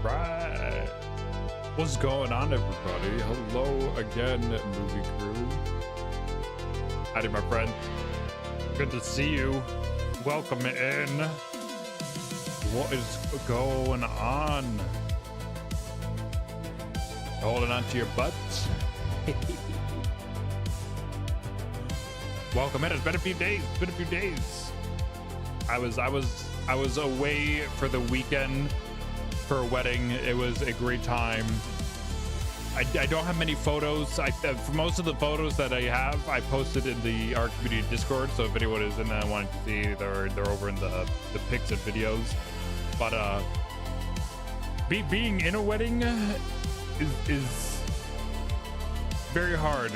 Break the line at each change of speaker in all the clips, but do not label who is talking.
Right. What's going on, everybody? Hello again, movie crew. Howdy, my friend. Good to see you. Welcome in. What is going on? Holding on to your butts. Welcome in. It's been a few days. It's been a few days. I was away for the weekend for a wedding. It was a great time. I don't have many photos. For most of the photos that I have, I posted in the our community Discord. So if anyone is in there wanting to see, they're over in the pics and videos. But being in a wedding is very hard.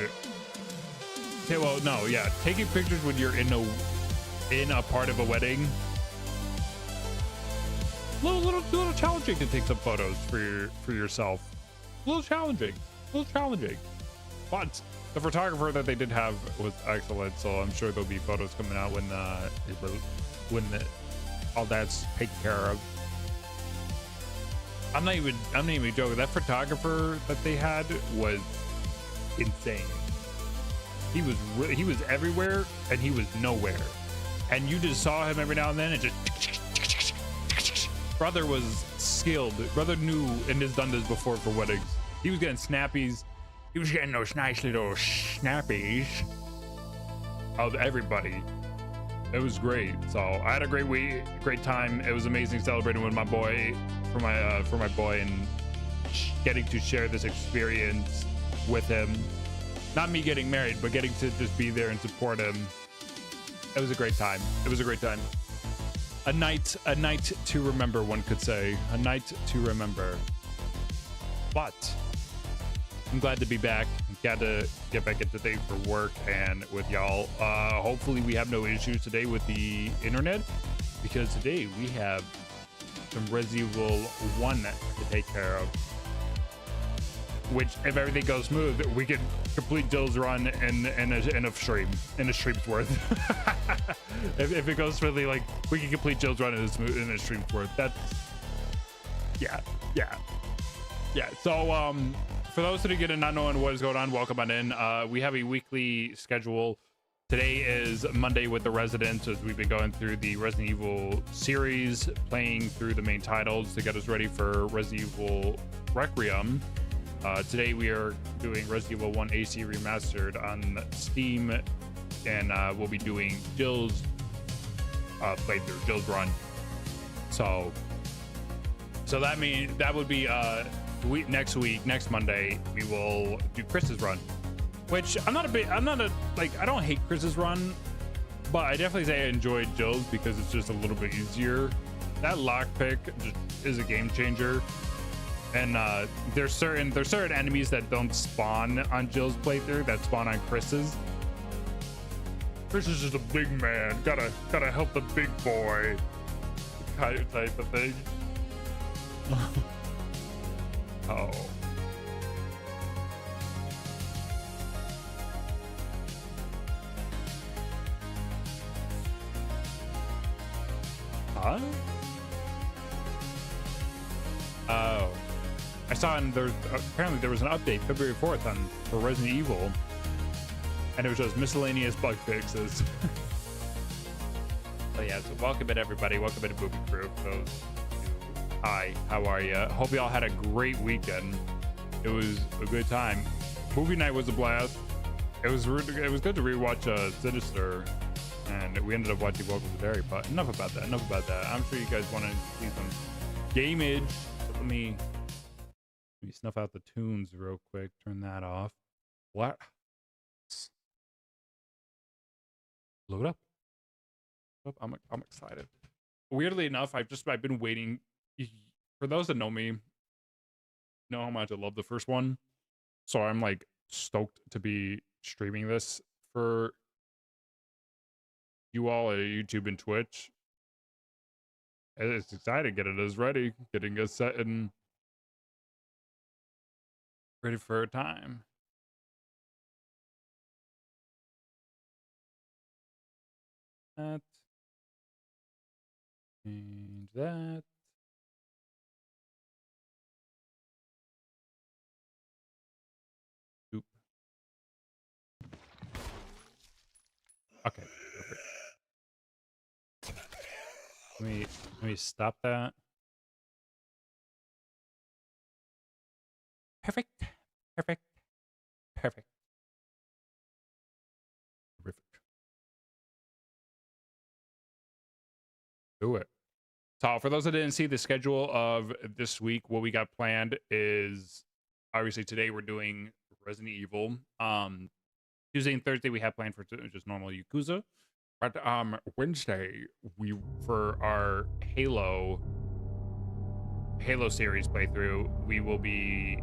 Okay, well, no, yeah, taking pictures when you're in a part of a wedding. Little challenging to take some photos for yourself. A little challenging, but the photographer that they did have was excellent, so I'm sure there'll be photos coming out when all that's taken care of. I'm not even joking. That photographer that they had was insane. He was everywhere and he was nowhere, and you just saw him every now and then and just. Brother was skilled. Brother knew and has done this before for weddings. He was getting snappies. He was getting those nice little snappies of everybody. It was great. So I had a great week, great time. It was amazing celebrating with my boy, for my boy, and getting to share this experience with him. Not me getting married, but getting to just be there and support him. It was a great time. It was a great time. A night to remember, one could say. A night to remember. But I'm glad to be back. Glad to get back into today for work and with y'all. Hopefully we have no issues today with the internet, because today we have some Resident Evil 1 to take care of. Which, if everything goes smooth, we can complete Jill's run in a stream's worth. if it goes smoothly, like, we can complete Jill's run in a stream's worth. That's yeah. So for those that are not knowing what is going on, welcome on in. We have a weekly schedule. Today is Monday with the Residents, as we've been going through the Resident Evil series, playing through the main titles to get us ready for Resident Evil Requiem. Today we are doing Resident Evil 1 AC Remastered on Steam, and we'll be doing Jill's playthrough, Jill's run. So that would be next Monday we will do Chris's run, which I don't hate Chris's run, but I definitely say I enjoyed Jill's because it's just a little bit easier. That lockpick just is a game changer. And there's certain enemies that don't spawn on Jill's playthrough that spawn on Chris's. Chris is just a big man, gotta help the big boy type of thing. Oh. Huh? Oh. I saw apparently there was an update February 4th for Resident Evil, and it was just miscellaneous bug fixes. So yeah, so welcome in everybody. Welcome in to Movie Crew. Hi, how are you? Hope y'all had a great weekend. It was a good time. Movie night was a blast. It was good to rewatch Sinister, and we ended up watching Welcome to Derry. But enough about that. I'm sure you guys want to see some gameage. Let me snuff out the tunes real quick. Turn that off. What? Load up. I'm excited. Weirdly enough, I've been waiting. For those that know me, know how much I love the first one. So I'm like stoked to be streaming this for you all at YouTube and Twitch. It's exciting. Getting us ready, getting us set and ready for a time. That. Change that. Okay, perfect. Let me stop that. Perfect. Perfect. Perfect. Terrific. Do it. So for those that didn't see the schedule of this week, what we got planned is obviously today we're doing Resident Evil. Tuesday and Thursday we have planned for just normal Yakuza. But Wednesday we for our Halo series playthrough, we will be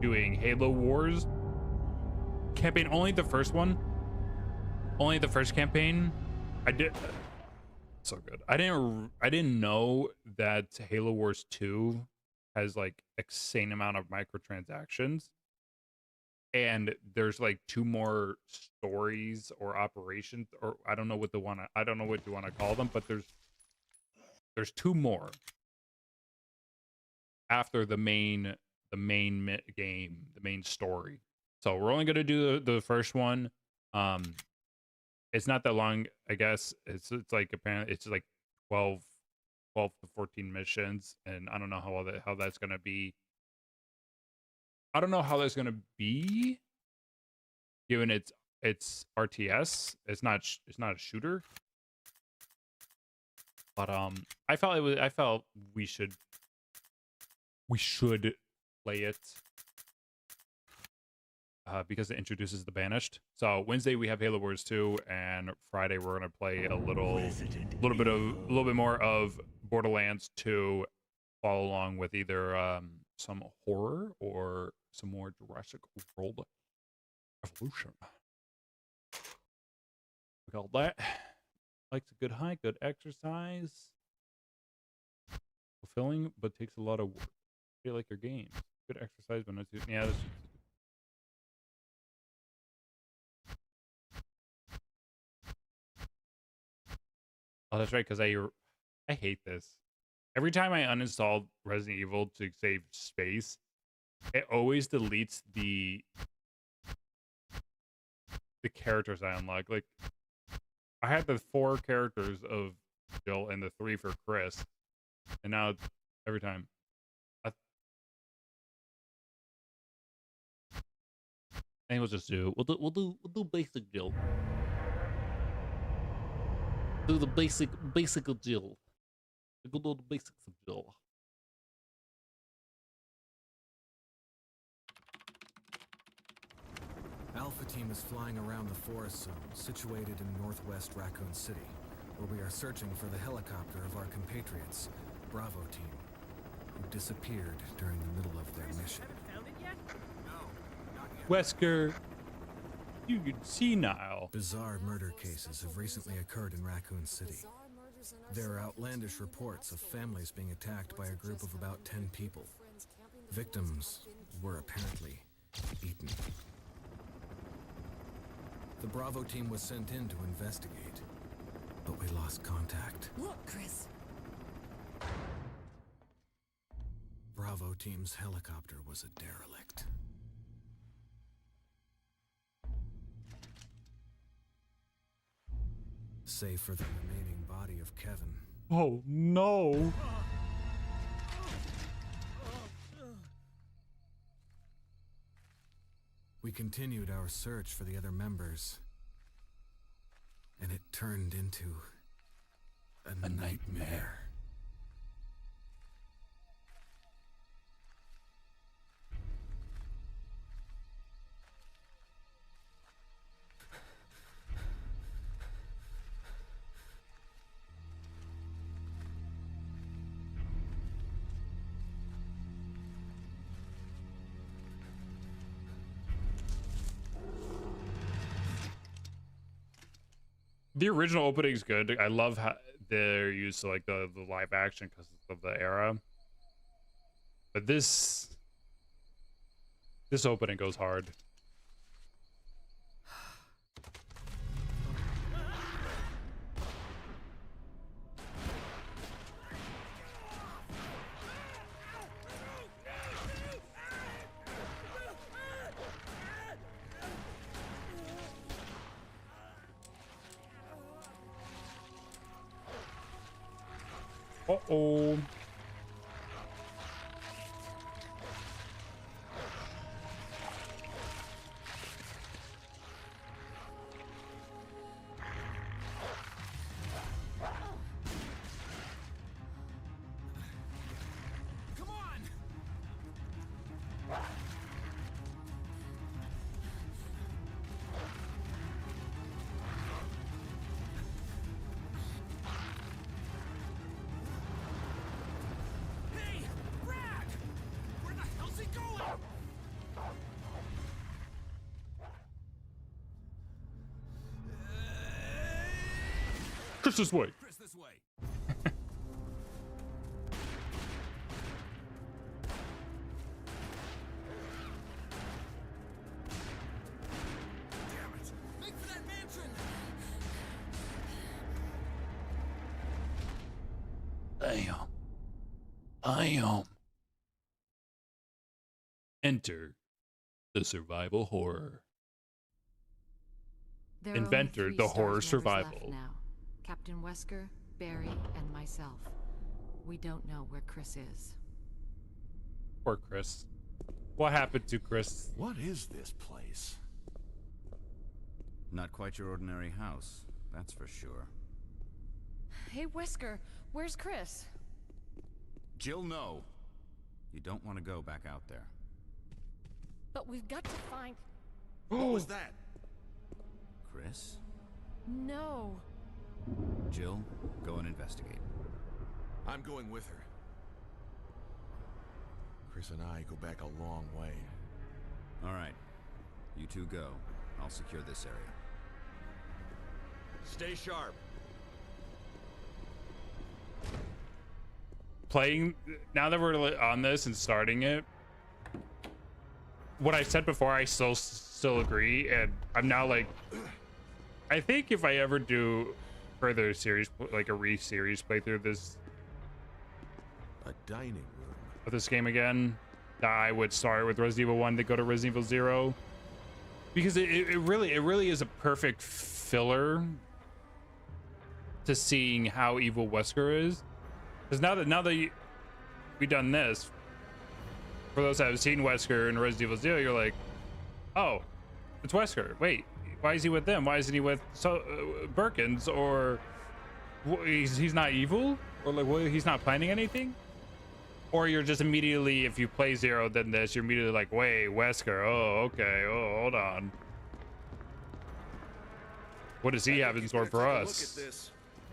doing Halo Wars campaign, only the first one. Only the first campaign. I did so good. I didn't know that Halo Wars 2 has like insane amount of microtransactions. And there's like 2 more stories or operations, or I don't know what you want to call them, but there's 2 more after the main game, the main story. So we're only going to do the first one. It's not that long, I guess. It's like apparently it's like 12 to 14 missions, and I don't know how that's going to be. I don't know how that's going to be given it's RTS. It's not a shooter. But I felt we should play it because it introduces the Banished. So Wednesday we have Halo Wars 2, and Friday we're gonna play a little bit more of Borderlands 2, follow along with either some horror or some more Jurassic World Evolution. We call that. Likes a good hike, good exercise, fulfilling, but takes a lot of work. Feel like your game. Good exercise, but not too. Yeah. Oh, that's right. Because I hate this. Every time I uninstall Resident Evil to save space, it always deletes the characters I unlock. Like, I had the 4 characters of Jill and the 3 for Chris, and now every time. I think we'll just do we'll do basic Jill. Do the basic of Jill. We'll do the basics of Jill.
Alpha Team is flying around the forest zone situated in northwest Raccoon City, where we are searching for the helicopter of our compatriots, Bravo Team, who disappeared during the middle of their mission.
Wesker, you senile.
Bizarre murder cases have recently occurred in Raccoon City. There are outlandish reports of families being attacked by a group of about 10 people. Victims were apparently eaten. The Bravo Team was sent in to investigate, but we lost contact.
Look, Chris.
Bravo Team's helicopter was a derelict. Save for the remaining body of Kevin.
Oh no.
We continued our search for the other members, and it turned into a nightmare.
The original opening's good. I love how they're used to like the live action because of the era. But this opening goes hard. Uh-oh.
Come on! Hey, Brad! Where the hell's he going?
Chris, this way.
Chris, this way. Damn it! Make for that mansion!
Damn. Enter the survival horror.
There are only
Inventor,
3
the
STARS
horror
members
survival.
left now. Captain Wesker, Barry, and myself. We don't know where Chris is.
Poor Chris. What happened to Chris?
What is this place?
Not quite your ordinary house, that's for sure.
Hey, Wesker, where's Chris?
Jill, no. You don't want to go back out there.
But we've got to find...
What was that?
Chris?
No.
Jill, go and investigate.
I'm going with her. Chris and I go back a long way.
All right. You two go. I'll secure this area.
Stay sharp.
Playing, now that we're on this and starting it, what I said before, I still agree, and I'm now like, I think if I ever do further series, like a re-series playthrough of
A dining room.
this game again, I would start with Resident Evil 1 to go to Resident Evil 0, because it really is a perfect filler to seeing how evil Wesker is. Because now that we've done this, for those that have seen Wesker in Resident Evil 0, you're like, oh, it's Wesker. Wait, why is he with them? Why isn't he with Birkins? Or he's not evil? Or like, what, he's not planning anything? Or you're just immediately, if you play 0, then this, you're immediately like, wait, Wesker. Oh, okay. Oh, hold on. What does he have in store for us?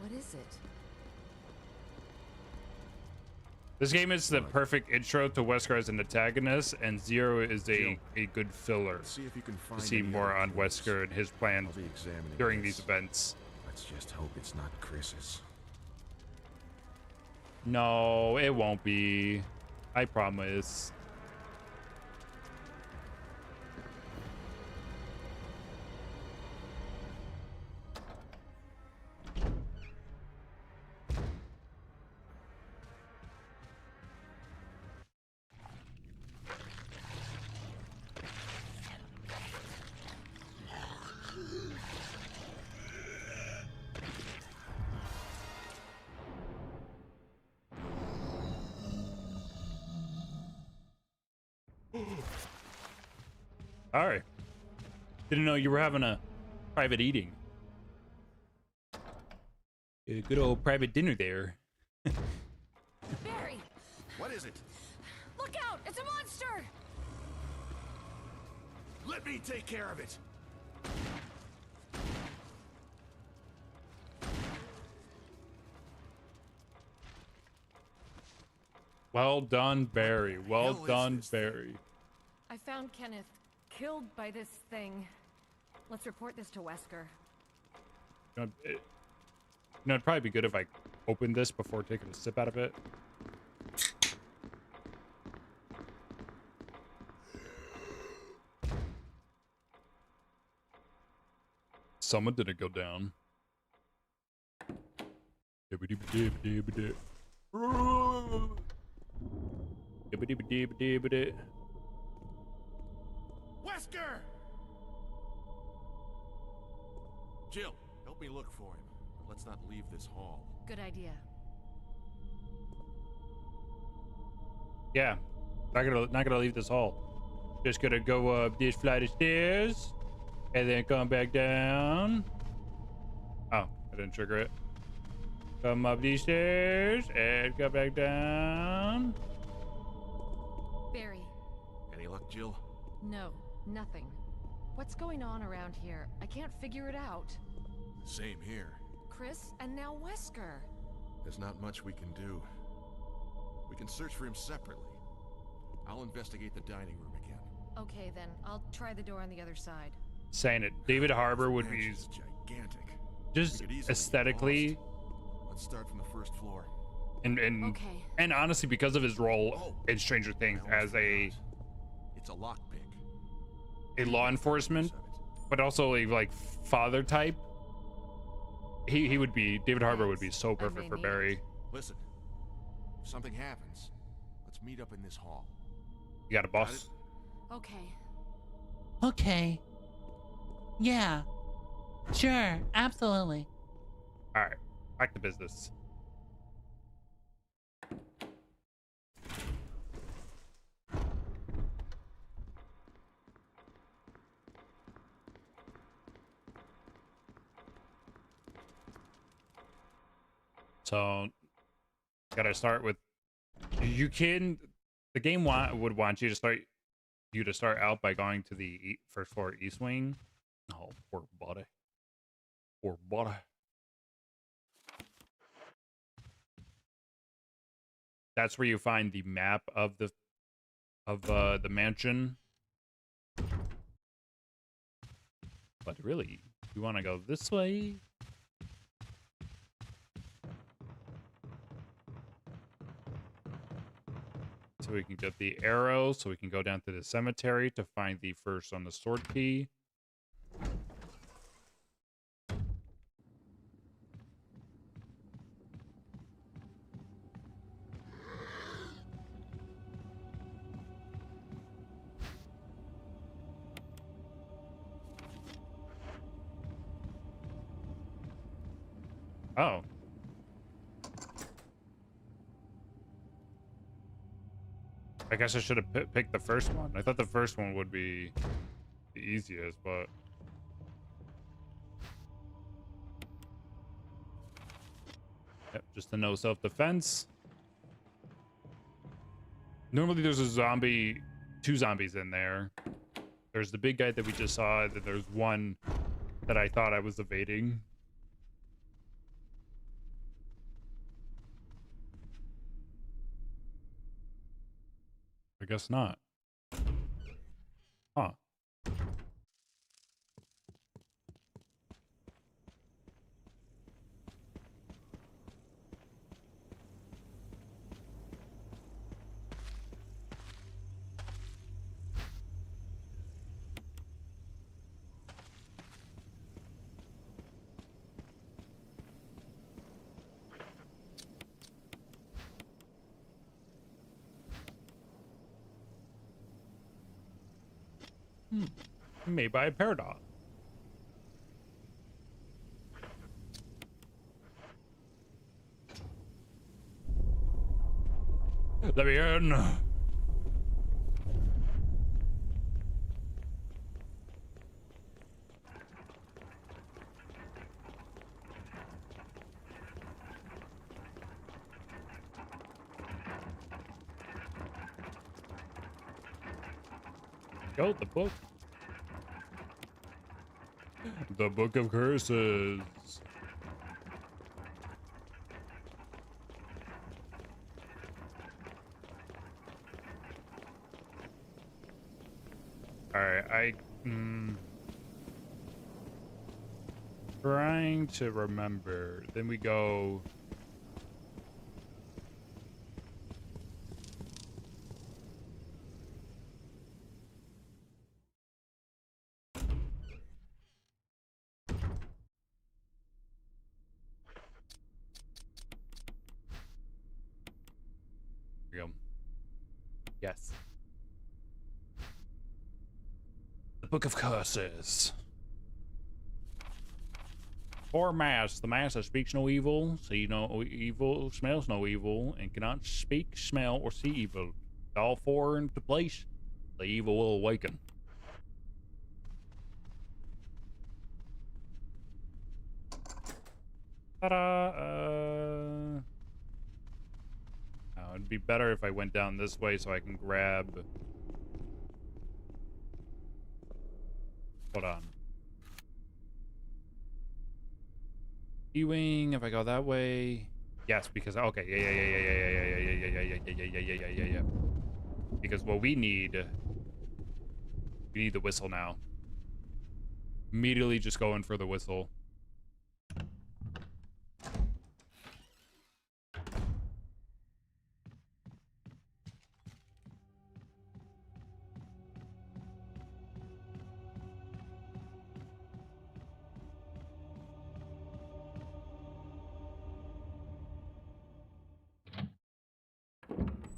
What is it?
This game is the perfect intro to Wesker as an antagonist, and 0 is a good filler
See if you can
to
find
see
any
more
other
on
clues.
Wesker and his plan
I'll be examining
during
this.
these events.
Let's just hope it's not Chris's.
No, it won't be. I promise. All right. Didn't know you were having a private eating. A good old private dinner there.
Barry,
What is it?
look out! It's a monster!
Let me take care of it.
Well done, Barry. Well
hell is
done,
this thing?
Barry.
I found Kenneth killed by this thing. Let's report this to Wesker.
It'd probably be good if I opened this before taking a sip out of it. Someone didn't go down.
Wesker! Jill, help me look for him. Let's not leave this hall.
Good idea.
Yeah, not gonna leave this hall. Just gonna go up this flight of stairs and then come back down. Oh, I didn't trigger it. Come up these stairs and come back down.
Barry.
Any luck, Jill?
No, nothing. What's going on around here? I can't figure it out.
Same here.
Chris and now Wesker.
There's not much we can do. We can search for him separately. I'll investigate the dining room again.
Okay, then. I'll try the door on the other side.
Saying it, David Harbour would be
Mansion's gigantic.
just
We could easily
aesthetically
get lost. Let's start from the first floor.
and
Okay.
and honestly because of his role
Oh,
in Stranger Things
I almost
as a
forgot. It's a lockpick.
law enforcement, but also a like father type. He would be David Harbour would be so
I
perfect
may
for
need
Barry.
it.
Listen, if something happens, let's meet up in this hall.
You got a boss.
Okay.
Okay. Yeah. Sure, absolutely.
All right, back to business. So, gotta start with. You can. The game would want you to start out by going to the first floor east wing. Oh, poor buddy. Poor buddy. That's where you find the map of the mansion. But really, you want to go this way? So we can get the arrow, so we can go down to the cemetery to find the first on the sword key. Oh. I guess I should have picked the first one. I thought the first one would be the easiest, but... Yep, just a no self-defense. Normally there's two zombies in there. There's the big guy that we just saw, and then there's one that I thought I was evading. I guess not. Huh. Made by a paradox. Let me in. Go, the book. The Book of Curses. Alright, trying to remember. Then we go... Here we go. Yes. The Book of Curses. Four masks. The mask that speaks no evil, see no evil, smells no evil, and cannot speak, smell, or see evil. all four into place. The evil will awaken. Ta-da! Now, it'd be better if I went down this way so I can grab... Hold on. E-wing, if I go that way... Yes, because... Okay, yeah. Because what we need... We need the whistle now. Immediately just going for the whistle.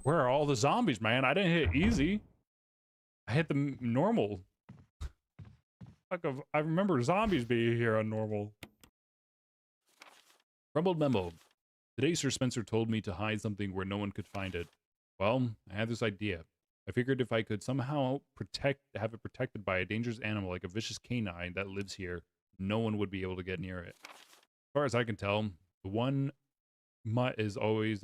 Where are all the zombies, man? I didn't hit easy. I hit the normal. I remember zombies being here on normal. Crumbled memo. Today, Sir Spencer told me to hide something where no one could find it. Well, I had this idea. I figured if I could somehow have it protected by a dangerous animal like a vicious canine that lives here, no one would be able to get near it. As far as I can tell, the one mutt is always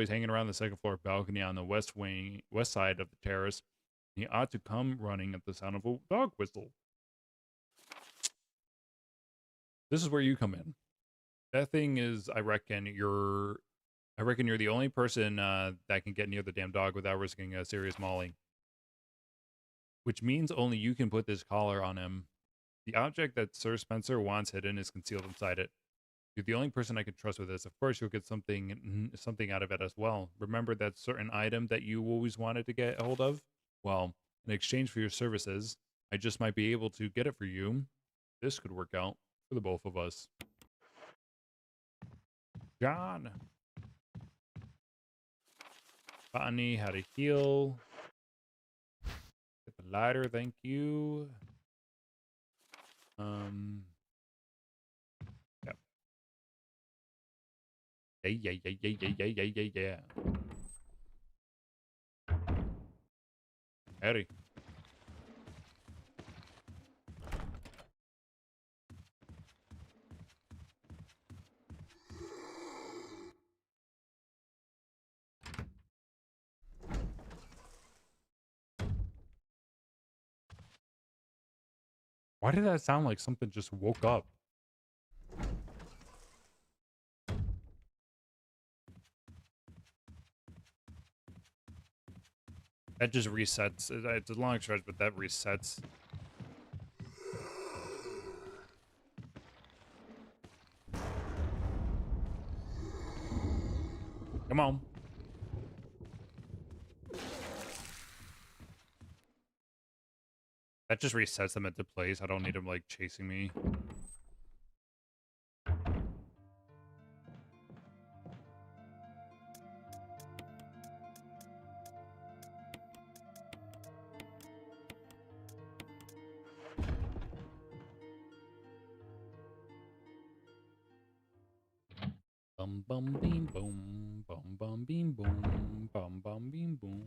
hanging around the second floor balcony on the west side of the terrace. He ought to come running at the sound of a dog whistle. This is where you come in. That thing is, I reckon you're the only person that can get near the damn dog without risking a serious mauling. Which means only you can put this collar on him. The object that Sir Spencer wants hidden is concealed inside it. You're the only person I can trust with this. Of course, you'll get something out of it as well. Remember that certain item that you always wanted to get a hold of? Well, in exchange for your services, I just might be able to get it for you. This could work out for the both of us. John. Botany, how to heal. Get the lighter, thank you. Yep. Yeah. Eddie. Why did that sound like something just woke up? That just resets. It's a long stretch, but that resets. Come on. That just resets them into place. I don't need them, like, chasing me. Bum bum beam boom, bum bum beam boom, bum bum beam boom.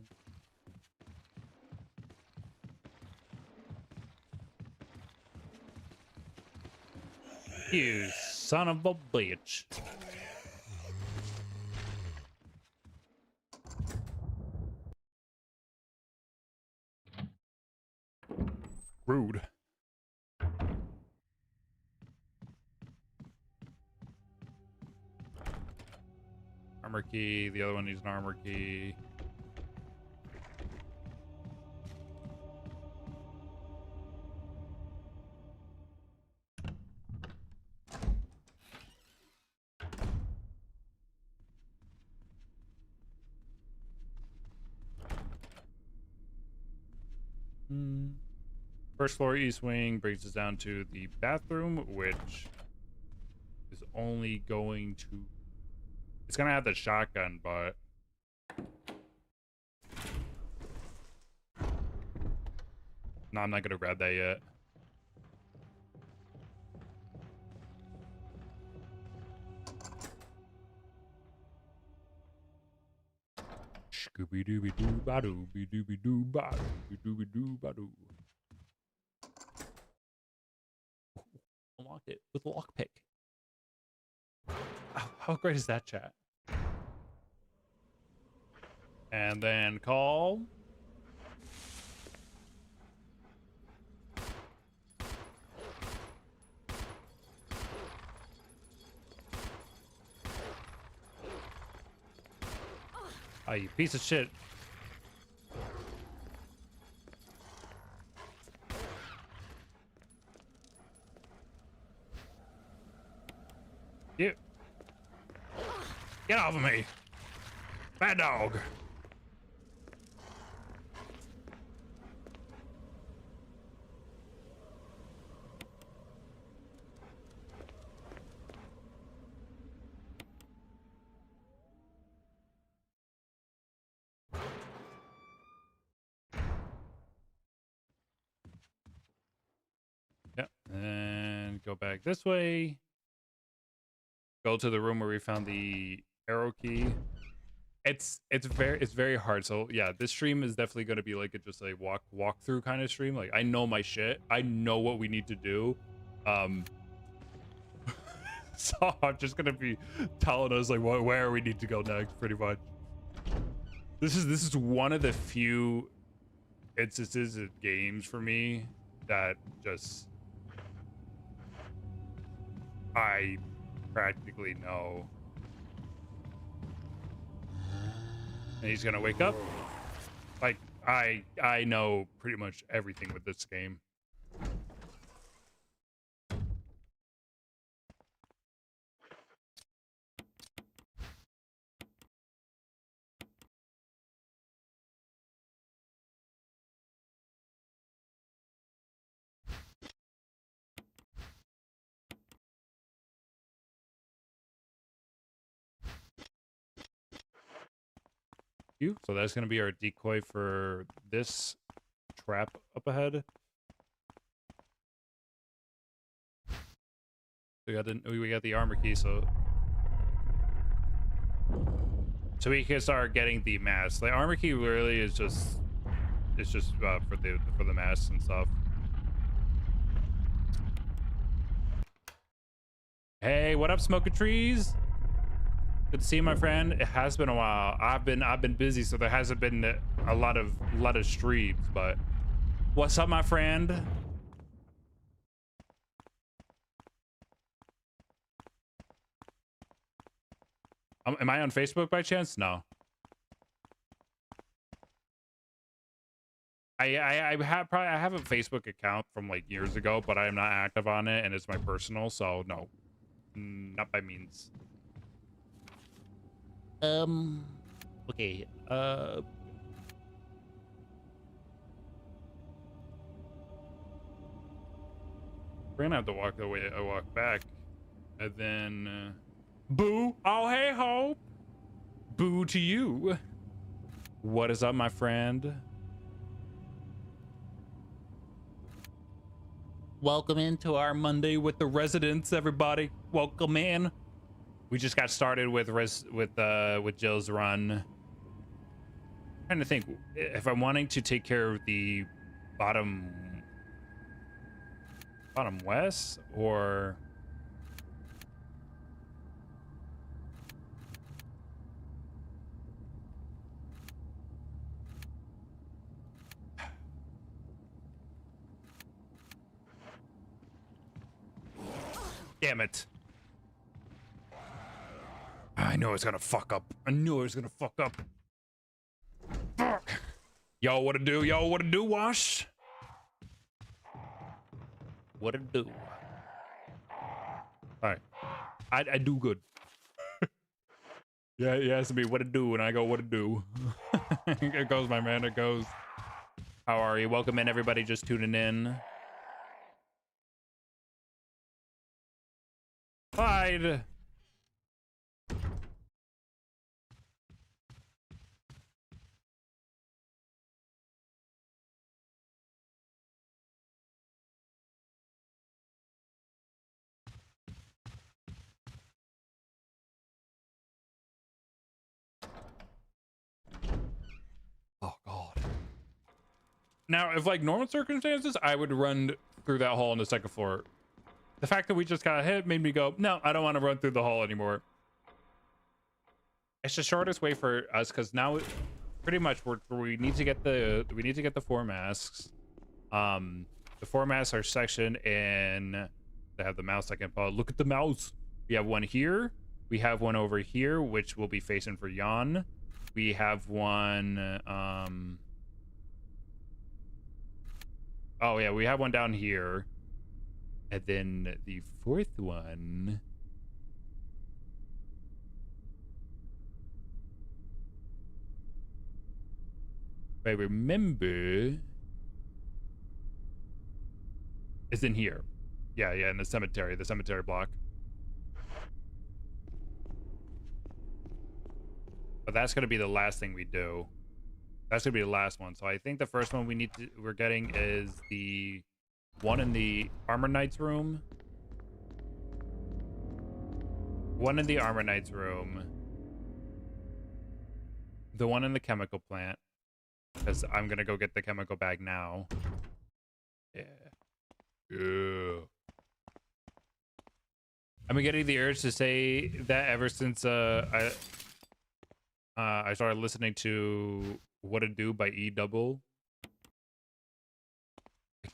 You son of a bitch. Rude. Armor key. The other one needs an armor key. First floor east wing brings us down to the bathroom, which is only going to... It's going to have the shotgun, but... No, I'm not going to grab that yet. Scooby Dooby Doo Badoo, Be Dooby Doo Badoo, Be Dooby Doo Badoo. Unlocked it with lockpick. How great is that, chat? And then call. Oh, you piece of shit. You. Get off of me. Bad dog. Yep, and go back this way. Go to the room where we found the arrow key. It's very hard. So yeah, this stream is definitely going to be like a just like walk through kind of stream. Like I know my shit. I know what we need to do. So I'm just gonna be telling us like where we need to go next, pretty much. This is one of the few instances of games for me that just I practically know. And he's gonna wake up. Like I know pretty much everything with this game. So that's gonna be our decoy for this trap up ahead. We got the armor key, so we can start getting the mask. The armor key really is just for the masks and stuff. Hey, what up, Smoker Trees? Good to see you, my friend. It has been a while. I've been busy, so there hasn't been a lot of streams. But what's up, my friend? Am I on Facebook by chance? No. I have a Facebook account from like years ago, but I am not active on it, and it's my personal, so no, not by means. Okay. We're gonna have to walk the way I walk back, and then boo. Oh, hey, Hope. Boo to you. What is up, my friend? Welcome into our Monday with the residents, everybody. Welcome in. We just got started with Jill's run. I'm trying to think if I'm wanting to take care of the bottom west or damn it. I know it's gonna fuck up. I knew it was gonna fuck up. Fuck. Yo, what it do? Yo, what it do, Wash? What it do? All right. I do good. Yeah, he asks me what it do, and I go, what it do? It goes, my man, it goes. How are you? Welcome in, everybody just tuning in. Hide. Now, if like normal circumstances, I would run through that hall on the second floor. The fact that we just got hit made me go, no, I don't want to run through the hall anymore. It's the shortest way for us because now pretty much we need to get the 4 masks. The 4 masks are sectioned in. They have the mouse I can follow. Look at the mouse. We have one here. We have one over here, which will be facing for Jan. We have one. Oh yeah, we have one down here, and then the 4th one. If I remember, is in here. Yeah, in the cemetery block. But that's gonna be the last thing we do. That's gonna be the last one. So I think the first one we're getting is the one in the Armor Knight's room. One in the Armor Knight's room. The one in the chemical plant. Because I'm gonna go get the chemical bag now. Yeah. I've been getting the urge to say that ever since I started listening to What It Do by E-Double. I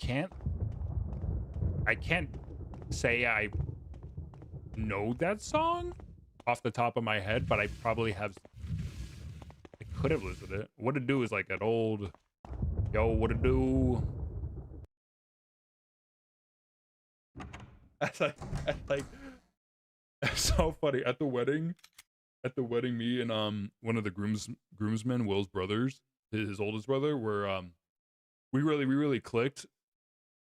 can't say I know that song off the top of my head, but I probably have. I could have listened to it. What It Do is like an old, yo, what it do? That's that's so funny. At the wedding, me and one of the groomsmen, Will's brothers, his oldest brother, were we really clicked,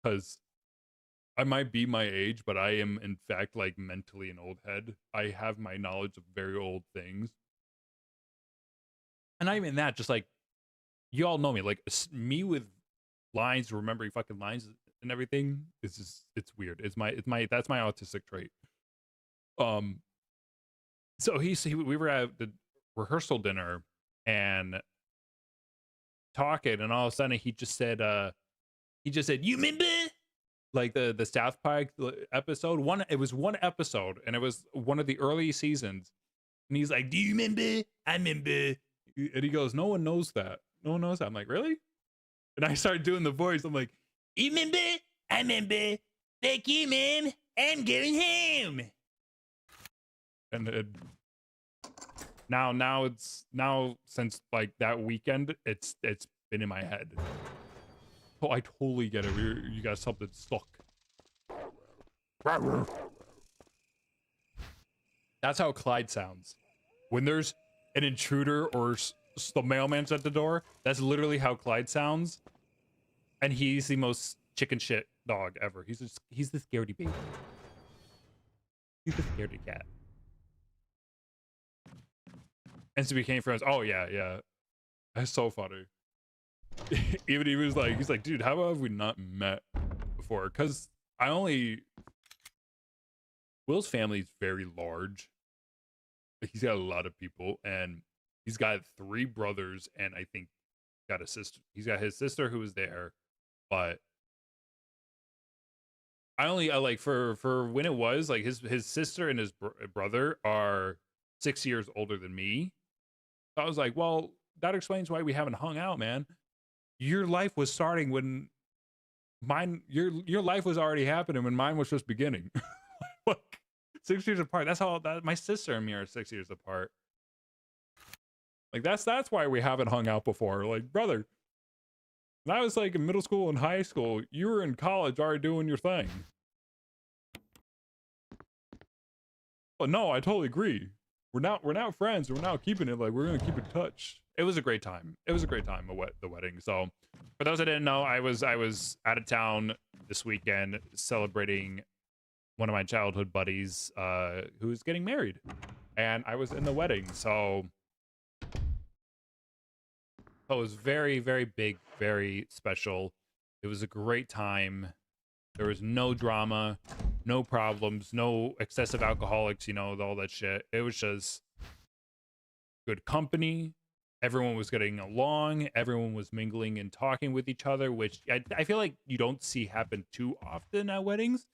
because I might be my age, but I am in fact like mentally an old head. I have my knowledge of very old things, and not even that, just like you all know me, like me with lines, remembering fucking lines and everything. It's weird. That's my autistic trait. So we were at the rehearsal dinner and talking, and all of a sudden he just said, you remember? Like the South Park episode. It was one episode, and it was one of the early seasons. And he's like, do you remember? I remember. And he goes, no one knows that. No one knows that. I'm like, really? And I started doing the voice. I'm like, you remember? I remember. Thank you, man. I'm going home. And now since like that weekend, it's been in my head. Oh, I totally get it. You got something stuck. That's how Clyde sounds. When there's an intruder or the mailman's at the door, that's literally how Clyde sounds. And he's the most chicken shit dog ever. He's the scaredy baby. He's the scaredy cat. And so we became friends. Oh yeah. That's so funny. Even he was like, he's like, dude, how have we not met before? Because Will's family is very large. He's got a lot of people, and he's got 3 brothers, and I think got a sister. He's got his sister who was there, but I like for when it was like his sister and his brother are 6 years older than me. So I was like, well, that explains why we haven't hung out, man. Your life was starting when your life was already happening when mine was just beginning. Like 6 years apart. That's how my sister and me are 6 years apart. Like that's why we haven't hung out before. Like, brother, when I was like in middle school and high school, you were in college already doing your thing. But no, I totally agree. We're now friends. We're now keeping it, like we're gonna keep in touch. It was a great time. It was a great time the wedding. So for those that didn't know, I was out of town this weekend celebrating one of my childhood buddies who's getting married, and I was in the wedding. So it was very, very big, very special. It was a great time. There was no drama, no problems, no excessive alcoholics, all that shit. It was just good company, everyone was getting along, everyone was mingling and talking with each other, which I feel like you don't see happen too often at weddings.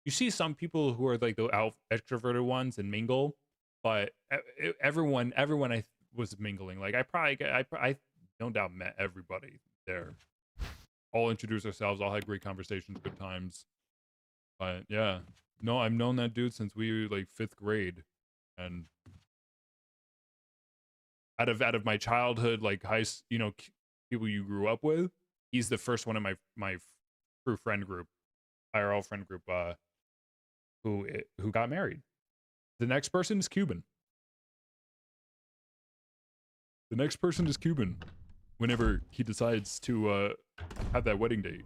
You see some people who are like the extroverted ones and mingle, but everyone I was mingling. Like I no doubt met everybody there. All introduced ourselves, all had great conversations, good times. But yeah, no, I've known that dude since we were like 5th grade, and out of my childhood, like people you grew up with, he's the first one in my true friend group, IRL friend group, who got married. The next person is Cuban. The next person is Cuban. Whenever he decides to have that wedding date.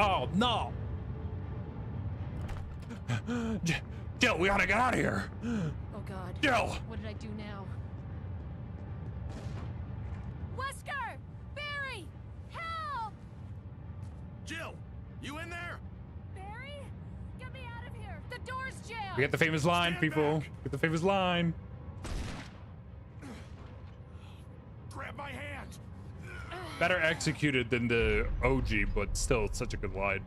Oh no! Jill, we gotta get out of here.
Oh God.
Jill.
What did I do now? Wesker! Barry! Help!
Jill, you in there?
Barry? Get me out of here! The door's jammed!
We get the famous line,
Stand
people.
back.
Get the famous line.
Grab my hand.
Better executed than the OG, but still such a good line.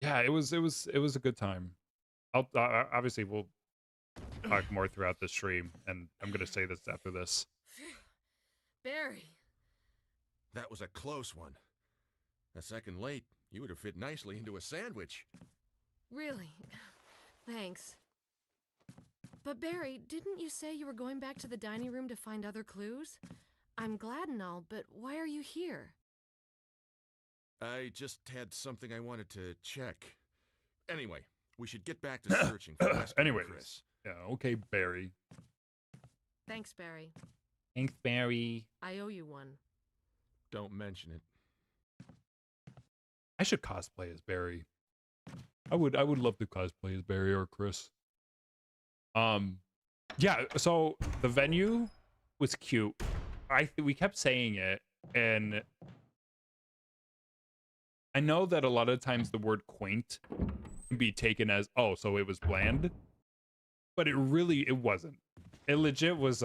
Yeah, it was a good time. I'll obviously we'll talk more throughout the stream, and I'm gonna say this after this.
Barry!
That was a close one. A second late, you would have fit nicely into a sandwich.
Really? Thanks. But Barry, didn't you say you were going back to the dining room to find other clues? I'm glad and all, but why are you here?
I just had something I wanted to check. Anyway, we should get back to searching for Wesker and
Anyways,
Chris.
yeah, okay, Barry.
Thanks, Barry.
Thanks, Barry.
I owe you one.
Don't mention it.
I should cosplay as Barry. I would love to cosplay as Barry or Chris. Yeah, so the venue was cute. We kept saying it, and I know that a lot of times the word quaint can be taken as, oh, so it was bland, but it wasn't. It legit was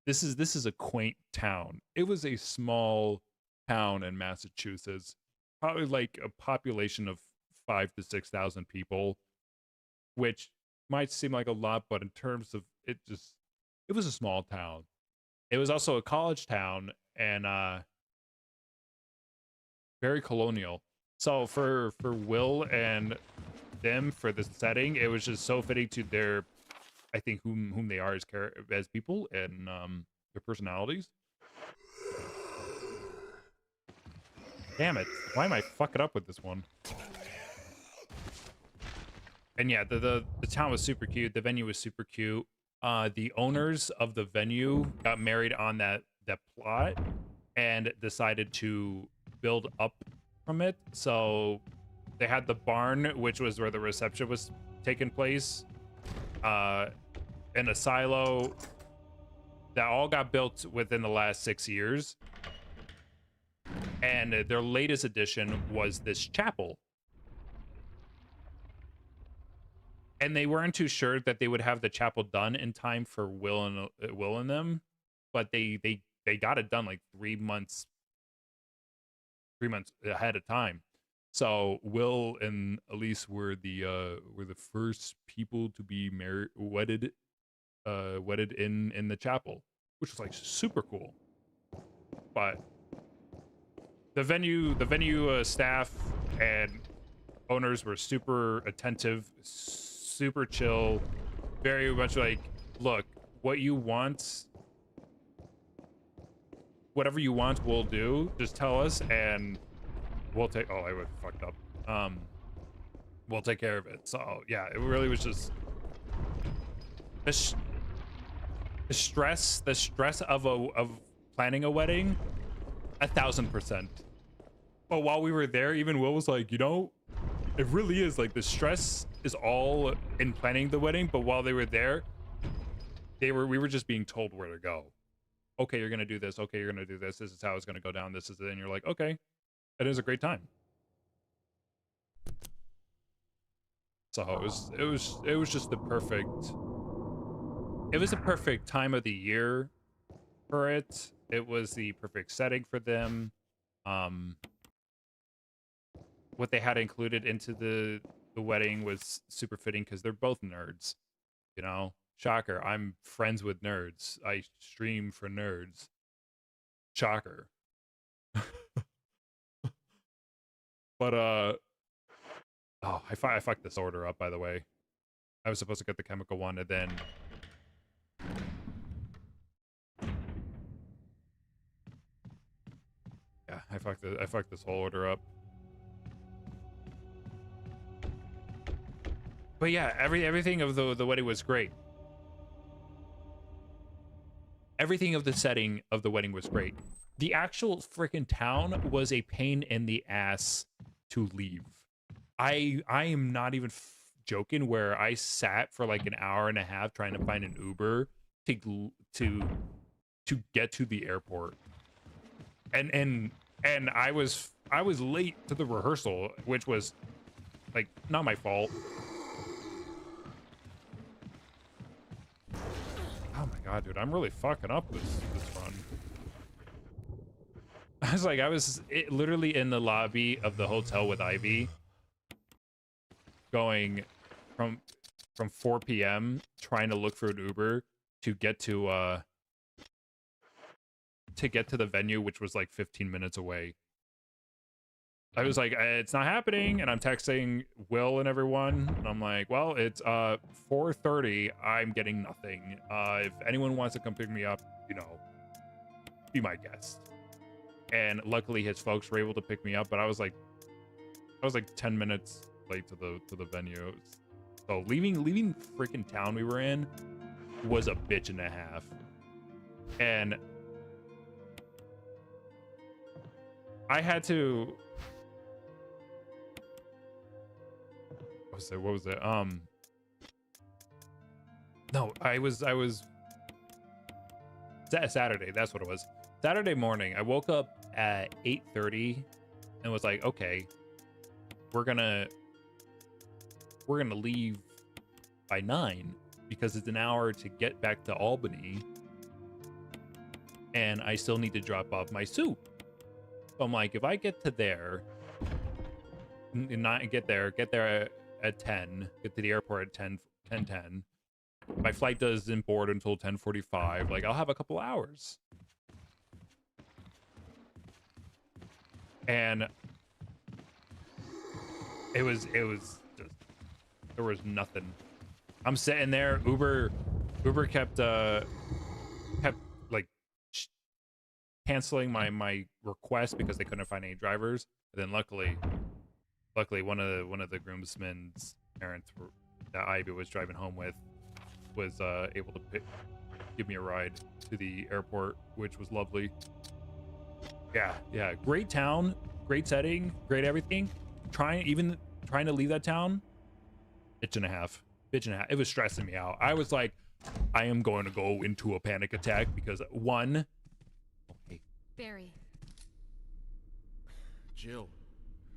this is a quaint town. It was a small town in Massachusetts, probably like a population of 5,000 to 6,000 people, which might seem like a lot, but in terms of it was a small town. It was also a college town, and very colonial. So for Will and them, for the setting, it was just so fitting to their, I think, whom they are as people, and their personalities. Damn it, why am I fucking up with this one? And yeah, the town was super cute. The venue was super cute. The owners of the venue got married on that plot and decided to build up from it. So they had the barn, which was where the reception was taking place, and a silo that all got built within the last 6 years. And their latest addition was this chapel. And they weren't too sure that they would have the chapel done in time for Will and them, but they got it done like 3 months ahead of time. So Will and Elise were the first people to be wedded in the chapel, which was like super cool. But the venue staff and owners were super attentive, super chill, very much like, look, whatever you want, we'll do. Just tell us, and we'll take. Oh, I was fucked up. We'll take care of it. So yeah, it really was just the stress of planning a wedding, 1,000%. But while we were there, even Will was like, it really is like the stress is all in planning the wedding, but while they were there, we were just being told where to go. okay, you're gonna do this. Okay, you're gonna do this. This is how it's gonna go down. This is it. And you're like, okay, it is a great time. So it was just the perfect. It was the perfect time of the year for it. It was the perfect setting for them. What they had included into the wedding was super fitting because they're both nerds. You know, shocker. I'm friends with nerds. I stream for nerds. Shocker. But oh, I fucked this order up, by the way. I was supposed to get the chemical one and then yeah, I fucked this whole order up. But yeah, everything of the wedding was great. Everything of the setting of the wedding was great. The actual freaking town was a pain in the ass to leave. I am not even joking. Where I sat for like an hour and a half trying to find an Uber to get to the airport, and I was late to the rehearsal, which was like not my fault. Oh my god, dude, I'm really fucking up this run. I was literally in the lobby of the hotel with Ivy, going from 4 p.m. trying to look for an Uber to get to the venue, which was like 15 minutes away. I was like, it's not happening, and I'm texting Will and everyone, and I'm like, well, it's 4:30. I'm getting nothing. If anyone wants to come pick me up, you know, be my guest. And luckily, his folks were able to pick me up, but I was like 10 minutes late to the venue. So leaving freaking town we were in was a bitch and a half, and I had to. What was it? No, I was Saturday. That's what it was. Saturday morning, I woke up at 8:30 and was like, okay, we're gonna leave by 9 because it's an hour to get back to Albany, and I still need to drop off my suit. So I'm like, if I get to there, not get there at 10, get to the airport at 10:10. My flight doesn't board until 10:45. Like, I'll have a couple hours. And it was just, there was nothing. I'm sitting there. Uber kept like canceling my request because they couldn't find any drivers. And then luckily one of the groomsmen's parents that Ivy was driving home with was able to give me a ride to the airport, which was lovely. Yeah, great town, great setting, great everything. Trying to leave that town, bitch and a half. It was stressing me out. I was like, I am going to go into a panic attack because okay,
Barry.
Jill.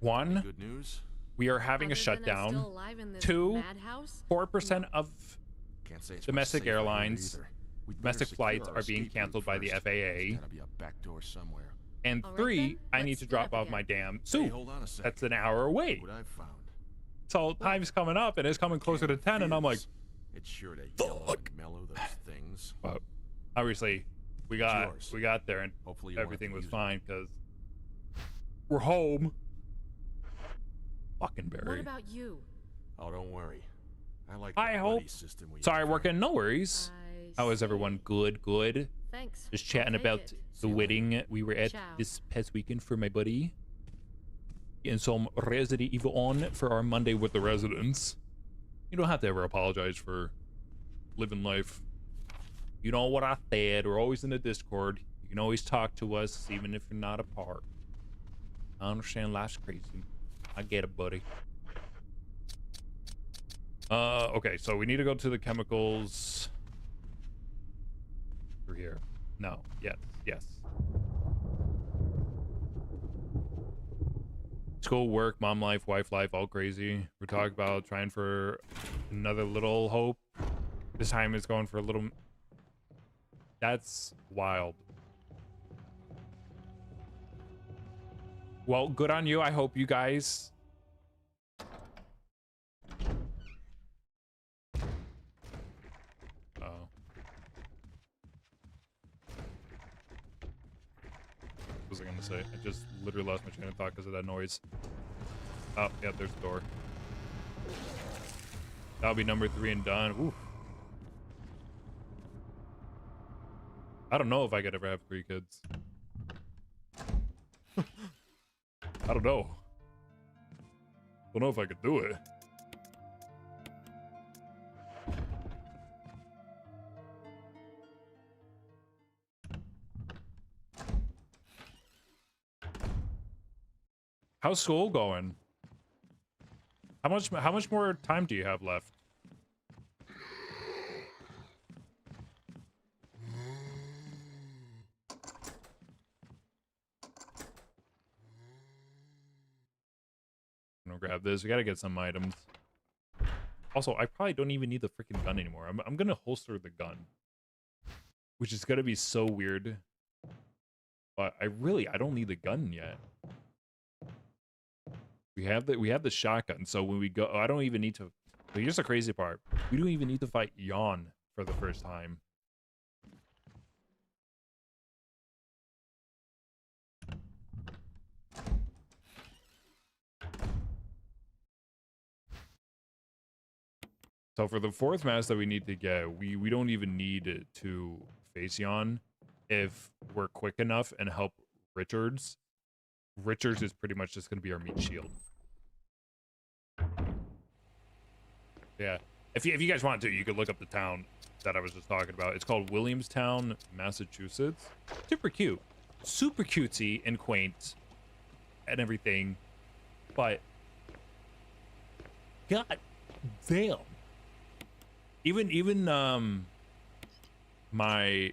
one,
Good news.
we are having a
Other than I'm
shutdown.
still alive in this
2,
madhouse?
4% of
Can't say it's
domestic
much safer here
airlines,
either. We'd better
domestic
secure
flights
our
are being
escape
canceled
route
by the
first.
FAA.
There's gotta be a back door somewhere.
And
All right
3,
then,
I need
let's
to
split
drop
up
off
again.
my damn
Hey,
suit.
hold on a second.
That's an hour away.
What I've found.
So time's coming up and it's coming closer to 10, and I'm like,
It's sure to yellow and mellow those things.
but obviously we got there and
Hopefully you won't
everything
have to
was
use it.
fine because we're home. Fucking
What
Barry.
about you?
Oh, don't worry. I like
I
the
hope.
buddy system we
Sorry,
have here.
working. No worries. How is everyone? Good.
Thanks.
Just
I'll
chatting
take
about
it.
the wedding we were at
Ciao.
this past weekend for my buddy. Getting some Resident Evil on for our Monday with the residents. You don't have to ever apologize for living life. You know what I said. We're always in the Discord. You can always talk to us, even if you're not a part. I understand life's crazy. I get it, buddy. Okay, so we need to go to the chemicals. Through here. No. Yes. Yes. School, work, mom life, wife life, all crazy. We're talking about trying for another little hope. This time it's going for a little... That's wild. Well, good on you. I hope you guys... Oh. What was I gonna say? I just literally lost my train of thought because of that noise. Oh, yeah, there's the door. That'll be number 3 and done. Ooh. I don't know if I could ever have 3 kids. I don't know. Don't know if I could do it. How's school going? How much more time do you have left? I'm gonna grab this. We gotta get some items. Also, I probably don't even need the freaking gun anymore. I'm gonna holster the gun, which is gonna be so weird. But I don't need the gun yet. We have the shotgun, so when we go, I don't even need to. But here's the crazy part: we don't even need to fight Yawn for the first time. So for the 4th mask that we need to get, we don't even need to face Yawn if we're quick enough and help Richards. Richards is pretty much just going to be our meat shield. Yeah. If you guys want to, you could look up the town that I was just talking about. It's called Williamstown, Massachusetts. Super cute. Super cutesy and quaint and everything. But god damn. Even my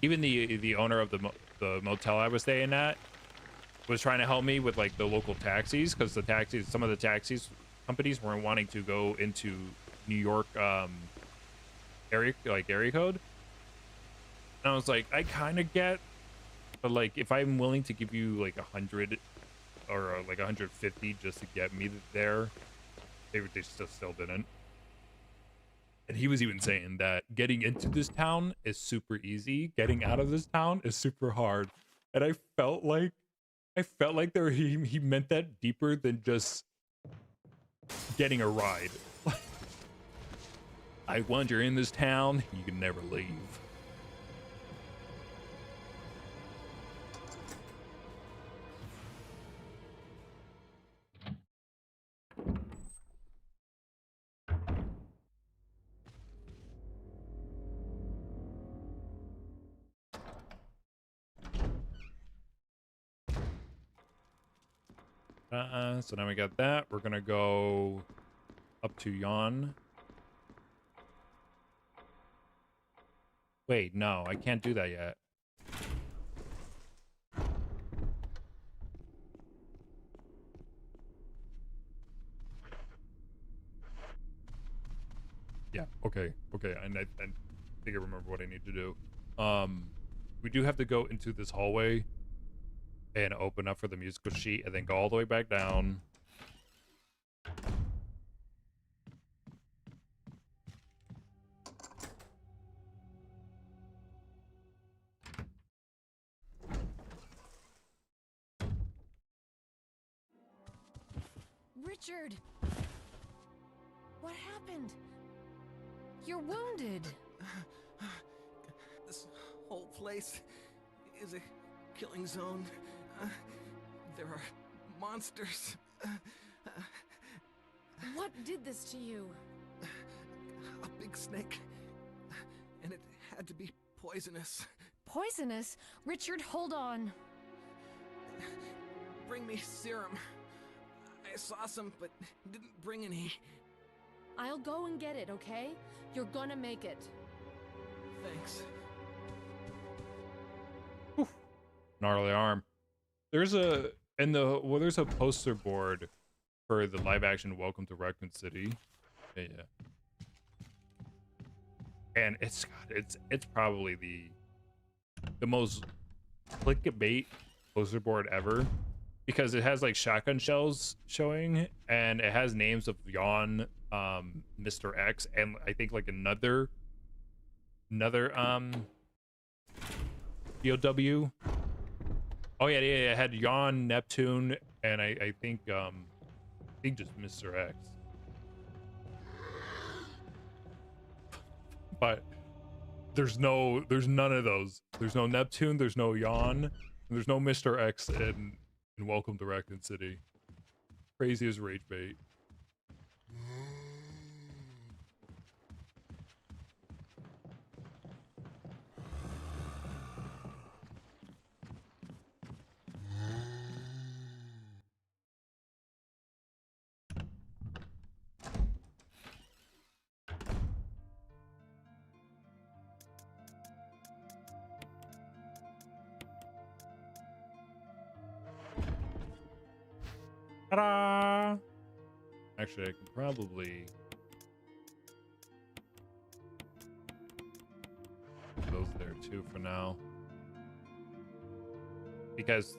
even the owner of the motel I was staying at was trying to help me with like the local taxis, because some of the taxis companies weren't wanting to go into New York area code. And I was like, I kind of get, but like if I'm willing to give you like 100 or like 150 just to get me there, they still didn't. And he was even saying that getting into this town is super easy, getting out of this town is super hard. And I felt like he meant that deeper than just getting a ride. Like once you're in this town, you can never leave. So now we got that. We're gonna go up to Yawn. Wait, no, I can't do that yet. Yeah, okay, and I think I remember what I need to do. We do have to go into this hallway and open up for the musical sheet and then go all the way back down.
Richard! What happened? You're wounded.
This whole place is a killing zone. There are monsters.
What did this to you?
A big snake. And it had to be poisonous.
Poisonous? Richard, hold on.
Bring me serum. I saw some, but didn't bring any.
I'll go and get it, okay? You're gonna make it.
Thanks.
Gnarly arm. There's a there's a poster board for the live action Welcome to Raccoon City. Yeah. And it's probably the most clickbait poster board ever, because it has like shotgun shells showing, and it has names of Yawn, Mr. X, and I think like another POW. Oh yeah, it had Yawn, Neptune, and I think just Mr. X. But there's none of those. There's no Neptune, there's no Yawn, and there's no Mr. X in Welcome to Raccoon City. Crazy as rage bait. Ta-da! Actually, I can probably put those there too for now, because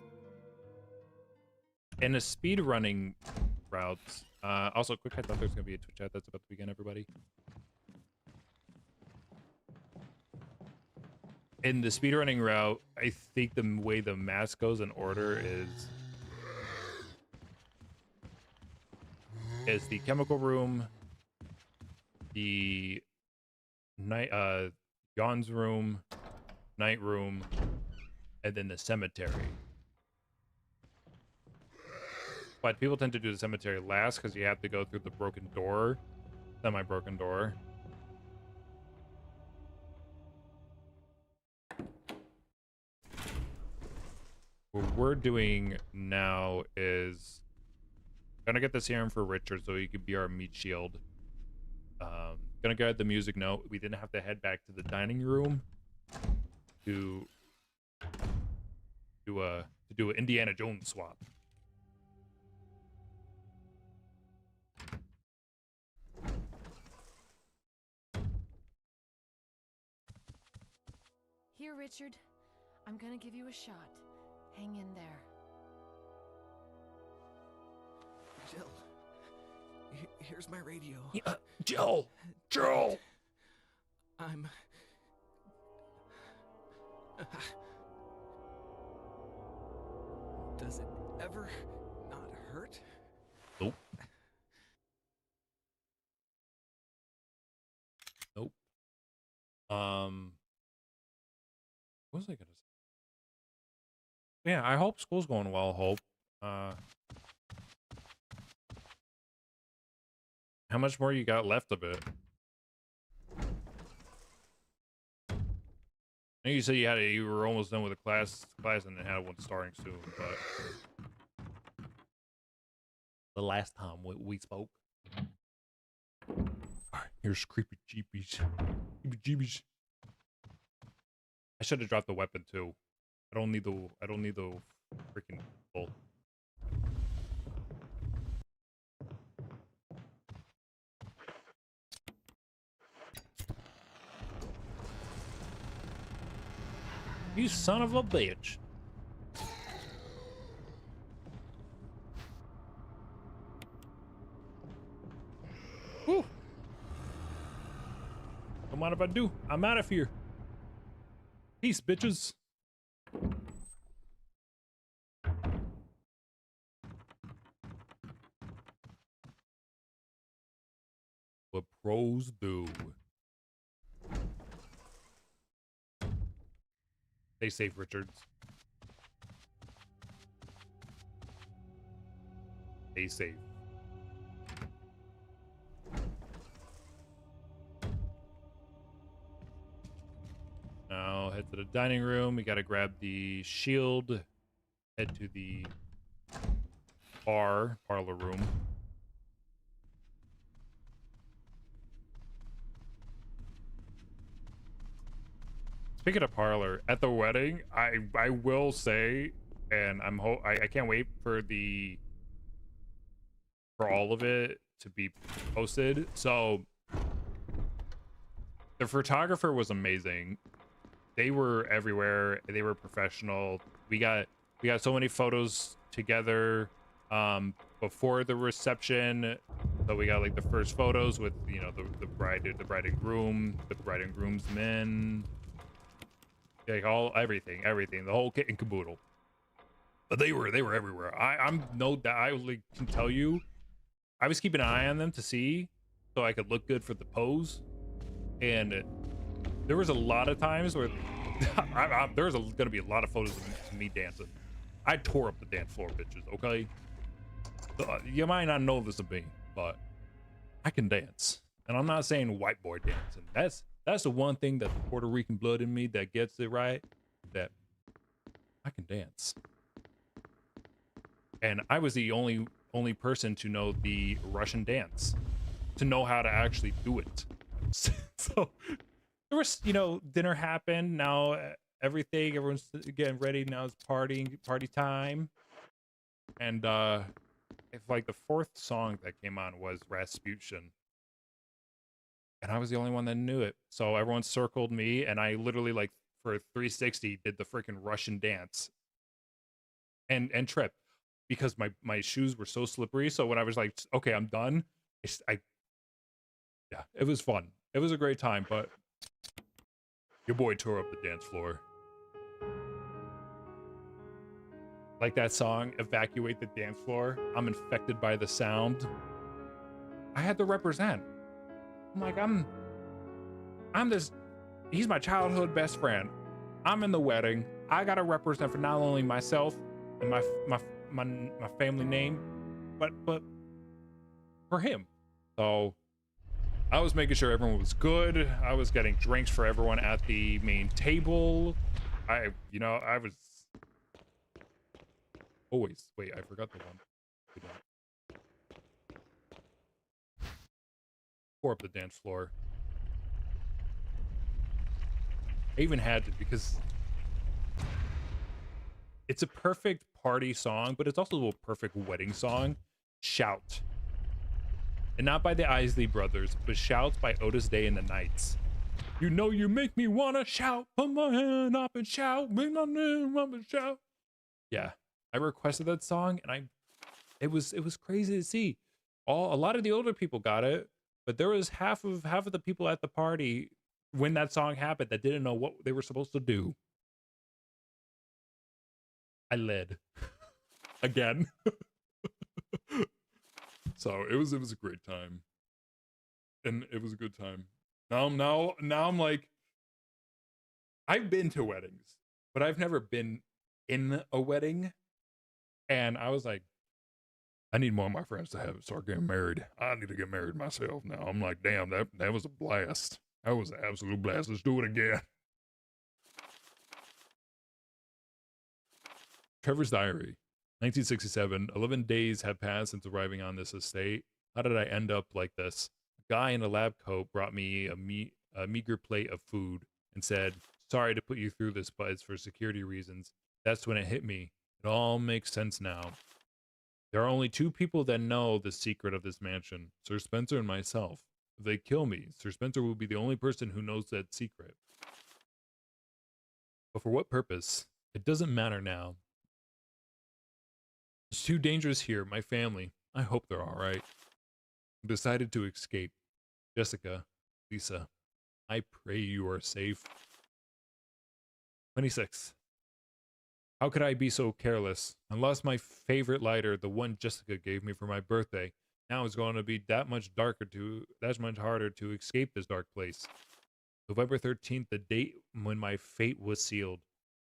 in the speed running routes, also quick, I thought there's gonna be a Twitch chat that's about to begin, everybody. In the speedrunning route, I think the way the mask goes in order is the chemical room, the night Yawn's room, night room, and then the cemetery. But people tend to do the cemetery last because you have to go through the broken door, semi-broken door. What we're doing now is gonna get the serum for Richard so he could be our meat shield. Gonna get the music note. We didn't have to head back to the dining room to do an Indiana Jones swap.
Here, Richard. I'm gonna give you a shot. Hang in there.
Jill, here's my radio.
Jill!
I'm... Does it ever not hurt?
Nope. Nope. What was I gonna say? Yeah, I hope school's going well, Hope. How much more you got left of it? I know you said you were almost done with the class and then had one starting soon, but the last time we spoke. Alright, here's creepy jeepies. Creepy jeepies. I should have dropped the weapon too. I don't need the freaking bolt. You son of a bitch. Whew. Don't mind if I do. I'm out of here. Peace, bitches. What pros do. Stay safe, Richards. Stay safe. Now head to the dining room. We gotta grab the shield. Head to the parlor room. Speaking of parlor, at the wedding, I will say, and I can't wait for all of it to be posted. So the photographer was amazing. They were everywhere. They were professional. We got so many photos together before the reception. So we got like the first photos with, you know, the bride and groom, the bride and groomsmen, like everything, the whole kit and caboodle. But they were everywhere. I'm no doubt, I like, can tell you, I was keeping an eye on them to see so I could look good for the pose. And there was a lot of times where there's gonna be a lot of photos of me dancing. I tore up the dance floor, bitches. Okay, you might not know this of me, but I can dance, and I'm not saying white boy dancing. That's the one thing that the Puerto Rican blood in me that gets it right. That I can dance, and I was the only person to know the Russian dance, to know how to actually do it. So there was, you know, dinner happened. Now everyone's getting ready. Now it's party time. And if like the fourth song that came on was Rasputin, and I was the only one that knew it. So everyone circled me, and I literally, like, for 360 did the freaking Russian dance and trip, because my shoes were so slippery. So when I was like, okay, I'm done, yeah, it was fun. It was a great time, but your boy tore up the dance floor. Like that song, Evacuate the Dance Floor. I'm infected by the sound. I had to represent. I'm like, I'm this, he's my childhood best friend. I'm in the wedding. I gotta represent for not only myself and my family name, but for him. So I was making sure everyone was good. I was getting drinks for everyone at the main table. I was always, wait, I forgot the one. Pour up the dance floor. I even had to, because it's a perfect party song, but it's also a perfect wedding song. Shout. And not by the Isley Brothers, but Shout by Otis Day and the Knights. You know you make me wanna shout, put my hand up and shout, make my name up and shout. Yeah, I requested that song, and it was crazy to see. A lot of the older people got it, but there was half of the people at the party when that song happened that didn't know what they were supposed to do. I led again. So it was a great time, and it was a good time. Now I'm like, I've been to weddings, but I've never been in a wedding, and I was like, I need more of my friends to start getting married. I need to get married myself now. I'm like, damn, that was a blast. That was an absolute blast. Let's do it again. Trevor's Diary, 1967. 11 days have passed since arriving on this estate. How did I end up like this? A guy in a lab coat brought me a meager plate of food and said, sorry to put you through this, but it's for security reasons. That's when it hit me. It all makes sense now. There are only two people that know the secret of this mansion, Sir Spencer and myself. If they kill me, Sir Spencer will be the only person who knows that secret. But for what purpose? It doesn't matter now. It's too dangerous here, my family. I hope they're alright. I decided to escape. Jessica, Lisa, I pray you are safe. 26. How could I be so careless? I lost my favorite lighter, the one Jessica gave me for my birthday. Now it's going to be that much harder to escape this dark place. November 13th, the date when my fate was sealed.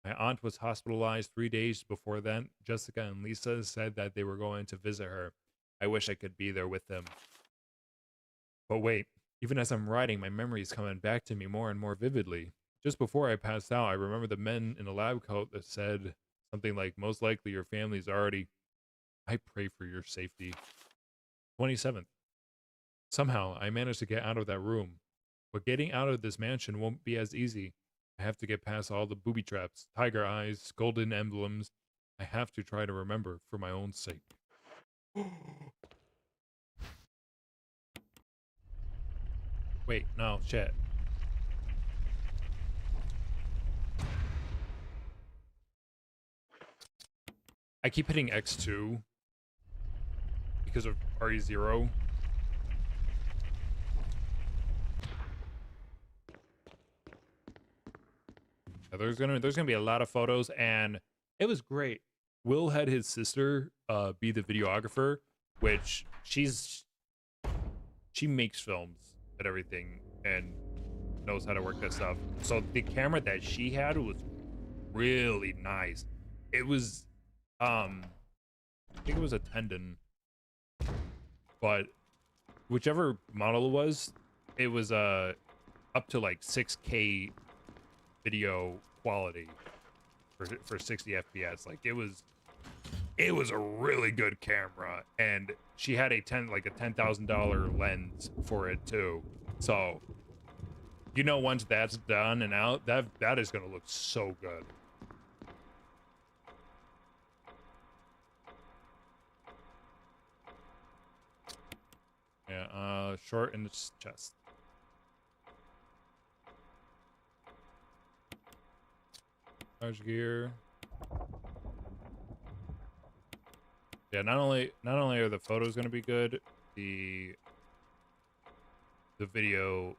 My aunt was hospitalized 3 days before then. Jessica and Lisa said that they were going to visit her. I wish I could be there with them. But wait, even as I'm writing, my memory is coming back to me more and more vividly. Just before I passed out, I remember the men in the lab coat that said something like, most likely your family's already... I pray for your safety. 27th. Somehow, I managed to get out of that room. But getting out of this mansion won't be as easy. I have to get past all the booby traps, tiger eyes, golden emblems. I have to try to remember for my own sake. Wait, no, shit. I keep hitting X2 because of RE0. Yeah, there's gonna be a lot of photos, and it was great. Will had his sister be the videographer, which she makes films and everything and knows how to work that stuff. So the camera that she had was really nice. It was I think it was a Tendon, but whichever model it was up to like 6K video quality for 60 FPS. Like it was a really good camera, and she had a $10,000 lens for it too. So once that's done and out, that is gonna look so good. Yeah, short in the chest. Large gear. Yeah, not only are the photos gonna be good, the video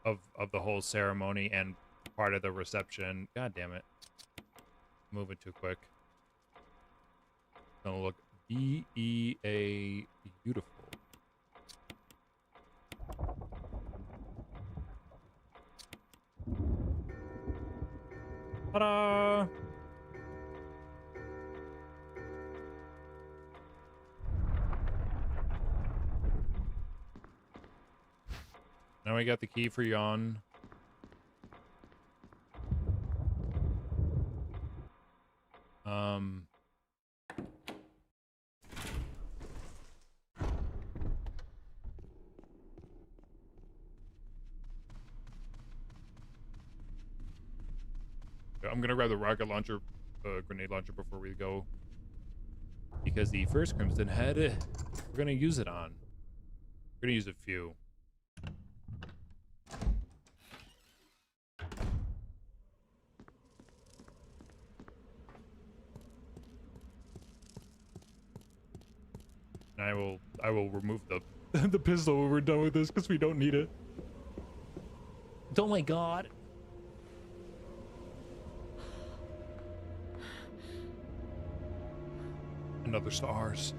of the whole ceremony and part of the reception. God damn it. Moving too quick. Gonna look BEA beautiful. Ta-da! Now we got the key for Yawn. I'm gonna grab the rocket launcher, grenade launcher before we go, because the first Crimson Head, we're gonna use it on. We're gonna use a few. And I will remove the the pistol when we're done with this because we don't need it. Oh my god. Another S.T.A.R.S.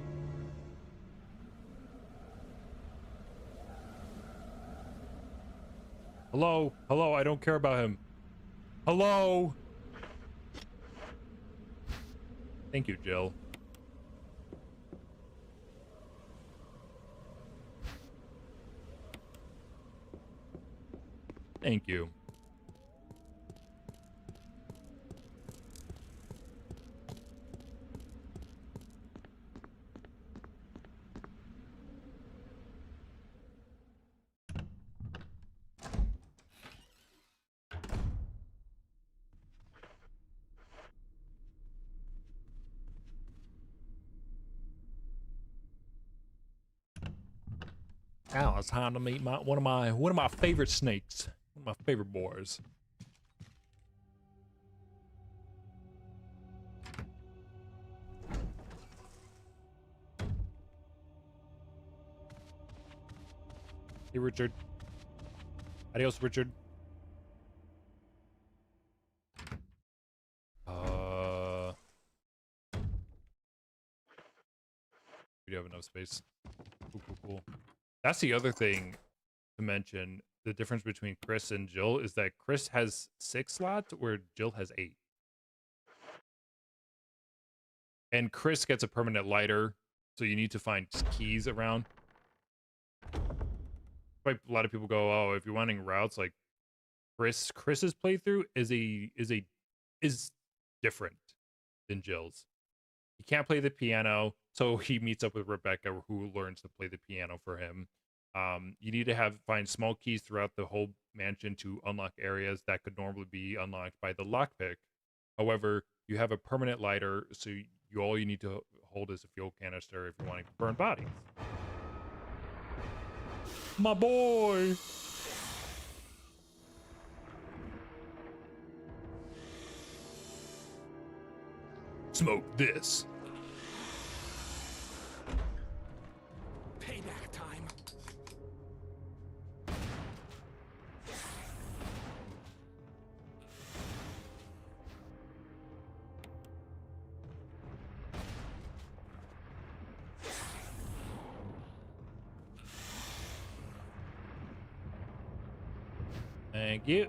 Hello? Hello, I don't care about him. Hello? Thank you, Jill. Thank you. Now it's time to meet one of my favorite snakes. One of my favorite boars. Hey, Richard. Adios, Richard. We do have enough space. Cool. That's the other thing to mention. The difference between Chris and Jill is that Chris has 6 slots where Jill has 8. And Chris gets a permanent lighter, so you need to find keys around. Like a lot of people go, oh, if you're wanting routes, like Chris's playthrough is different than Jill's. He can't play the piano, so he meets up with Rebecca, who learns to play the piano for him. You need to find small keys throughout the whole mansion to unlock areas that could normally be unlocked by the lockpick. However, you have a permanent lighter, so all you need to hold is a fuel canister if you're wanting to burn bodies. My boy! Smoke this.
Payback time.
Thank you.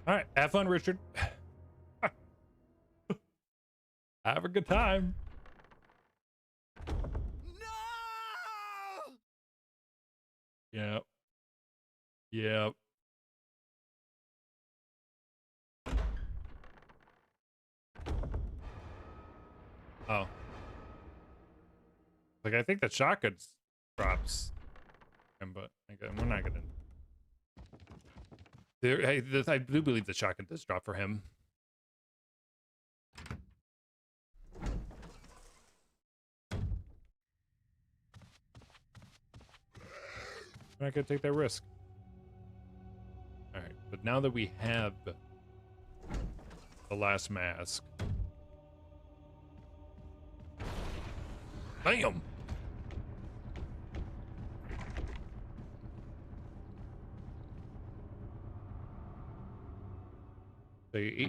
All right, have fun, Richard. Have a good time.
No!
Yep. Yep. Oh. Like, I think the shotgun drops him, but we're not gonna. I do believe the shotgun does drop for him. I'm not gonna take that risk. All right, but now that we have the last mask, bam.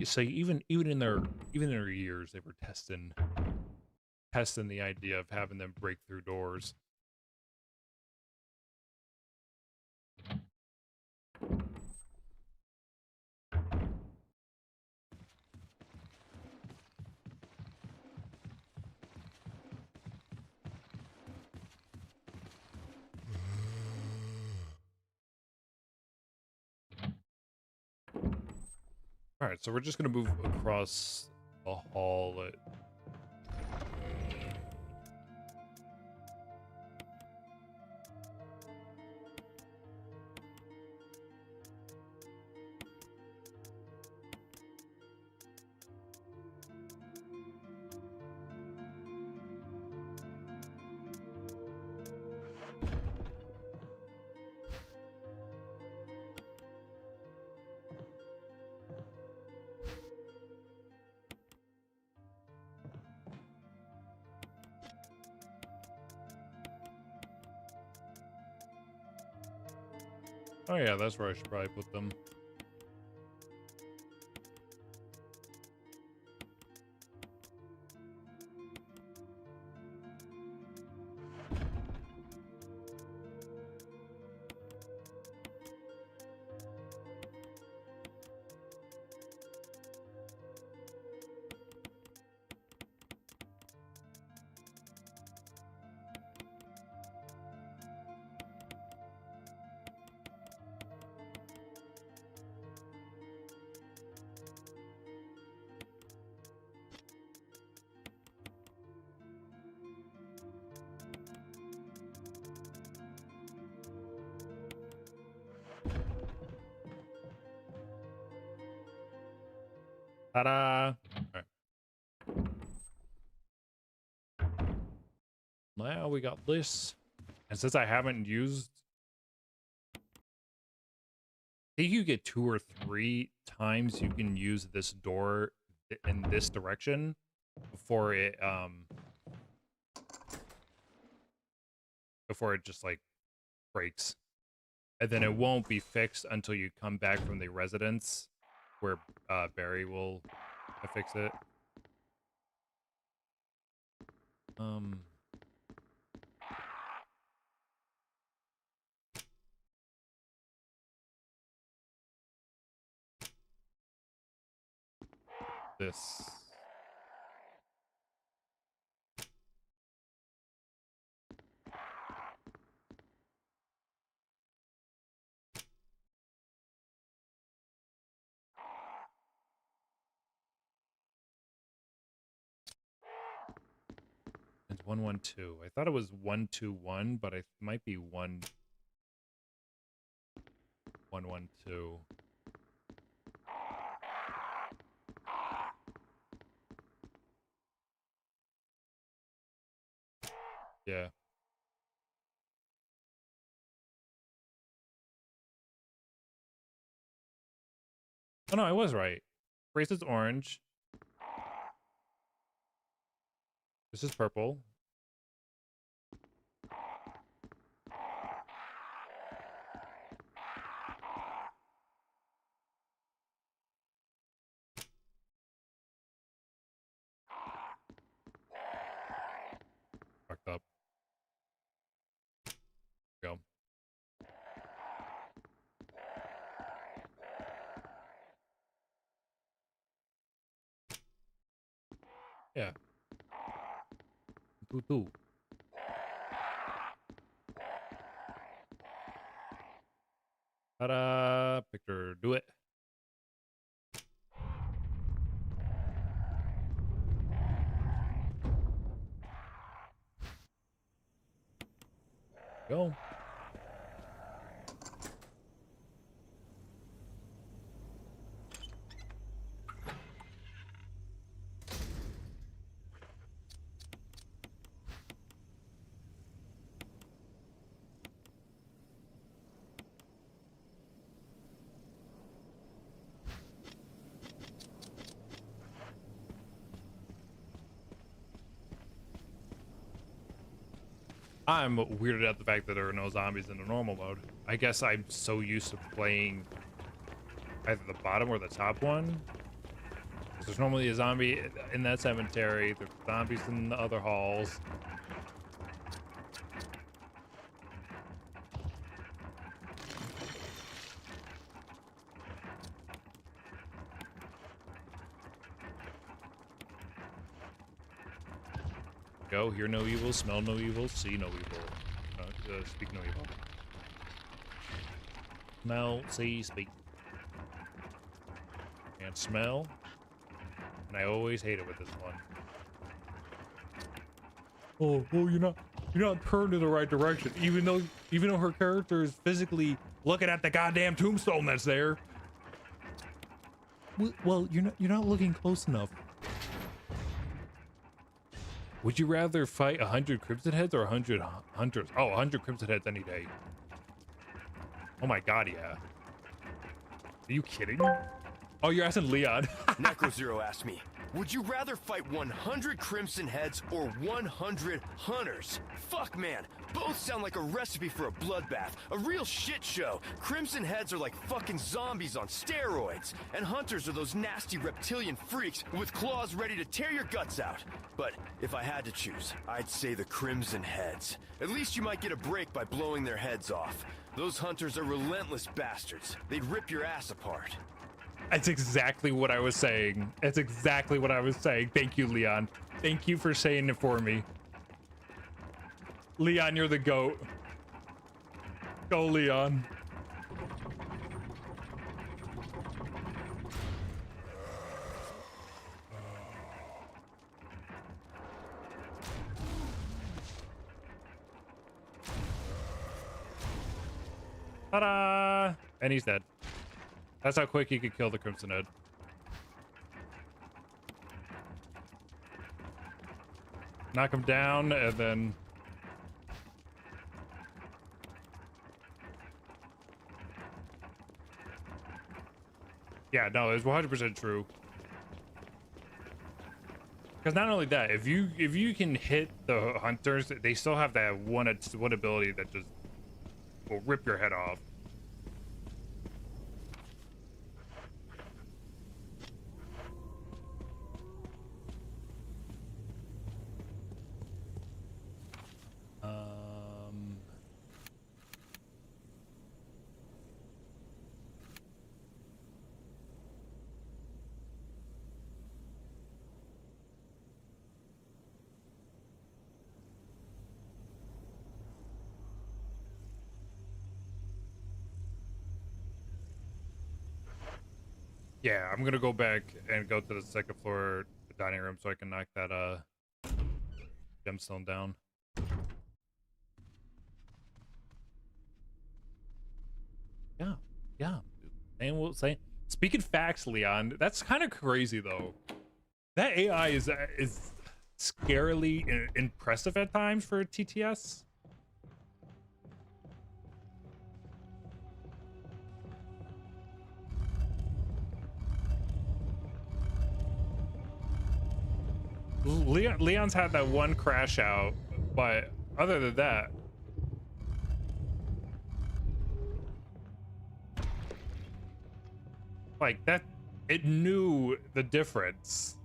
So even in their years, they were testing the idea of having them break through doors. All right, so we're just gonna move across the hall. Oh yeah, that's where I should probably put them. Ta-da! All right. Now we got this, and since I haven't used, I think you get 2 or 3 times you can use this door in this direction before it just like breaks, and then it won't be fixed until you come back from the residence where Barry will fix it. This. 112. I thought it was 121, but it might be 112. Yeah. Oh no, I was right. Bracelet's orange. This is purple. Fucked up. Go. Yeah. Two. Ta-da! Picture. Do it. Go. I'm weirded out the fact that there are no zombies in the normal mode. I guess I'm so used to playing either the bottom or the top one. There's normally a zombie in that cemetery. There's zombies in the other halls. Go, hear no evil, smell no evil, see no evil. Speak no evil. Smell, see, speak. And smell. And I always hate it with this one. Oh, you're not turned in the right direction. Even though her character is physically looking at the goddamn tombstone that's there. Well, you're not looking close enough. Would you rather fight 100 Crimson Heads or 100 Hunters? Oh, 100 Crimson Heads any day. Oh my god, yeah. Are you kidding? Oh, you're asking Leon.
Necrozero asked me, would you rather fight 100 Crimson Heads or 100 Hunters? Fuck, man. Both sound like a recipe for a bloodbath. A real shit show. Crimson Heads are like fucking zombies on steroids. And Hunters are those nasty reptilian freaks with claws ready to tear your guts out. But if I had to choose, I'd say the Crimson Heads. At least you might get a break by blowing their heads off. Those Hunters are relentless bastards. They'd rip your ass apart.
That's exactly what I was saying. That's exactly what I was saying. Thank you, Leon. Thank you for saying it for me. Leon, you're the GOAT. Go, Leon. Ta-da! And he's dead. That's how quick he could kill the Crimson Head. Knock him down, and then... Yeah, no, it's 100% true. Because not only that, if you can hit the Hunters, they still have that one ability that just will rip your head off. Yeah, I'm gonna go back and go to the second floor dining room so I can knock that gemstone down. Yeah, yeah. And we'll say, speaking facts, Leon, that's kind of crazy though. That AI is scarily impressive at times for a TTS. Leon's had that one crash out, but other than that, like that, it knew the difference.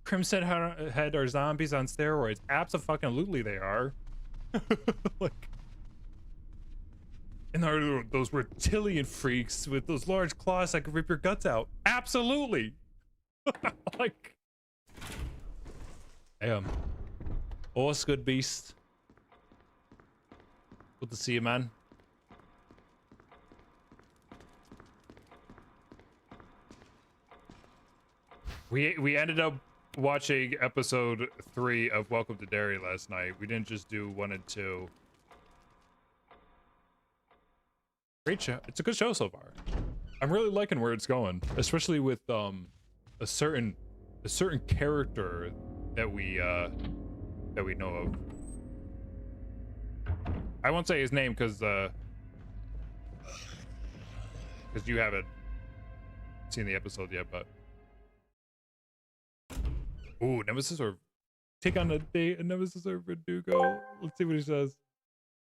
Crimson Head are zombies on steroids. Abso-fucking-lutely they are. Like, and there are those reptilian freaks with those large claws that could rip your guts out. Absolutely. Like, damn. Oh, it's good, beast. Good to see you, man. We ended up watching episode 3 of Welcome to Derry last night. We didn't just do 1 and 2. Great show. It's a good show so far. I'm really liking where it's going, especially with a certain character that we know of. I won't say his name because you haven't seen the episode yet, but ooh, Nemesis or take on a date, a Nemesis or Verdugo. Let's see what he says.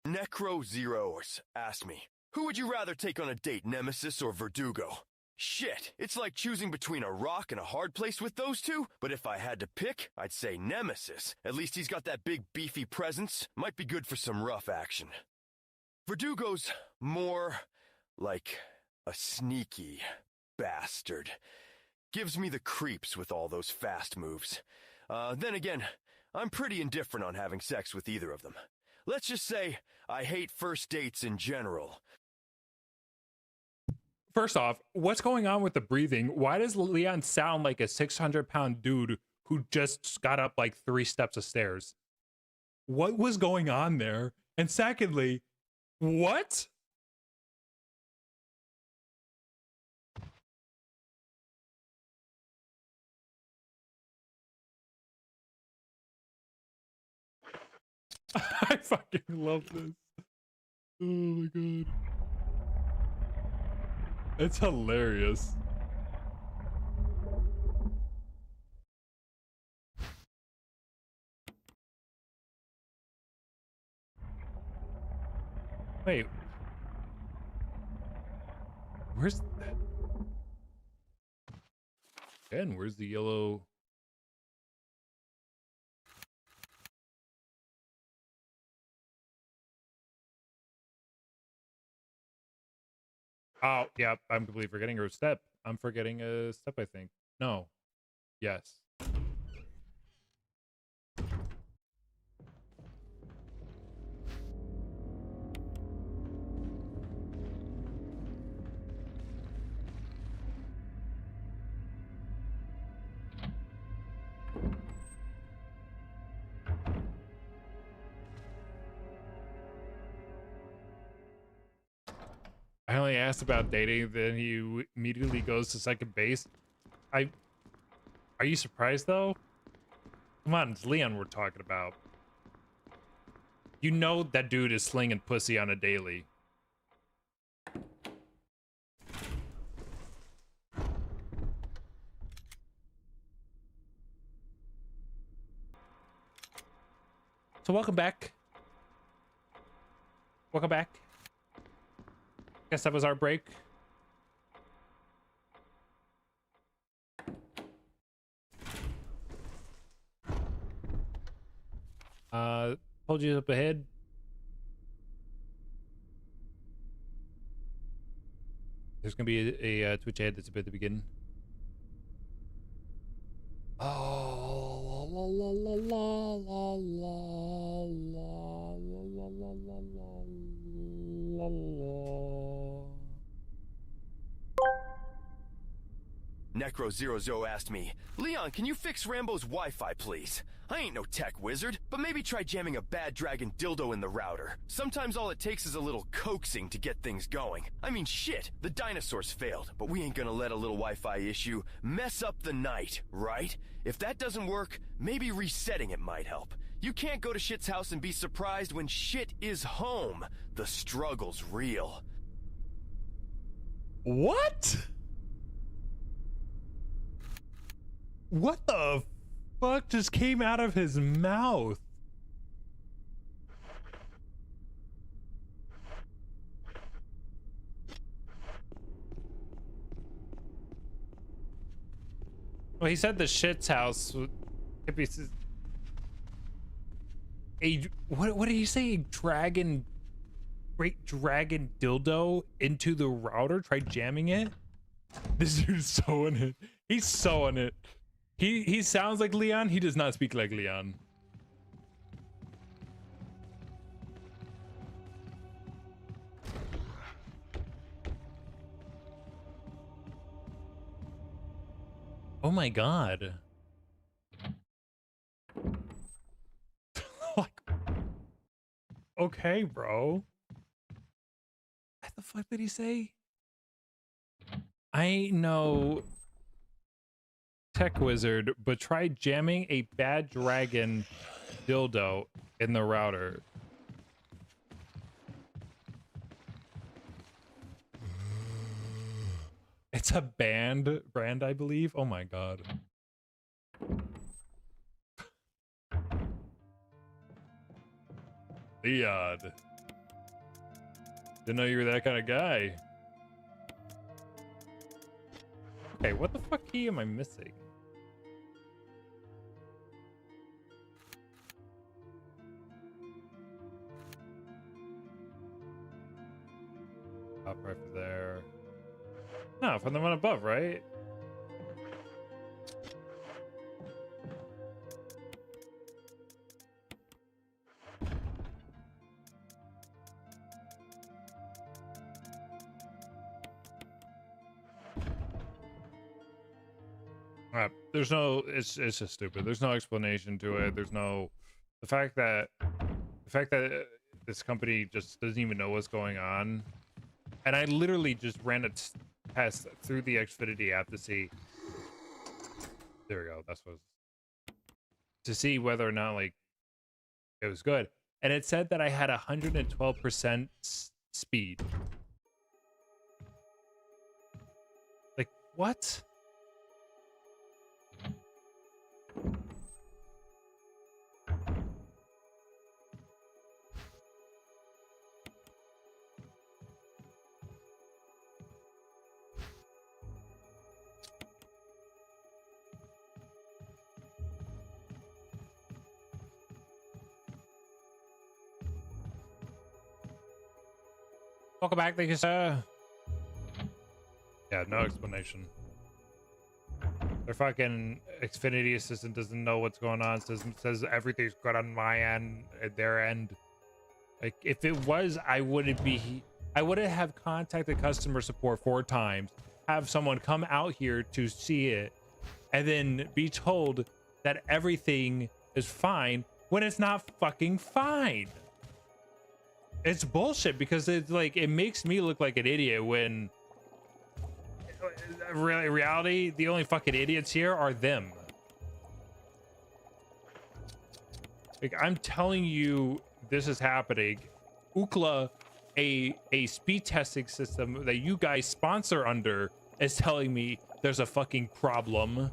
Necro Zeros asked me, who would you rather take on a date, Nemesis or Verdugo? Shit, it's like choosing between a rock and a hard place with those two, but if I had to pick, I'd say Nemesis. At least he's got that big beefy presence, might be good for some rough action. Verdugo's more like a sneaky bastard. Gives me the creeps with all those fast moves. Then again, I'm pretty indifferent on having sex with either of them. Let's just say I hate first dates in general.
First off, what's going on with the breathing? Why does Leon sound like a 600-pound dude who just got up like 3 steps of stairs? What was going on there? And secondly, what? I fucking love this. Oh my god. It's hilarious. Wait. Where's that? Ben, where's the yellow? Oh, yeah, I'm completely forgetting her step. I'm forgetting a step, I think. No. Yes. I only asked about dating, then he immediately goes to second base. Are you surprised though? Come on, it's Leon we're talking about. You know that dude is slinging pussy on a daily. So welcome back. Welcome back. Guess that was our break. Told you up ahead. There's gonna be a Twitch ad that's about to begin. Oh,
Necro00 asked me, Leon, can you fix Rambo's Wi-Fi, please? I ain't no tech wizard, but maybe try jamming a bad dragon dildo in the router. Sometimes all it takes is a little coaxing to get things going. I mean, shit, the dinosaurs failed, but we ain't gonna let a little Wi-Fi issue mess up the night, right? If that doesn't work, maybe resetting it might help. You can't go to shit's house and be surprised when shit is home. The struggle's real.
What? What the fuck just came out of his mouth? Well, he said the shit's house. What did he say? A dragon, great dragon dildo into the router? Try jamming it. This dude's so in it. He's so in it. He sounds like Leon. He does not speak like Leon. Oh my god. Like, okay, bro. What the fuck did he say? I ain't no tech wizard, but try jamming a bad dragon dildo in the router. It's a brand, I believe. Oh my god. Leon. Didn't know you were that kind of guy. Okay, what the fuck key am I missing? Up right for there. No, from the one above, right? There's no, it's just stupid. There's no explanation to it. There's no, the fact that this company just doesn't even know what's going on. And I literally just ran a test through the Xfinity app to see, there we go, that's what, to see whether or not like it was good. And it said that I had 112% speed. Like, what? Welcome back, thank you, sir. Yeah, no explanation. Their fucking Xfinity assistant doesn't know what's going on. Says everything's good on my end, at their end. Like, if it was, I wouldn't have contacted customer support 4 times, have someone come out here to see it, and then be told that everything is fine when it's not fucking fine. It's bullshit, because it's like, it makes me look like an idiot when reality, the only fucking idiots here are them. Like, I'm telling you, this is happening. Ookla, a speed testing system that you guys sponsor under, is telling me there's a fucking problem.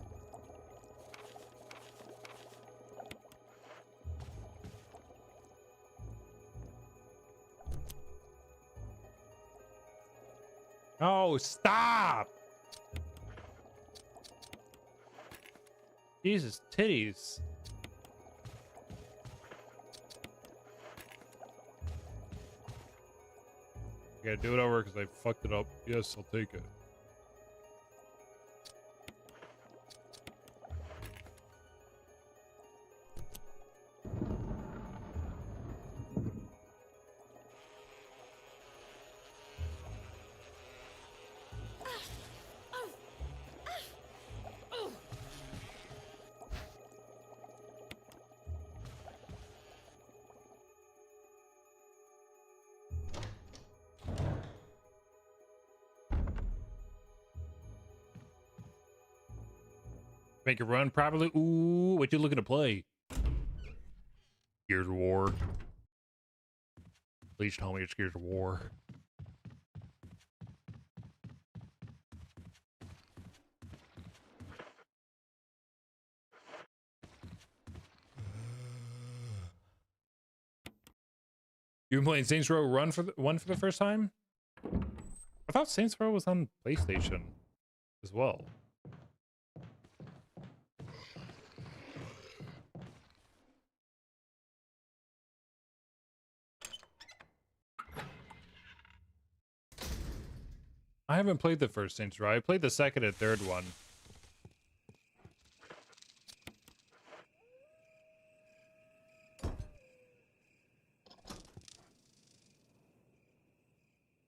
Oh, stop! Jesus, titties. I gotta do it over because I fucked it up. Yes, I'll take it. Make it run properly. Ooh, what you looking to play? Gears of War. Please tell me it's Gears of War. You been playing Saints Row Run for one for the first time? I thought Saints Row was on PlayStation as well. I haven't played the first Saints Row. I played the second and third one.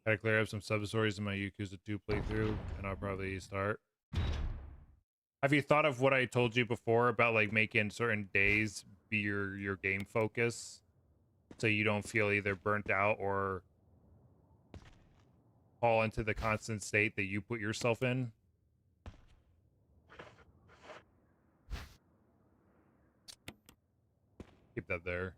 Gotta clear up some sub-stories in my Yakuza 2 playthrough, and I'll probably start. Have you thought of what I told you before about like making certain days be your game focus, so you don't feel either burnt out or fall into the constant state that you put yourself in? Keep that there.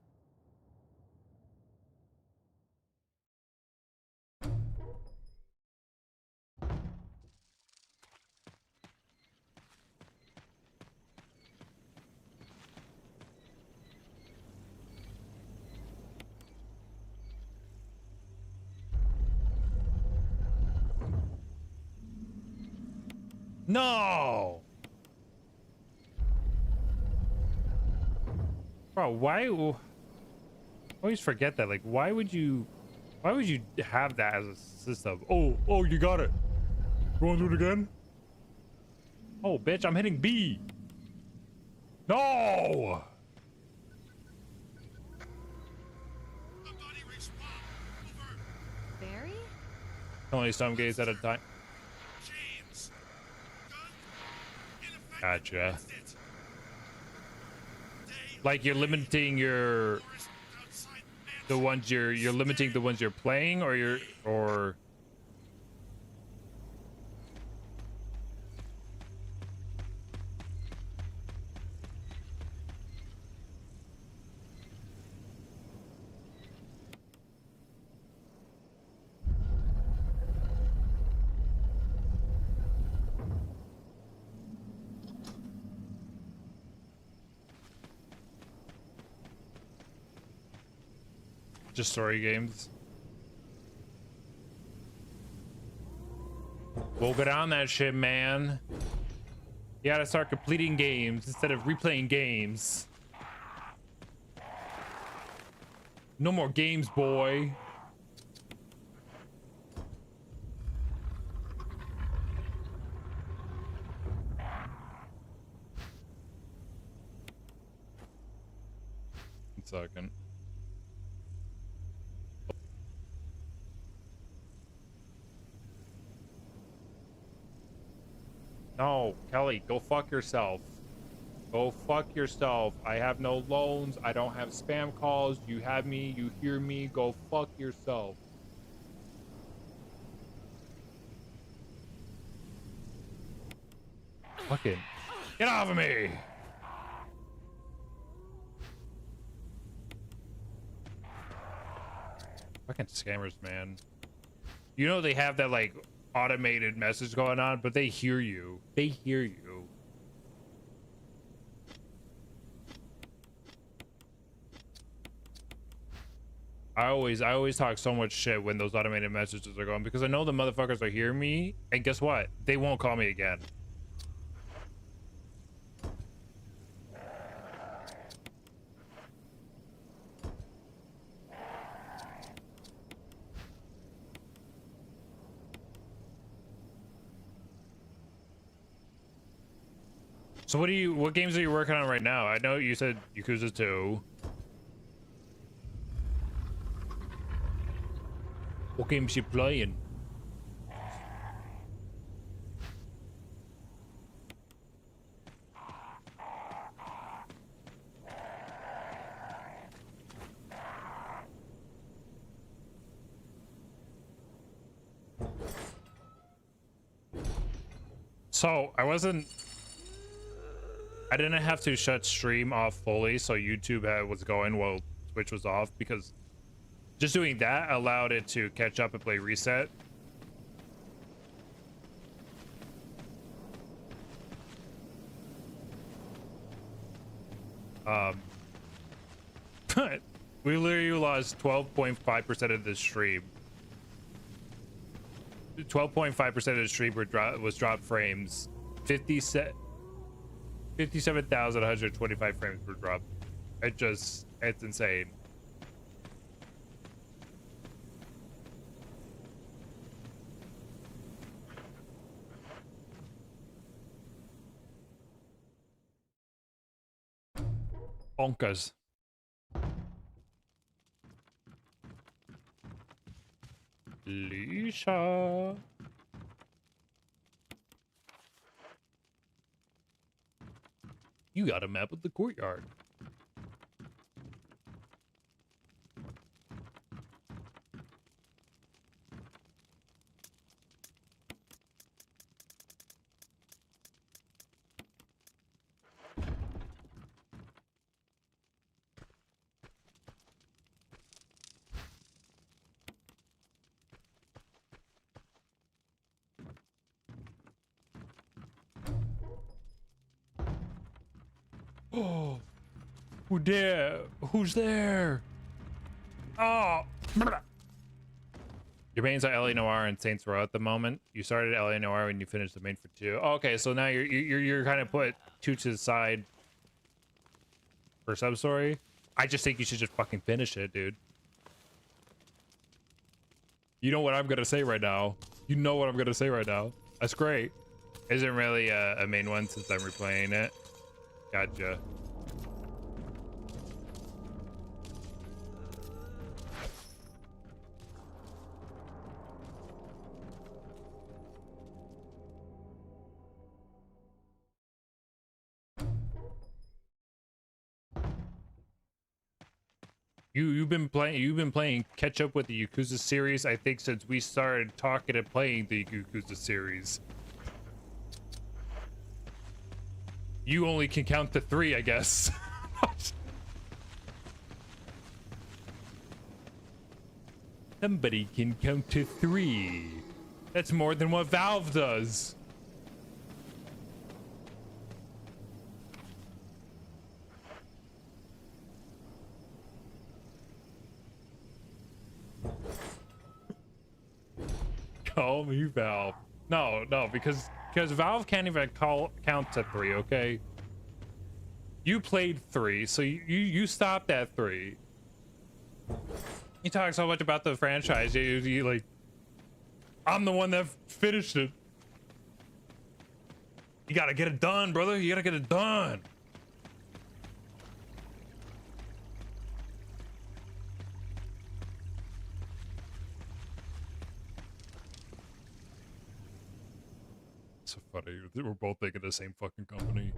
No! Bro, why? I always forget that. Like, why would you have that as a system? Oh, you got it. You want to do it again? Oh, bitch, I'm hitting B. No!
Barry?
Only some gays at a time. Gotcha. Like you're limiting the ones you're limiting the ones you're playing, or just story games. We'll get on that shit, man. You gotta start completing games instead of replaying games. No more games, boy. One second. No, Kelly, go fuck yourself. Go fuck yourself. I have no loans. I don't have spam calls. You have me. You hear me. Go fuck yourself. Fucking get off of me. Fucking scammers, man. You know they have that like automated message going on, but they hear you. They hear you. I always talk so much shit when those automated messages are going because I know the motherfuckers are hearing me, and guess what? They won't call me again. So what games are you working on right now? I know you said Yakuza 2. What games you playing? So I wasn't I didn't have to shut stream off fully, so YouTube was going while Twitch was off, because just doing that allowed it to catch up and play reset. But we literally lost 12.5% of the stream. 12.5% of the stream was dropped frames. 57,125 frames were dropped. It's insane. Bonkers. Lisa. You got a map of the courtyard. Oh, who's there? Oh, your mains are LA Noire and Saints Row at the moment. You started LA Noire when you finished the main for 2. Oh, okay, so now you're kind of put 2 to the side for sub story. I just think you should just fucking finish it, dude. You know what I'm gonna say right now. You know what I'm gonna say right now. That's great. Isn't really a main one since I'm replaying it. Gotcha. You've been playing catch up with the Yakuza series, I think, since we started talking and playing the Yakuza series. You only can count to 3, I guess. Somebody can count to 3. That's more than what Valve does. Call me Valve. No, because Valve can't even count to 3, okay? You played 3, so you stopped at 3. You talk so much about the franchise, you like, I'm the one that finished it. You gotta get it done, brother. You gotta get it done. So funny. We're both thinking the same fucking company.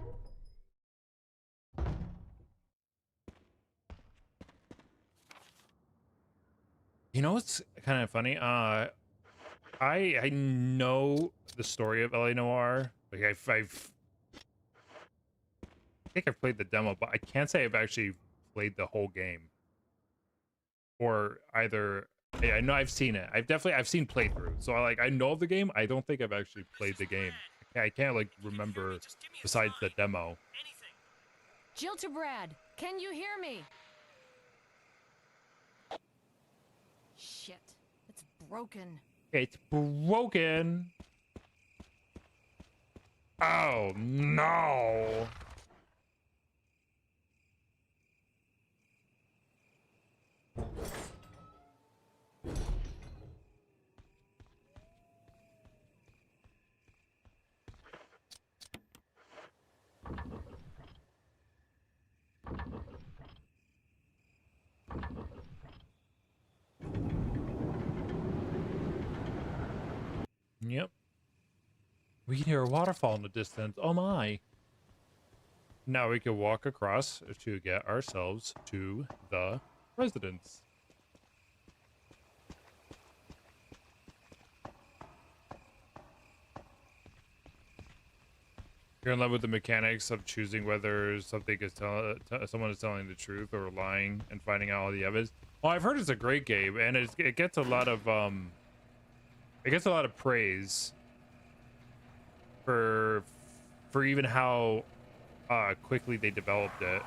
You know what's kind of funny? I know the story of LA Noire. Like I think I've played the demo, but I can't say I've actually played the whole game. Or either, I know I've seen it. I've seen playthroughs. So I know of the game. I don't think I've actually played the game. I can't like remember besides the demo.
Jill to Brad, can you hear me? Shit, it's broken.
It's broken. Oh no. Yep. We can hear a waterfall in the distance. Oh my. Now we can walk across to get ourselves to the residence. You're in love with the mechanics of choosing whether something is someone is telling the truth or lying and finding out all the evidence. Well, I've heard it's a great game, and it gets a lot of praise for even how quickly they developed it.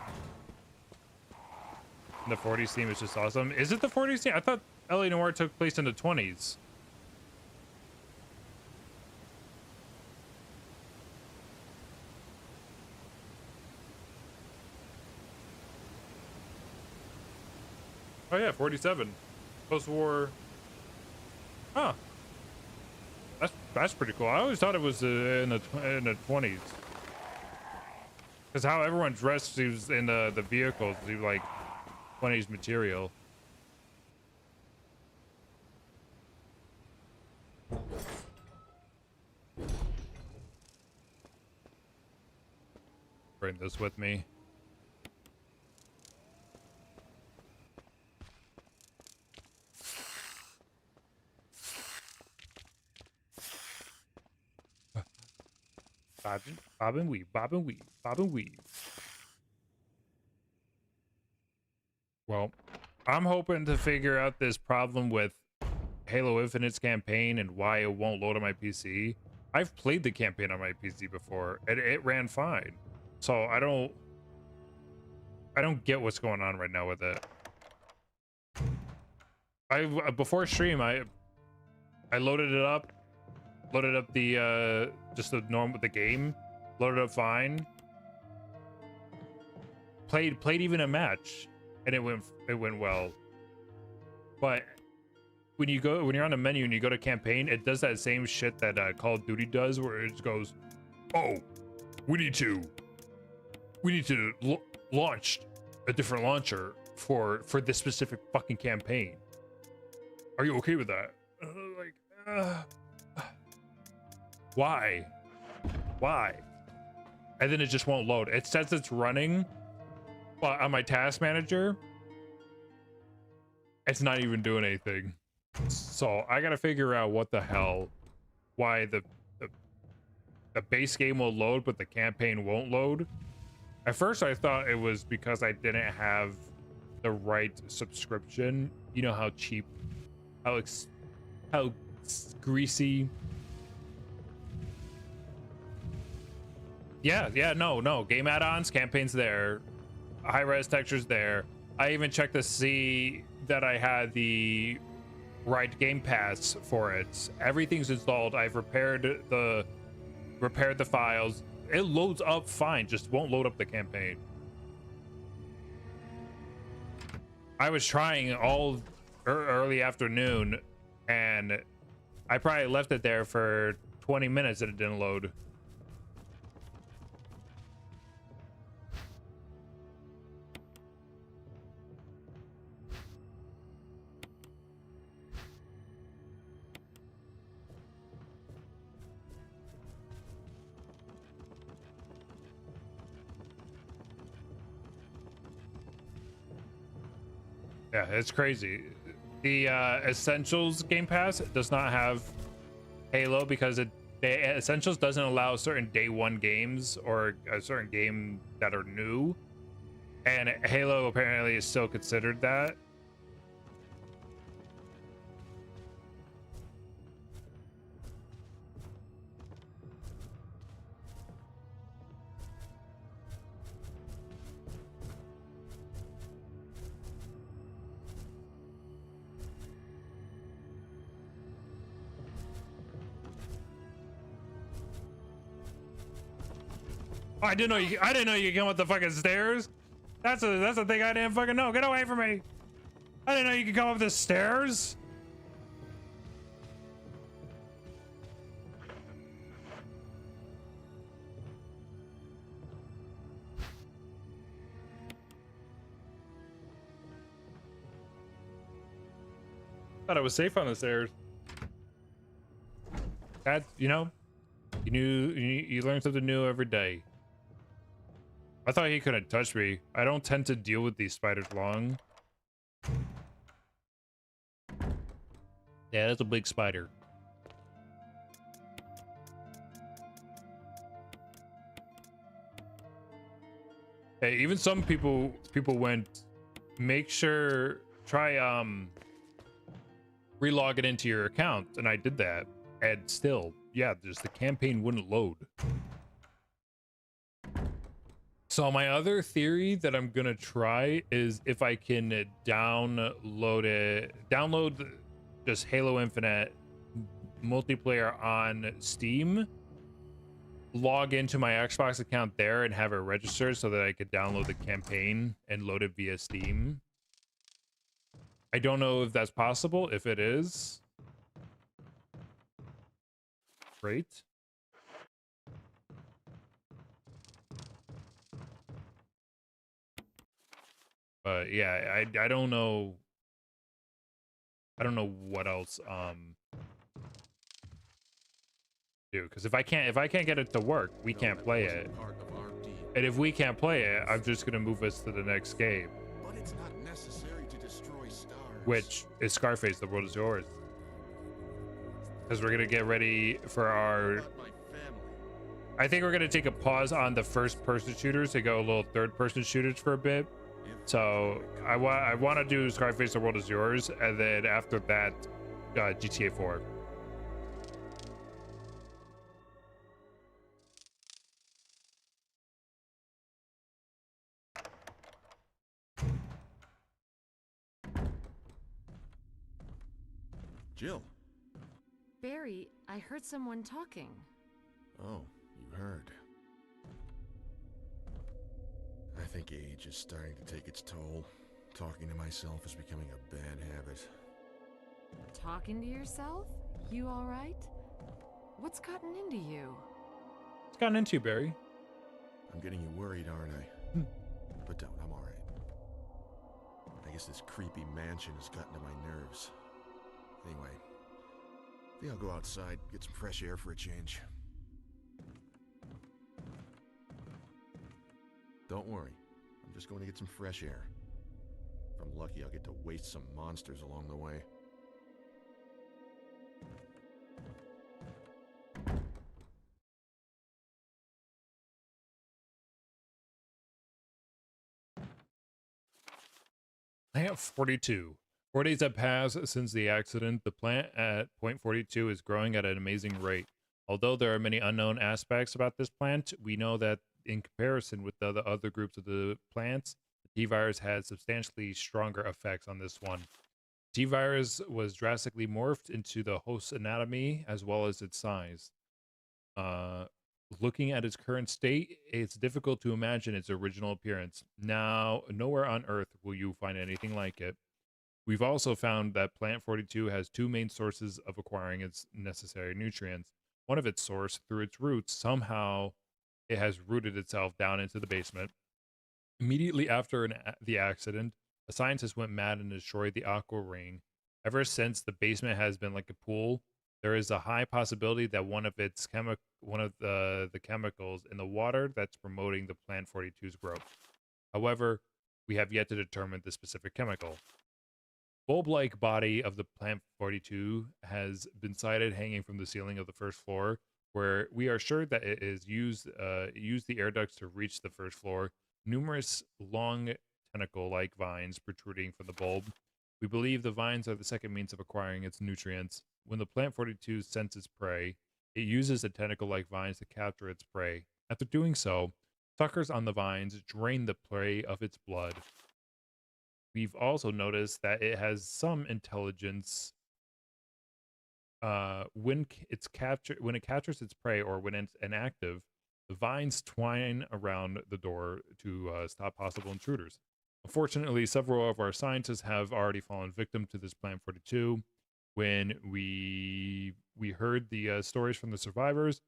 And the 40s theme is just awesome. Is it the 40s theme? I thought LA Noire took place in the 20s. Oh yeah, 47. Post-war. Huh. That's pretty cool. I always thought it was in the 20s. Because how everyone dressed seems in the vehicles seems like 20s material. Bring this with me. Bob and weave, bob and weave, bob and weave. Well, I'm hoping to figure out this problem with Halo Infinite's campaign and why it won't load on my PC. I've played the campaign on my PC before and it ran fine. So I don't get what's going on right now with it. Before stream I loaded it up. Loaded up the just the game, loaded up fine. Played even a match, and it went well. But when you're on the menu and you go to campaign, it does that same shit that Call of Duty does, where it just goes, "Oh, we need to launch a different launcher for this specific fucking campaign. Are you okay with that?" Why? And then it just won't load. It says it's running, but on my task manager, it's not even doing anything. So I gotta figure out what the hell, why the base game will load, but the campaign won't load. At first I thought it was because I didn't have the right subscription. You know how cheap, how greasy. Yeah, no. Game add-ons, campaigns there. High-res textures there. I even checked to see that I had the right Game Pass for it. Everything's installed. I've repaired the files. It loads up fine, just won't load up the campaign. I was trying all early afternoon, and I probably left it there for 20 minutes and it didn't load. Yeah, it's crazy. The Essentials Game Pass does not have Halo because the Essentials doesn't allow certain day one games or a certain game that are new, and Halo apparently is still considered that. Oh, I didn't know you could come up the fucking stairs. That's a thing I didn't fucking know. Get away from me. I didn't know you could come up the stairs. Thought I was safe on the stairs. That, you learn something new every day. I thought he couldn't touch me. I don't tend to deal with these spiders long. Yeah, that's a big spider. Hey, even some people went, make sure, try relog it into your account, and I did that, and still, yeah, just the campaign wouldn't load. So my other theory that I'm gonna try is if I can download just Halo Infinite multiplayer on Steam, log into my Xbox account there and have it registered so that I could download the campaign and load it via Steam. I don't know if that's possible. If it is, great. But yeah, I don't know. I don't know what else do, because if I can't get it to work, we can't play it. And if we can't play it, I'm just gonna move us to the next game,
But it's not necessary to destroy S.T.A.R.S.
which is Scarface. The world is yours. Because we're gonna get ready for our.
About my family.
I think we're gonna take a pause on the first-person shooters to go a little third-person shooters for a bit. So I want to do Scarface. The world is yours, and then after that, GTA 4.
Jill.
Barry, I heard someone talking.
Oh, you heard. I think age is starting to take its toll. Talking to myself is becoming a bad habit.
Talking to yourself? You alright? What's gotten into you?
It's gotten into you, Barry.
I'm getting you worried, aren't I? But don't, I'm alright. I guess this creepy mansion has gotten to my nerves. Anyway, I think I'll go outside, get some fresh air for a change. Don't worry, I'm just going to get some fresh air. If I'm lucky, I'll get to waste some monsters along the way.
Plant 42. 4 days have passed since the accident. The plant at point 42 is growing at an amazing rate. Although there are many unknown aspects about this plant, we know that in comparison with the other groups of the plants, the T-virus had substantially stronger effects on this one. T-virus was drastically morphed into the host's anatomy as well as its size. Looking at its current state, it's difficult to imagine its original appearance. Now, nowhere on Earth will you find anything like it. We've also found that Plant 42 has two main sources of acquiring its necessary nutrients. One of its source, through its roots, somehow it has rooted itself down into the basement. Immediately after the accident, a scientist went mad and destroyed the aqua ring. Ever since, the basement has been like a pool. There is a high possibility that one of the chemicals in the water that's promoting the Plant 42's growth. However, we have yet to determine the specific chemical. Bulb-like body of the Plant 42 has been sighted hanging from the ceiling of the first floor, where we are sure that it is used the air ducts to reach the first floor. Numerous long tentacle-like vines protruding from the bulb. We believe the vines are the second means of acquiring its nutrients. When the Plant 42 senses prey, it uses the tentacle-like vines to capture its prey. After doing so, suckers on the vines drain the prey of its blood. We've also noticed that it has some intelligence when it captures its prey or when it's inactive. The vines twine around the door to stop possible intruders. Unfortunately, several of our scientists have already fallen victim to this Plant 42. When we heard the stories from the survivors,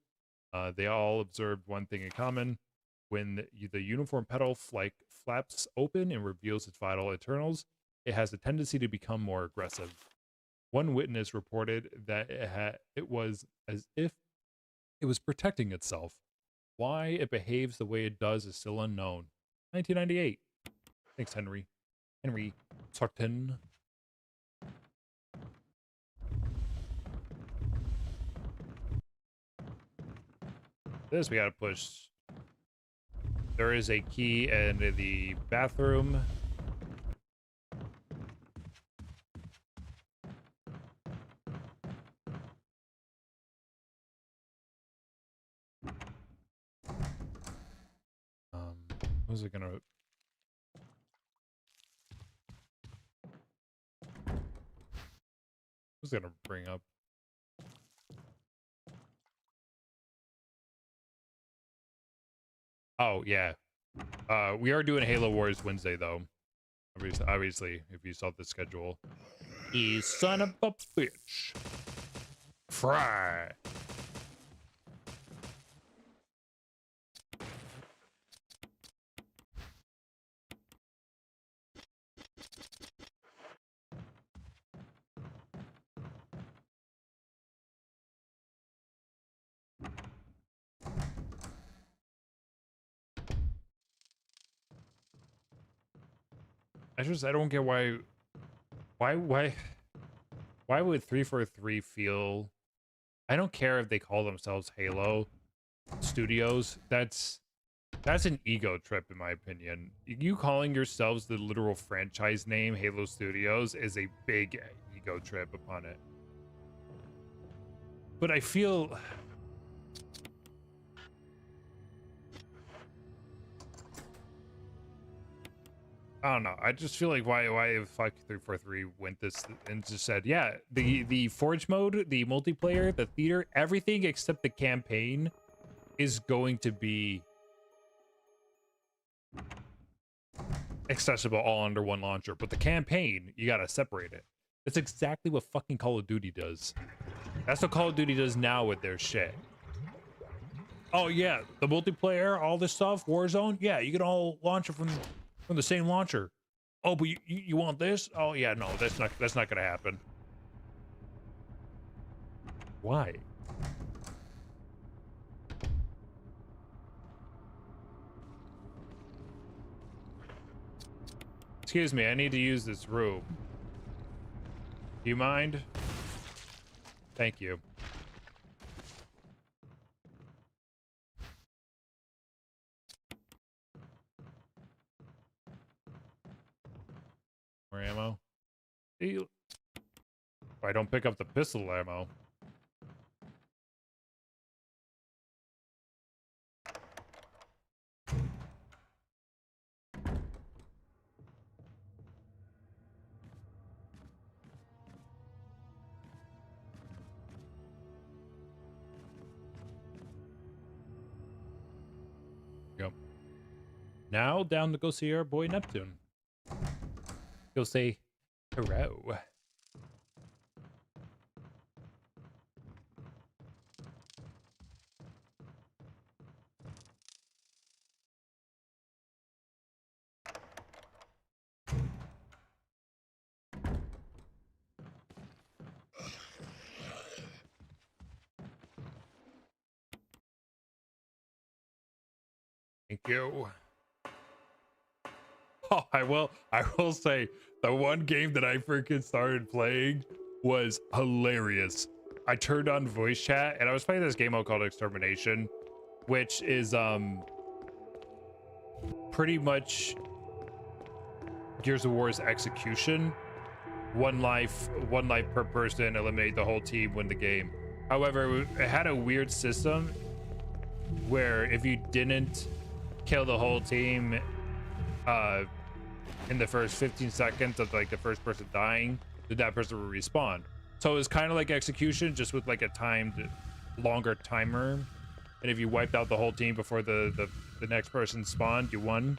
they all observed one thing in common. When the uniform petal flaps open and reveals its vital internals, it has a tendency to become more aggressive. One witness reported that it was as if it was protecting itself. Why it behaves the way it does is still unknown. 1998. Thanks, Henry. Henry Sarton. This we gotta push There is a key in the bathroom. What was it gonna? Who's gonna bring up? Oh yeah, we are doing Halo Wars Wednesday though. Obviously, if you saw the schedule. You son of a bitch. Fry. I don't get why would 343 feel, I don't care if they call themselves Halo Studios, that's an ego trip in my opinion. You calling yourselves the literal franchise name Halo Studios is a big ego trip upon it. But I feel I don't know. I just feel like why if fuck 343 went this and just said, yeah, the Forge mode, the multiplayer, the theater, everything except the campaign is going to be accessible all under one launcher. But the campaign, you gotta separate it. That's exactly what fucking Call of Duty does. That's what Call of Duty does now with their shit. Oh yeah, the multiplayer, all this stuff, Warzone, yeah, you can all launch it from the same launcher. Oh, but you want this? Oh yeah, no, that's not gonna happen. Why? Excuse me, I need to use this room. Do you mind? Thank you. More ammo. If I don't pick up the pistol ammo. Yep. Now down to go see our boy Neptune. Go say hello. Thank you. Oh, I will say the one game that I freaking started playing was hilarious. I turned on voice chat and I was playing this game mode called Extermination, which is pretty much Gears of War's Execution. One life per person, eliminate the whole team, win the game. However, it had a weird system where if you didn't kill the whole team in the first 15 seconds of like the first person dying, that person would respawn. So it was kind of like Execution, just with like a timed longer timer, and if you wiped out the whole team before the next person spawned, you won.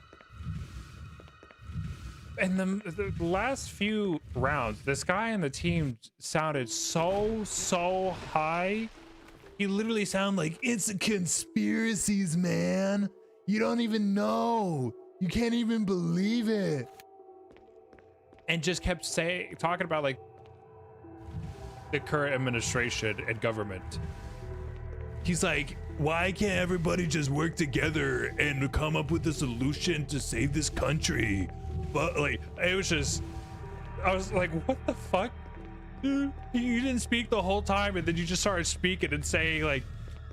And the last few rounds, this guy on the team sounded so high. He literally sounded like, it's a conspiracies, man. You don't even know. You can't even believe it. And just kept talking about like the current administration and government. He's like, why can't everybody just work together and come up with a solution to save this country? But like, it was just, I was like, what the fuck? Dude, you didn't speak the whole time, and then you just started speaking and saying like,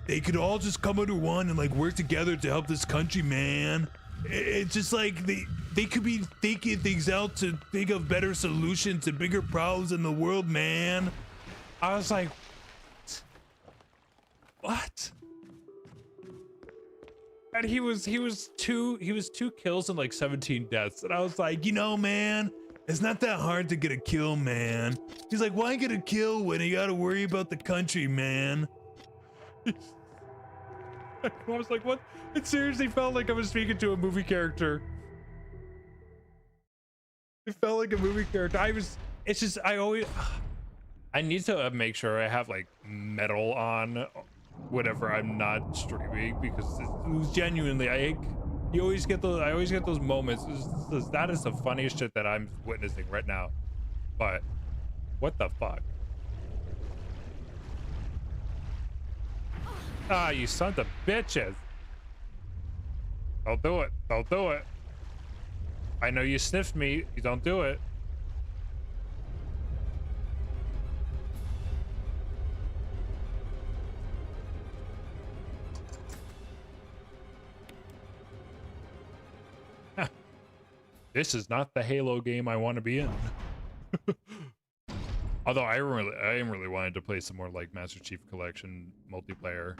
they could all just come under one and like work together to help this country, man. It's just like they could be thinking things out to think of better solutions to bigger problems in the world, man.
I was like, what? And he was two kills and like 17 deaths.
And I was like, you know, man, it's not that hard to get a kill, man. He's like, why get a kill when you gotta worry about the country, man?
I was like, what? It seriously felt like I was speaking to a movie character. It felt like a movie character. It's just, I need to make sure I have like metal on whenever I'm not streaming, because it was genuinely, I always get those moments. That is the funniest shit that I'm witnessing right now. But what the fuck? Ah, you sons of bitches. Don't do it. Don't do it. I know you sniffed me. You don't do it. This is not the Halo game I want to be in. Although I am really wanting to play some more like Master Chief Collection multiplayer.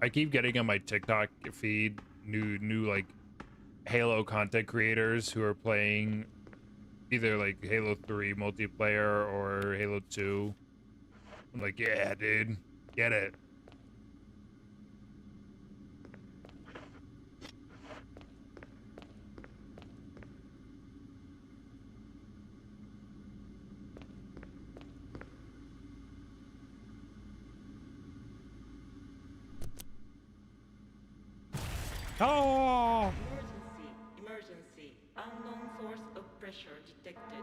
I keep getting on my TikTok feed new like Halo content creators who are playing either like Halo 3 multiplayer or Halo 2. I'm like, yeah, dude, get it. Oh!
Emergency. Unknown source of pressure detected.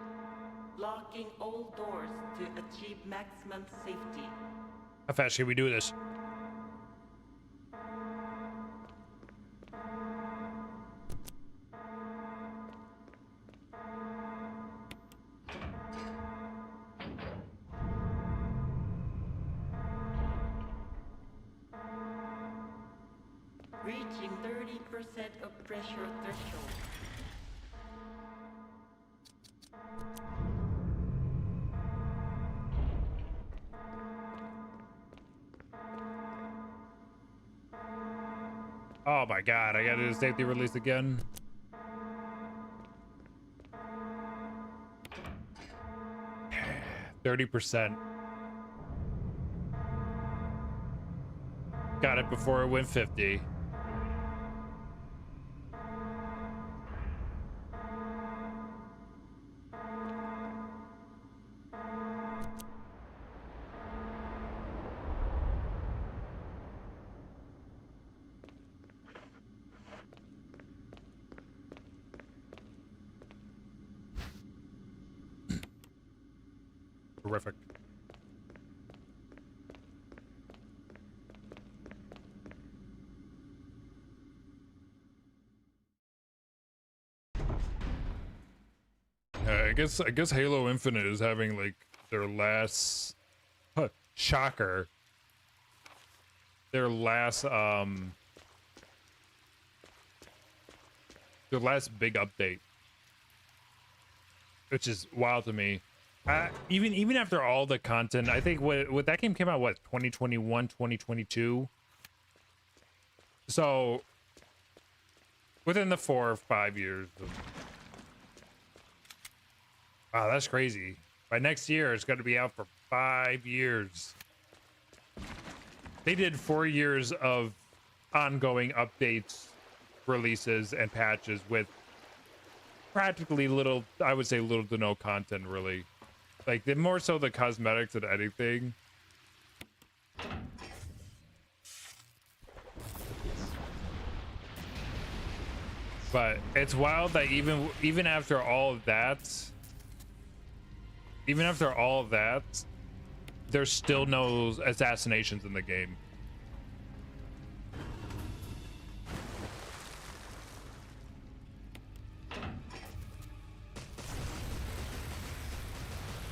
Locking all doors to achieve maximum safety.
How fast can we do this?
Reaching 30% of pressure threshold.
Oh my god, I gotta do the safety release again. %30. Got it before it went 50. Terrific. I guess Halo Infinite is having like their last shocker. Their last big update. Which is wild to me. Even after all the content, I think what that game came out, what, 2021, 2022? So within the 4 or 5 years of, wow, that's crazy. By next year it's going to be out for 5 years. They did 4 years of ongoing updates, releases, and patches with practically little, I would say little to no content, really. Like, the more so the cosmetics than anything. But it's wild that even after all of that, there's still no assassinations in the game.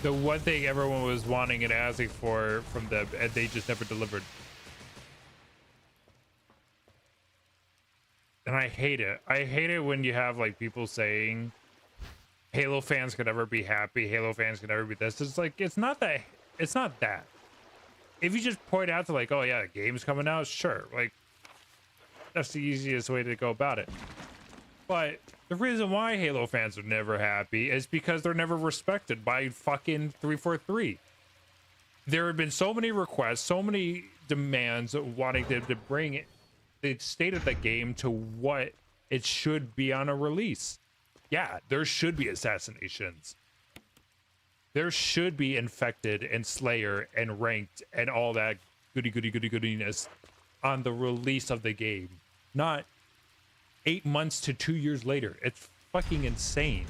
The one thing everyone was wanting and asking for from them, and they just never delivered. And I hate it. I hate it when you have like people saying Halo fans could never be happy, Halo fans could never be this. It's like, it's not that. It's not that. If you just point out to like, oh yeah, the game's coming out, sure, like that's the easiest way to go about it. But the reason why Halo fans are never happy is because they're never respected by fucking 343. There have been so many requests, so many demands wanting to bring it, the state of the game to what it should be on a release. Yeah, there should be assassinations. There should be infected and Slayer and ranked and all that goodiness on the release of the game. Not 8 months to 2 years later. It's fucking insane.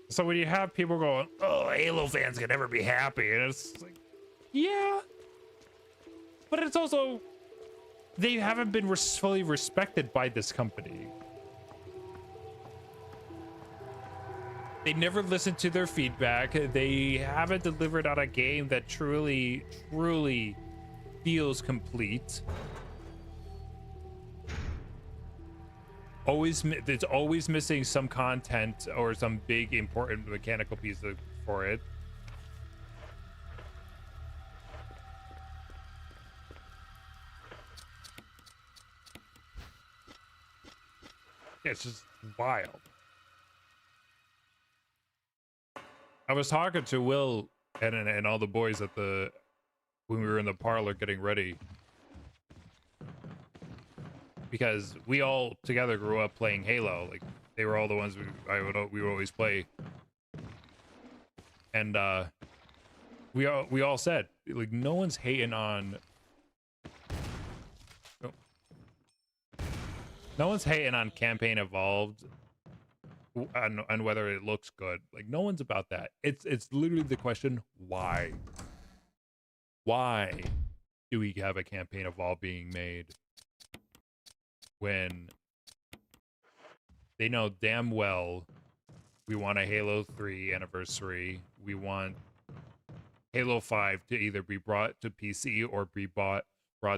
So when you have people going, oh, Halo fans can never be happy, and it's like, yeah, but it's also, they haven't been fully respected by this company. They never listened to their feedback. They haven't delivered on a game that truly feels complete. It's always missing some content or some big important mechanical piece for it. Yeah, it's just wild. I was talking to Will and all the boys at when we were in the parlor getting ready, because we all together grew up playing Halo. Like they were all the ones we would always play, and we all said like no one's hating on. No one's hating on Campaign Evolved and whether it looks good. Like no one's about that. It's literally the question, why? Why do we have a Campaign Evolved being made when they know damn well we want a Halo 3 anniversary, we want Halo 5 to either be brought to PC or be brought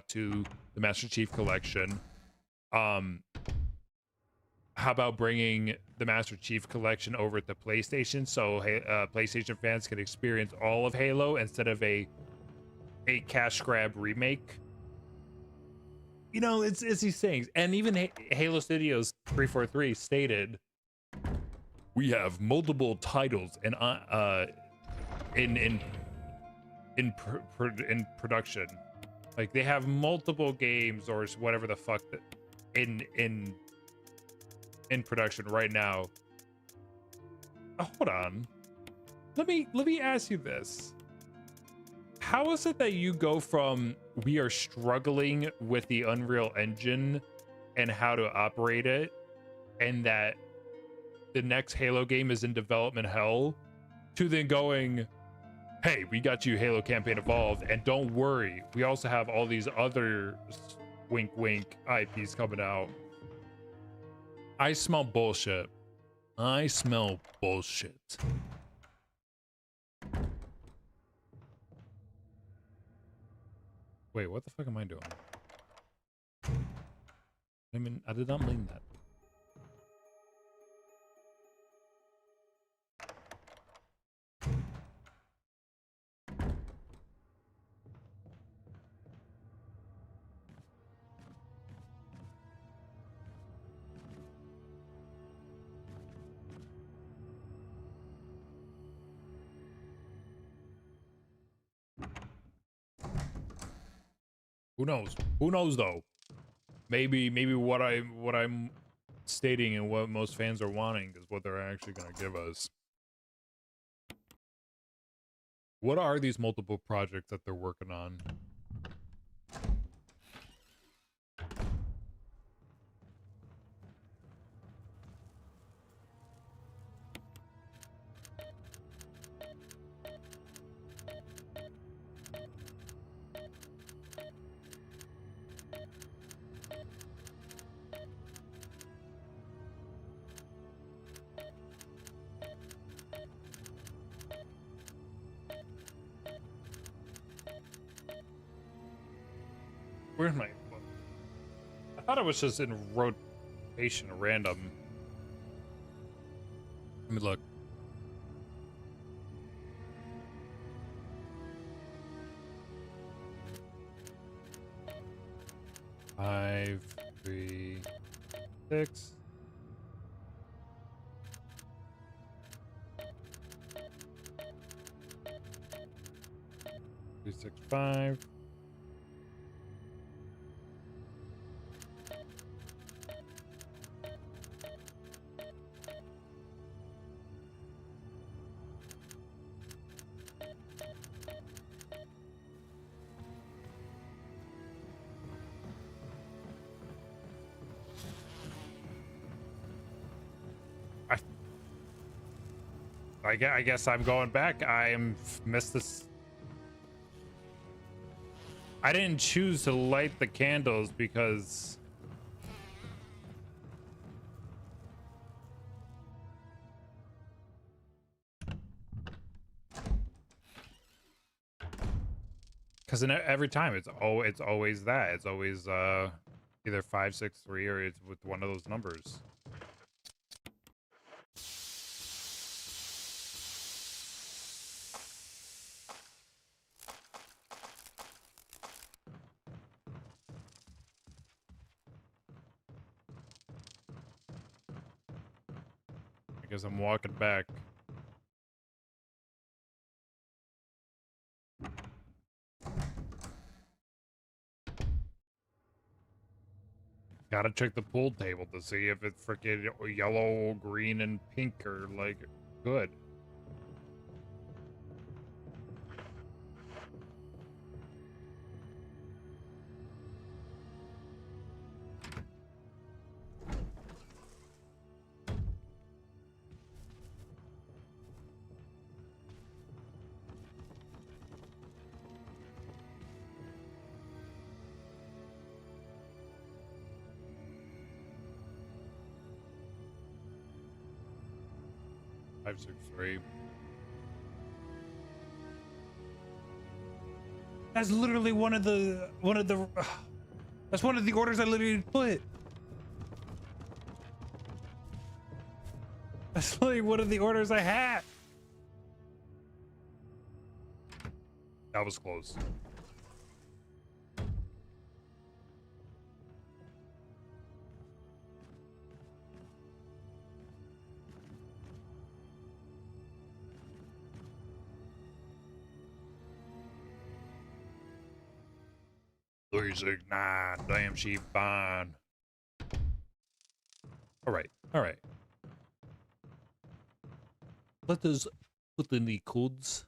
to the Master Chief Collection. How about bringing the Master Chief Collection over to PlayStation so PlayStation fans can experience all of Halo instead of a cash grab remake? You know, it's these things. And even Halo Studios 343 stated, we have multiple titles and in production. Like they have multiple games or whatever the fuck that in production right now. Hold on. Let me ask you this. How is it that you go from we are struggling with the Unreal Engine and how to operate it, and that the next Halo game is in development hell, to then going, hey, we got you Halo Campaign Evolved, and don't worry, we also have all these other wink wink IPs coming out. I smell bullshit. I smell bullshit. Wait, what the fuck am I doing? I mean, I did not mean that. Who knows? Who knows though? Maybe what I'm stating and what most fans are wanting is what they're actually gonna give us. What are these multiple projects that they're working on? Where's my book? thought it was just in rotation, random. Let me look. Five, 3, 6. 2, 6, 5. I guess I'm going back. Missed this. I didn't choose to light the candles because every time it's always that. It's always either 5, 6, 3 or it's with one of those numbers. I guess I'm walking back. Gotta check the pool table to see if it's freaking yellow, green, and pink are like good. Five, 6, 3. That's literally one of the that's one of the orders I literally put. That's literally one of the orders I had. That was close. Nah, damn, she fine. All right. Let us put in the codes.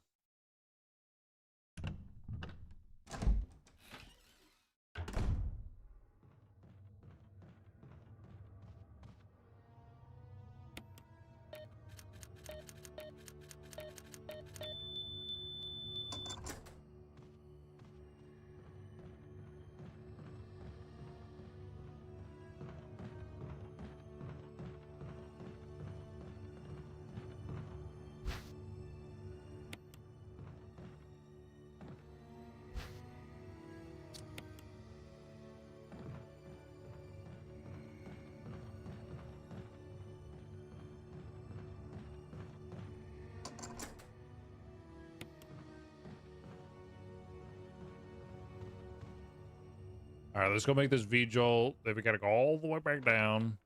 All right, let's go make this V-Jolt. Then we gotta go all the way back down.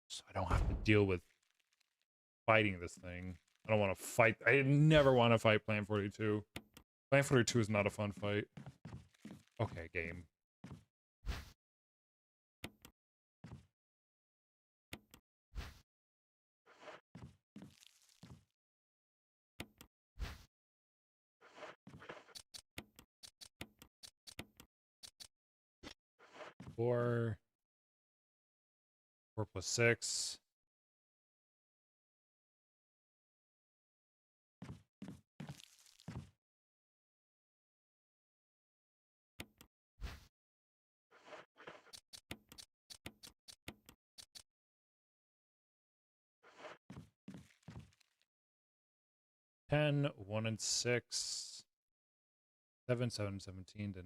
So I don't have to deal with fighting this thing. I don't want to fight. I never want to fight Plan 42. Plan 42 is not a fun fight. Okay, game. Four plus 6. Ten, 1 and 6. 7, 7, 17, then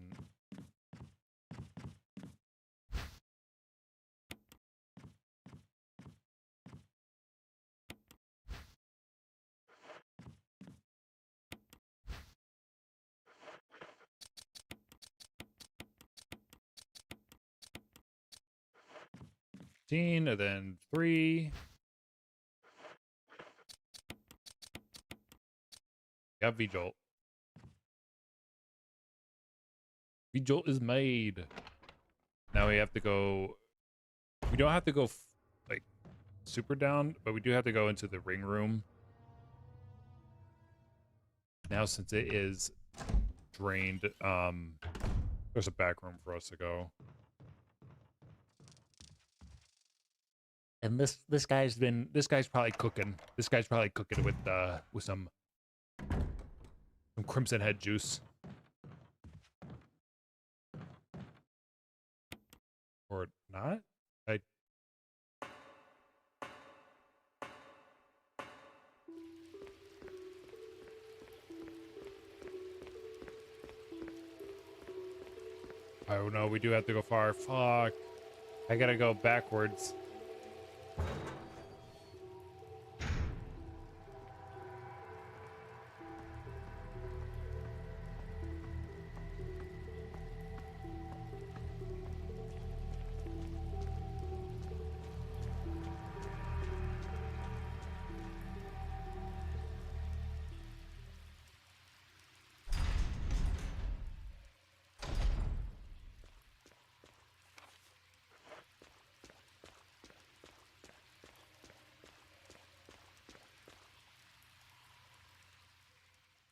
15, and then 3. Got V-Jolt. V-Jolt is made. Now we have to go... We don't have to go, like, super down, but we do have to go into the ring room. Now, since it is drained, there's a back room for us to go. And this guy's probably cooking. This guy's probably cooking with some Crimson Head juice. Or not? Oh no, we do have to go far. Fuck. I gotta go backwards.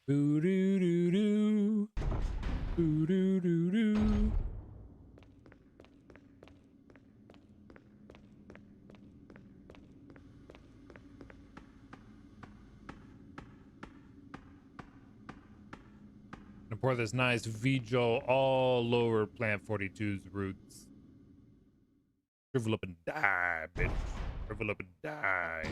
Boo doo doo doo. Boo doo doo doo. And pour this nice V-Jolt all over Plant 42's roots. Shrivel up and die, bitch. Shrivel up and die.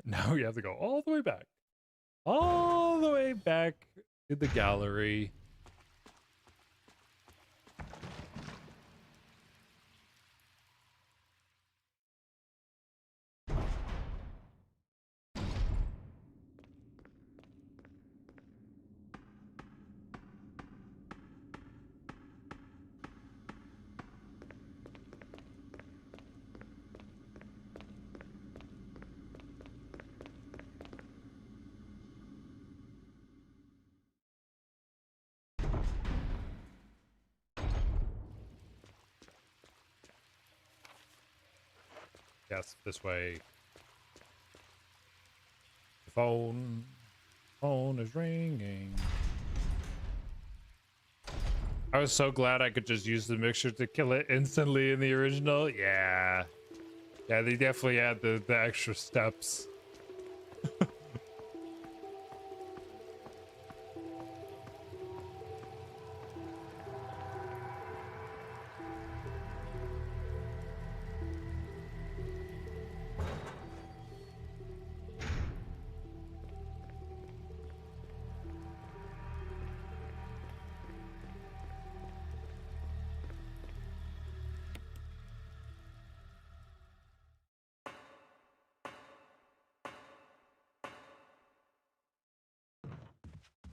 Now we have to go all the way back. All the way back to the gallery. Yes, this way. The phone is ringing. I was so glad I could just use the mixture to kill it instantly in the original. Yeah. Yeah, they definitely had the extra steps.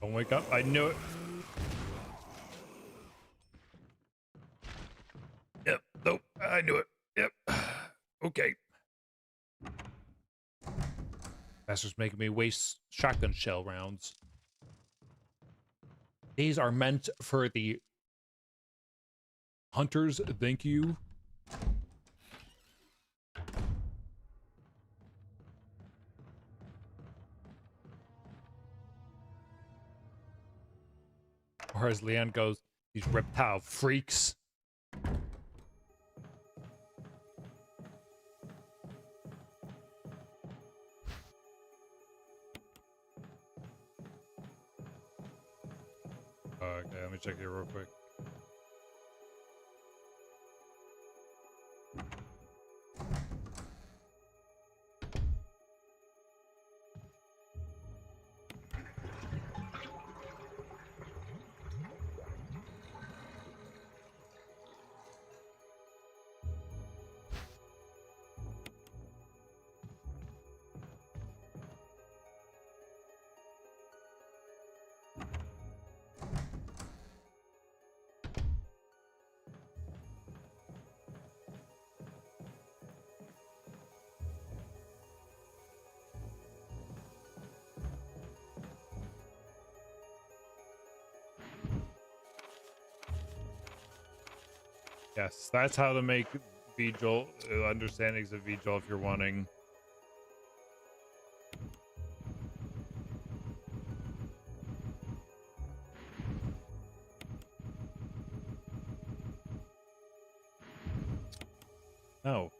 Don't wake up. I knew it. Yep. Nope. I knew it. Yep. Okay. Master's making me waste shotgun shell rounds. These are meant for the hunters. Thank you. Or as Leanne goes, these reptile freaks. Okay, let me check here real quick. Yes, that's how to make Vigil, understandings of Vigil if you're wanting. Oh.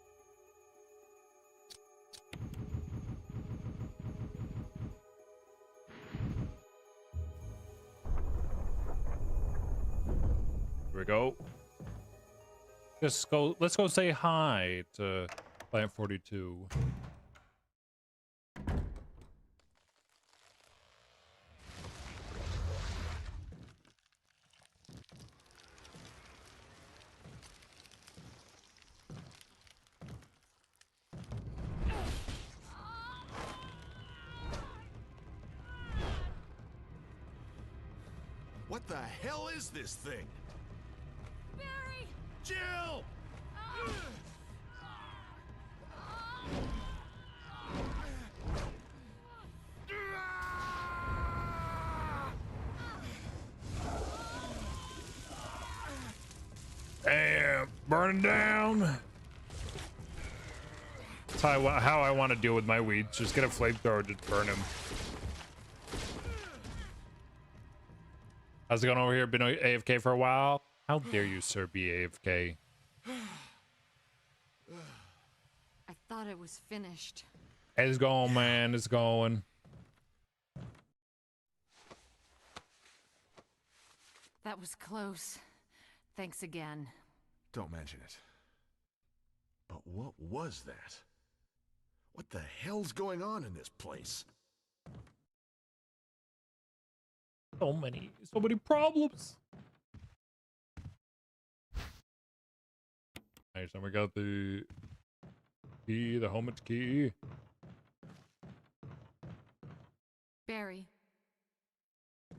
Here we go. Let's go say hi to Plant 42.
What the hell is this thing?
Barry!
Jill!
Damn, burning down. That's how I want to deal with my weeds. Just get a flamethrower, just burn him. How's it going over here? Been AFK for a while? How dare you, sir, be AFK?
I thought it was finished.
It's going, man. It's going.
That was close. Thanks again.
Don't mention it. But what was that? What the hell's going on in this place?
So many problems. Nice, and we got the key, the helmet key.
Barry.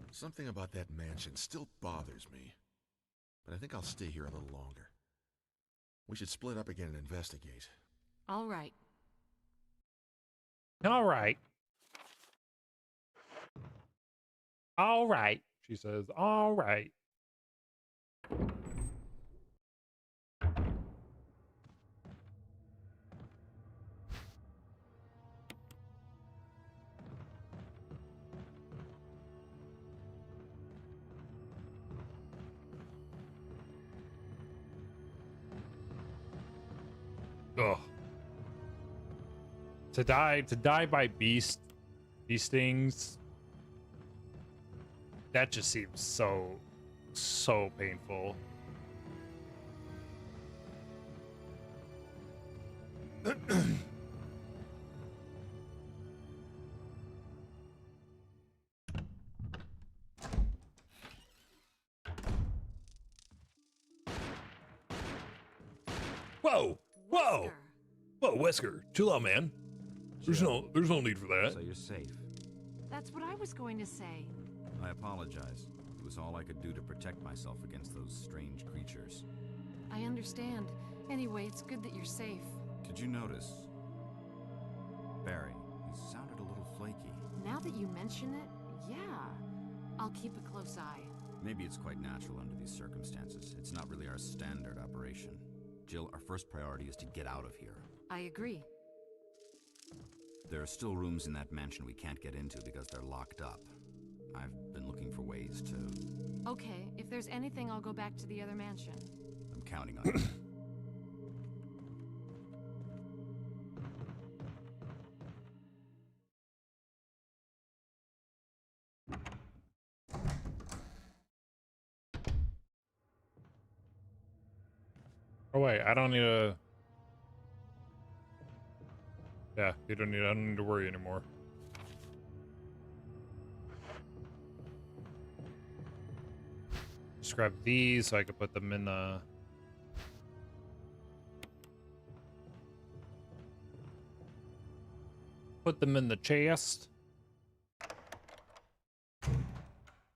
Something about that mansion still bothers me. But I think I'll stay here a little longer. We should split up again and investigate.
All right.
All right. All right, she says. All right. Ugh. To die by these things. That just seems so painful. Whoa! Whoa!
Wesker.
Whoa, Wesker, chill out, man. There's no need for that.
So you're safe.
That's what I was going to say.
I apologize. It was all I could do to protect myself against those strange creatures.
I understand. Anyway, it's good that you're safe.
Did you notice? Barry, he sounded a little flaky.
Now that you mention it, yeah. I'll keep a close eye.
Maybe it's quite natural under these circumstances. It's not really our standard operation. Jill, our first priority is to get out of here.
I agree.
There are still rooms in that mansion we can't get into because they're locked up. I've been looking for ways to...
Okay, if there's anything, I'll go back to the other mansion.
I'm counting on you.
Oh wait, I don't need to. Yeah, you don't need. I don't need to worry anymore. Just grab these so I can put them in the. Put them in the chest.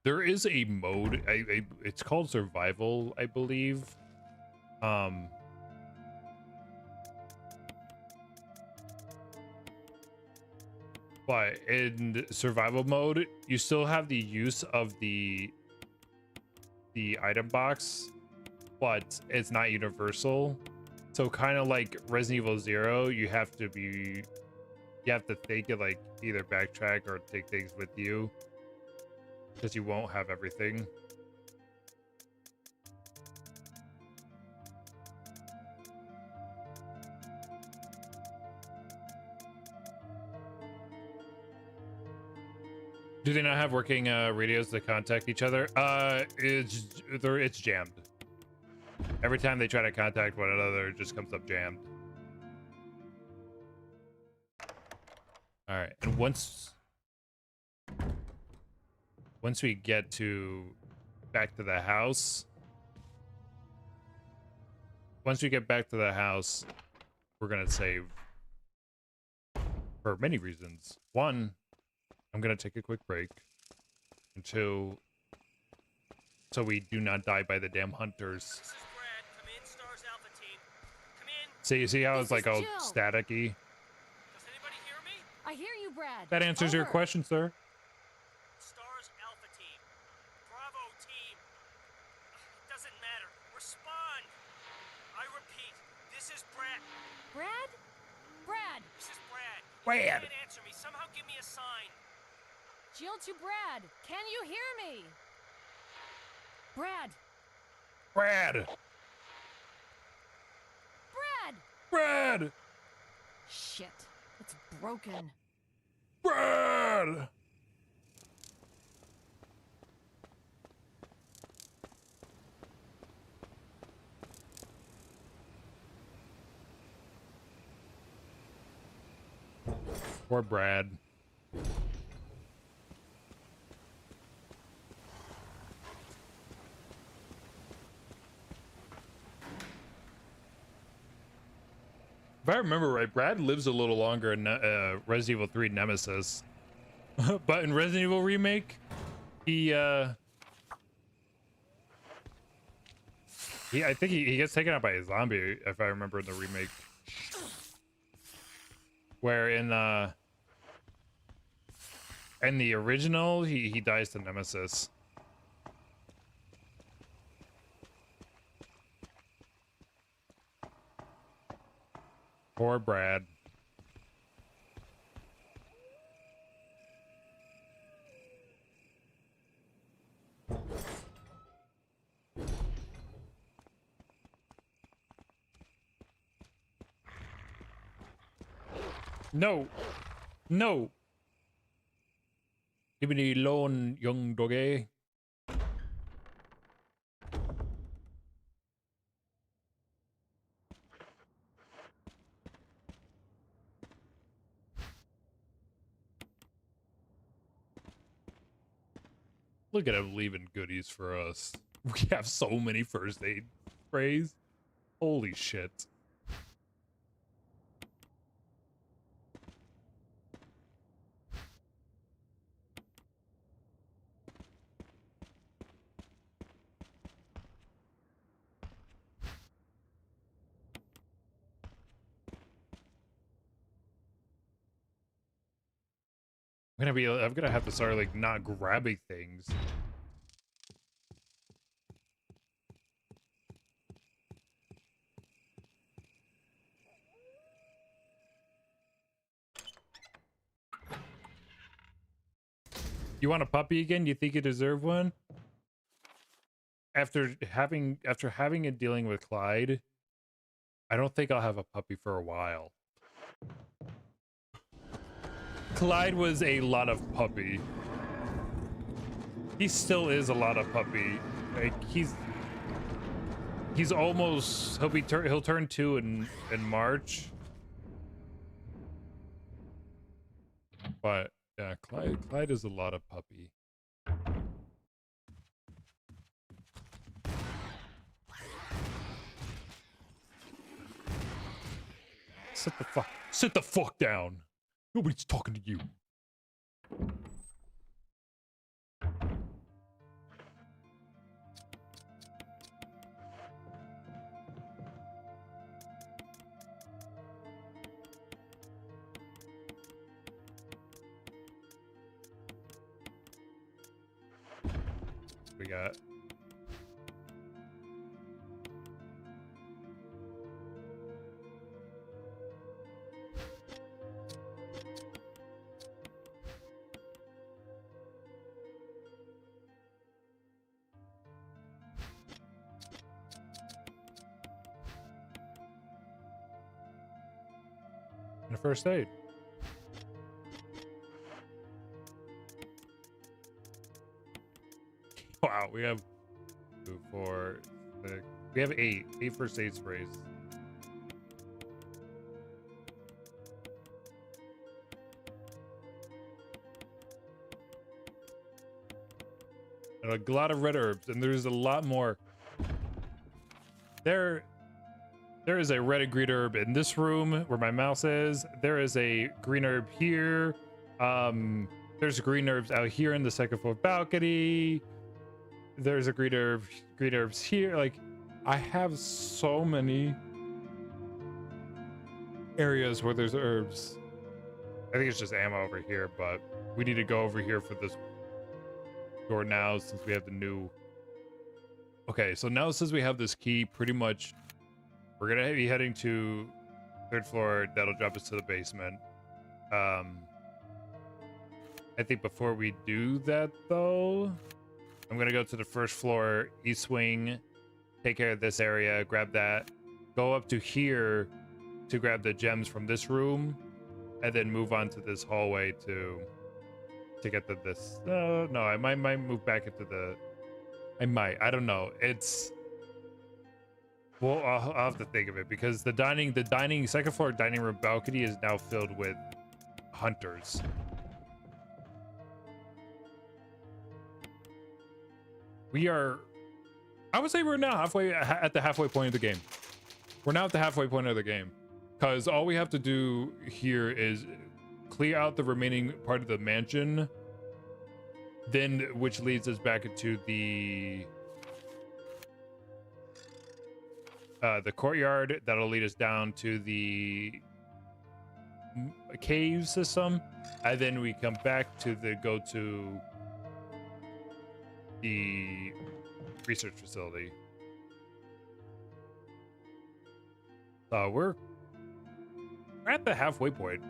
There is a mode. It's called survival, I believe. But in survival mode, you still have the use of the item box, but it's not universal. So kind of like Resident Evil 0, you have to think of like either backtrack or take things with you, because you won't have everything. Do they not have working radios to contact each other? It's jammed. Every time they try to contact one another, it just comes up jammed. All right, and once we get back to the house, we're gonna save for many reasons. One, I'm gonna take a quick break. And two, so we do not die by the damn hunters.
This is Brad. Come in, S.T.A.R.S Alpha Team. Come in.
See, you see how it's like all
Jill.
staticky?
Does anybody hear me?
I hear you, Brad.
That answers your
Over.
question, sir.
S.T.A.R.S Alpha Team. Bravo Team. It doesn't matter. Respond. I repeat, this is Brad.
Brad? Brad!
This is Brad.
Brad.
You can't answer me. Somehow give me a sign.
Jill to Brad. Can you hear me? Brad!
Brad!
Brad!
Brad!
Shit. It's broken.
Brad! Poor Brad. If I remember right, Brad lives a little longer in Resident Evil 3 Nemesis. But in Resident Evil Remake, I think he gets taken out by a zombie, if I remember in the remake. Where in the original, he dies to Nemesis. Poor Brad. No. No. Give me the loan, young doggy. Look at him leaving goodies for us. We have so many first aid sprays. Holy shit. I'm gonna have to start like not grabbing things. You want a puppy again? You think you deserve one? After having a dealing with Clyde, I don't think I'll have a puppy for a while. Clyde was a lot of puppy. He still is a lot of puppy. Like He's almost he'll turn 2 in March. But yeah, Clyde is a lot of puppy. Sit the fuck down. Nobody's talking to you. We got a first aid. Wow, we have 2, 4, 6. We have 8 first aid sprays. And a lot of red herbs, and there's a lot more. There is a red and green herb in this room where my mouse is. There is a green herb here. There's green herbs out here in the second floor balcony. There's a green herbs here. Like, I have so many areas where there's herbs. I think it's just ammo over here, but we need to go over here for this door now since we have the new. Okay, so now since we have this key, pretty much we're gonna be heading to 3rd floor. That'll drop us to the basement. I think before we do that though, I'm gonna go to the 1st floor, east wing, take care of this area, grab that, go up to here to grab the gems from this room, and then move on to this hallway to get to this. No, I might move back into the. I don't know. It's. Well, I'll have to think of it because the dining 2nd floor dining room balcony is now filled with hunters. We are. I would say we're now at the halfway point of the game. We're now at the halfway point of the game, because all we have to do here is clear out the remaining part of the mansion, then which leads us back into the courtyard. That'll lead us down to the cave system, and then we come back to go to the research facility. So we're at the halfway point.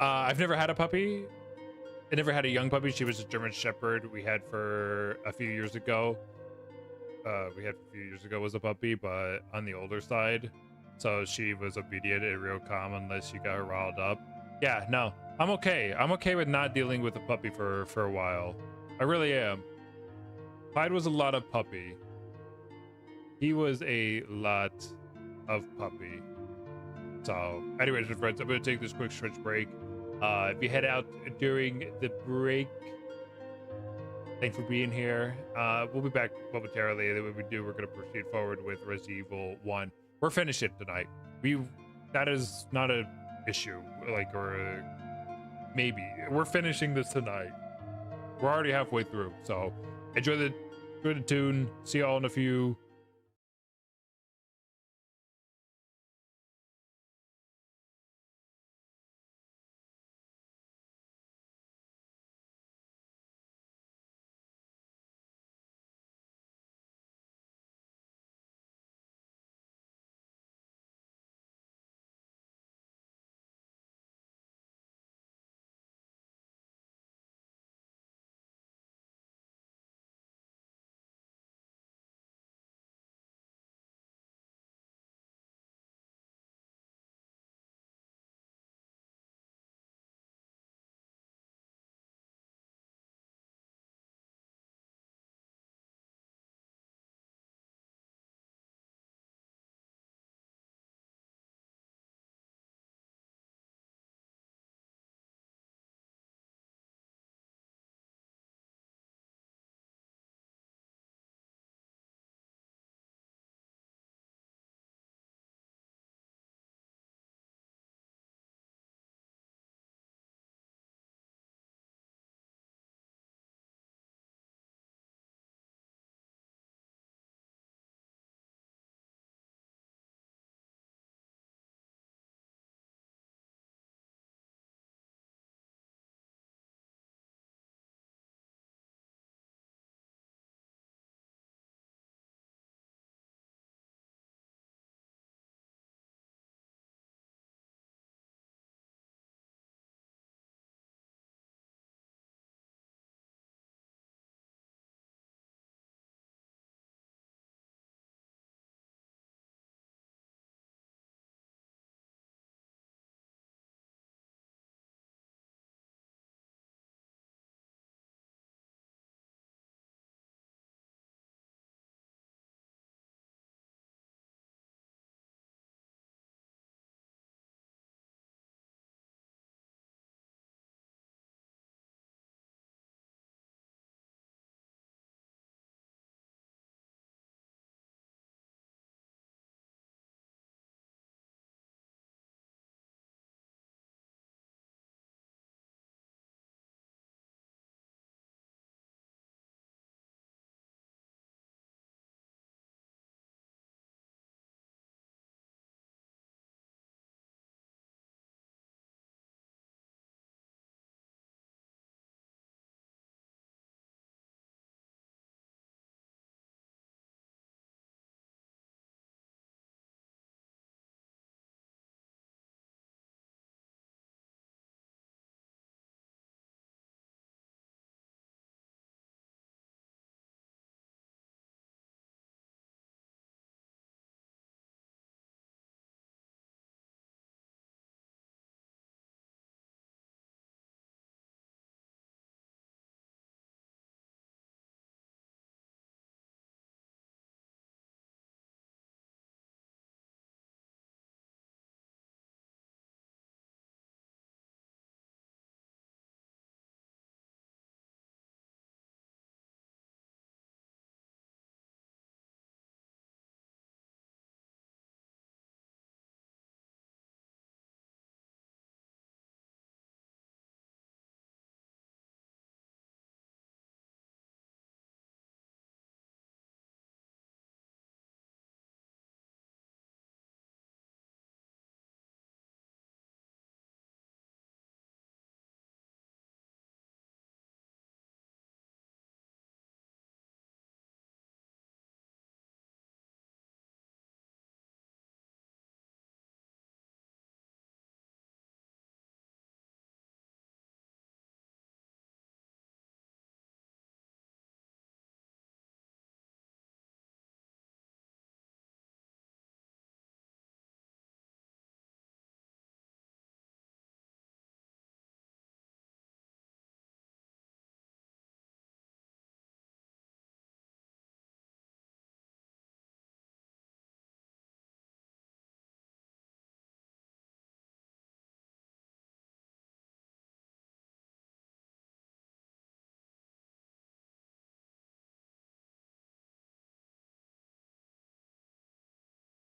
I've never had a puppy. I never had a young puppy. She was a German Shepherd we had for a few years ago. Was a puppy, but on the older side. So she was obedient and real calm unless you got her riled up. Yeah, no, I'm okay. I'm okay with not dealing with a puppy for a while. I really am. Clyde was a lot of puppy. He was a lot of puppy. So, anyways, my friends, I'm going to take this quick stretch break. If you head out during the break, thanks for being here. We'll be back momentarily. Then when we do, we're going to proceed forward with Resident Evil 1. We're finishing it tonight. That is not an issue, or maybe. We're finishing this tonight. We're already halfway through, so enjoy the tune. See y'all in a few.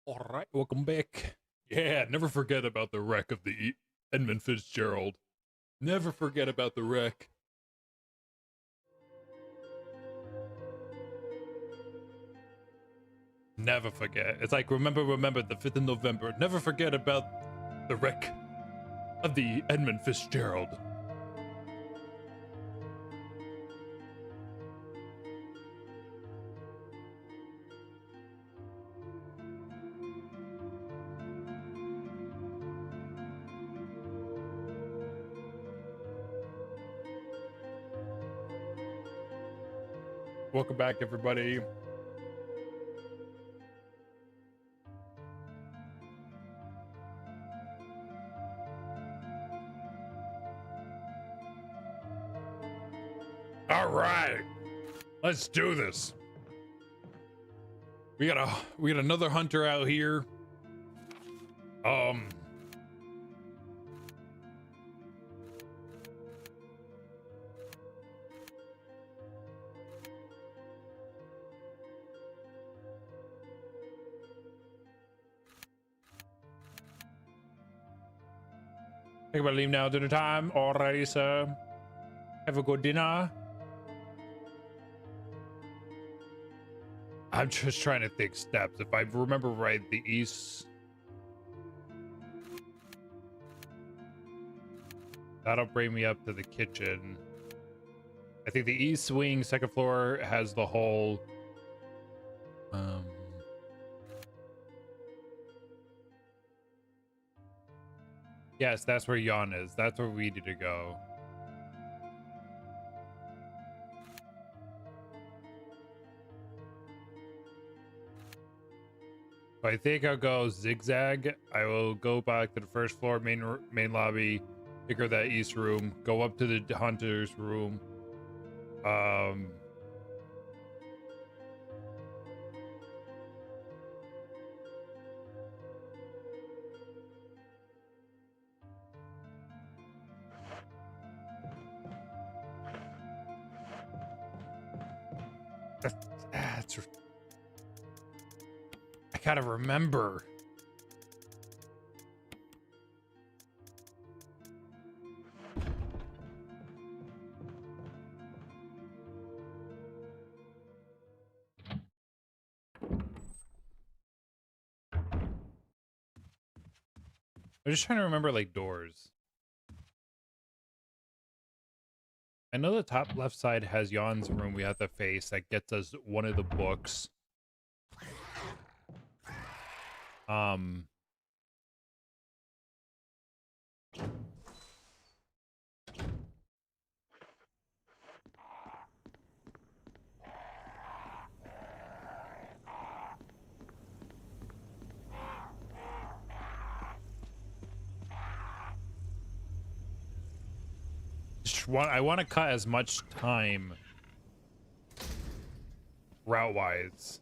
All right, welcome back. Yeah, never forget about the wreck of the Edmund Fitzgerald. Never forget about the wreck. Never forget. It's like remember the 5th of November. Never forget about the wreck of the Edmund Fitzgerald. Welcome back, everybody. All right, let's do this. We got another hunter out here. Think about leave now. Dinner time. Alrighty, sir. Have a good dinner. I'm just trying to think steps. If I remember right, the east. That'll bring me up to the kitchen. I think the east wing, second floor, has the whole. Yes, that's where Jan is. That's where we need to go. So I think I'll go zigzag. I will go back to the first floor, main lobby, pick her that east room, go up to the hunter's room. That's I gotta remember. I'm just trying to remember like doors. I know the top left side has Jan's room we have to face that gets us one of the books. I want to cut as much time route-wise.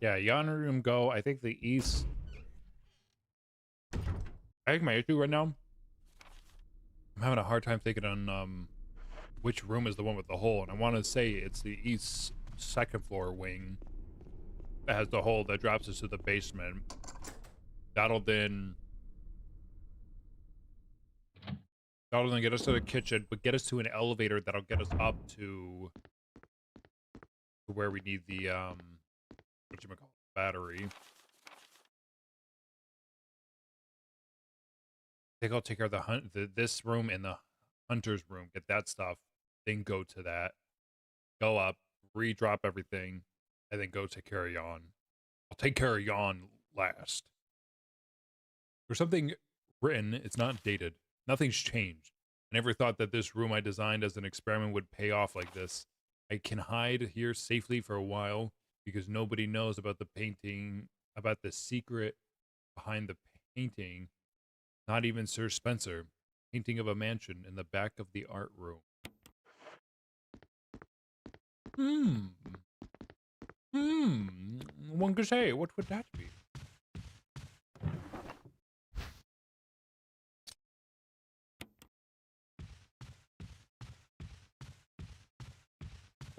Yeah, Jan room go. I think the east. I think my issue right now, I'm having a hard time thinking on which room is the one with the hole, and I want to say it's the east second floor wing that has the hole that drops us to the basement. That'll then get us to the kitchen, but get us to an elevator that'll get us up to where we need the whatchamacallit, battery. I think I'll take care of this room and the hunter's room, get that stuff, then go to that, go up, re-drop everything, and then go take care of Jan. I'll take care of Jan last. There's something written, it's not dated. Nothing's changed. I never thought that this room I designed as an experiment would pay off like this. I can hide here safely for a while because nobody knows about the painting, about the secret behind the painting. Not even Sir Spencer. Painting of a mansion in the back of the art room. One could say, what would that be?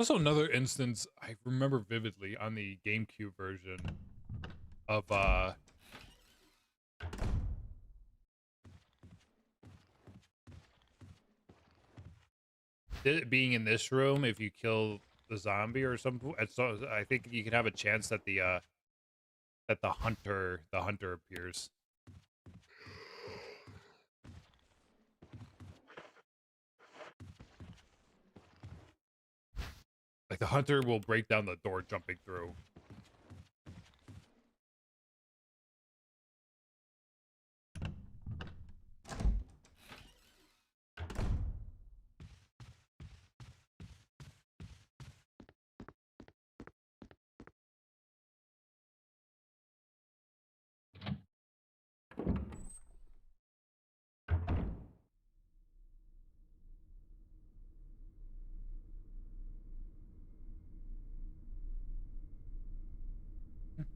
Also, another instance I remember vividly on the GameCube version of it being in this room. If you kill the zombie or something, so I think you can have a chance that the hunter appears. Like the hunter will break down the door jumping through.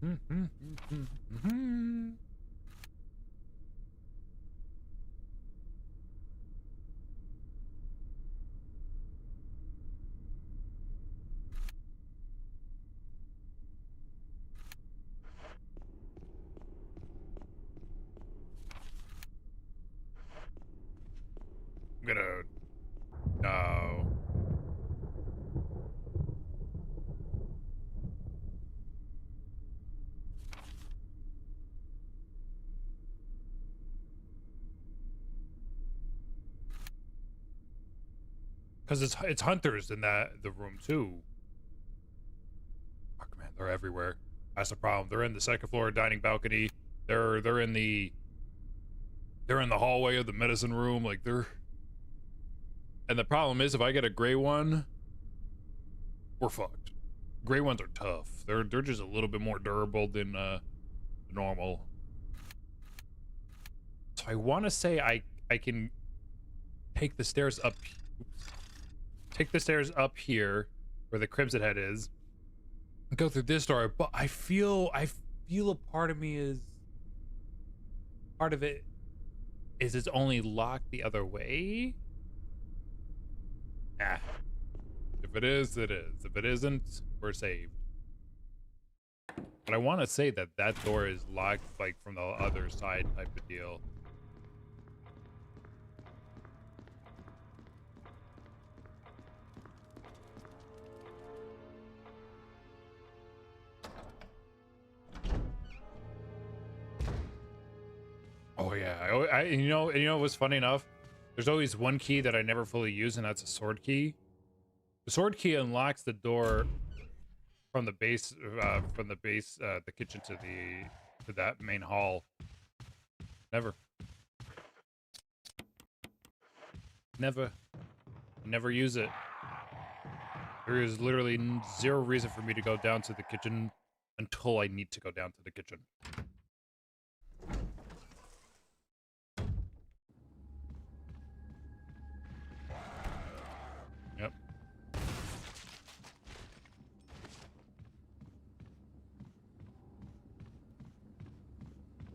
I'm gonna no. Because it's hunters in the room too. Fuck man, they're everywhere. That's the problem. They're in the second floor dining balcony. They're in the hallway of the medicine room. Like they're. And the problem is, if I get a gray one, we're fucked. Gray ones are tough. They're just a little bit more durable than normal. So I want to say I can take the stairs up. Oops. Take the stairs up here where the Crimson Head is. Go through this door, but I feel a part of it is it's only locked the other way. Ah. If it is, it is. If it isn't, we're saved. But I want to say that that door is locked, like, from the other side type of deal. Oh yeah, you know what's funny enough? There's always one key that I never fully use, and that's a sword key. The sword key unlocks the door from the base, the kitchen to that main hall. Never use it. There is literally zero reason for me to go down to the kitchen until I need to go down to the kitchen. Yep.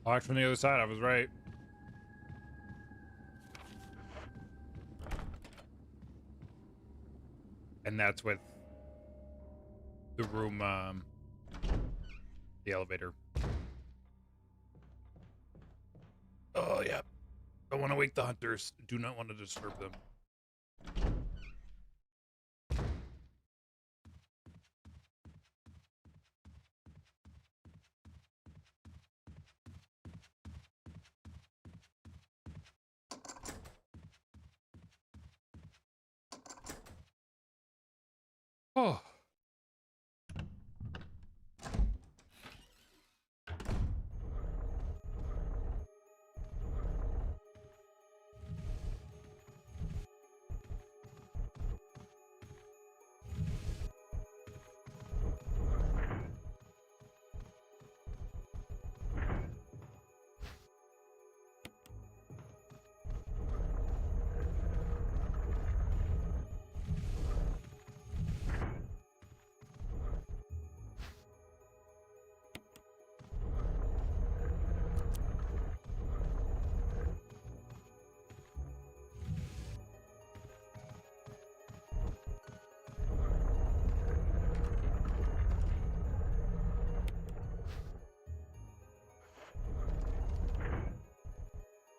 Locked from the other side, I was right. And that's with the room, the elevator. Oh, yeah. Don't want to wake the hunters. Do not want to disturb them. Oh.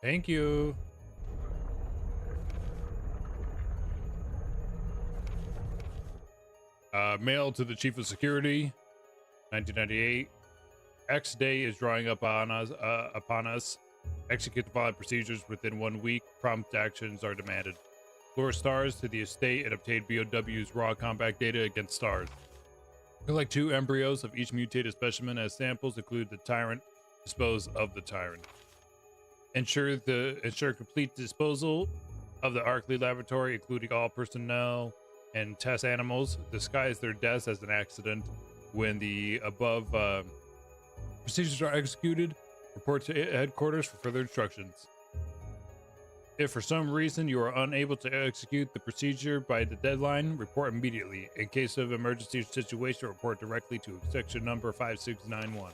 Thank you. Mail to the Chief of Security, 1998. X day is drawing up on us. Execute the following procedures within 1 week. Prompt actions are demanded. Lure stars to the estate and obtain BOW's raw combat data against stars. Collect 2 embryos of each mutated specimen as samples. Include the tyrant. Dispose of the tyrant. Ensure complete disposal of the Arkley laboratory, including all personnel and test animals. Disguise their deaths as an accident. When the above procedures are executed, report to headquarters for further instructions. If for some reason you are unable to execute the procedure by the deadline, report immediately. In case of emergency situation, report directly to section number 5691.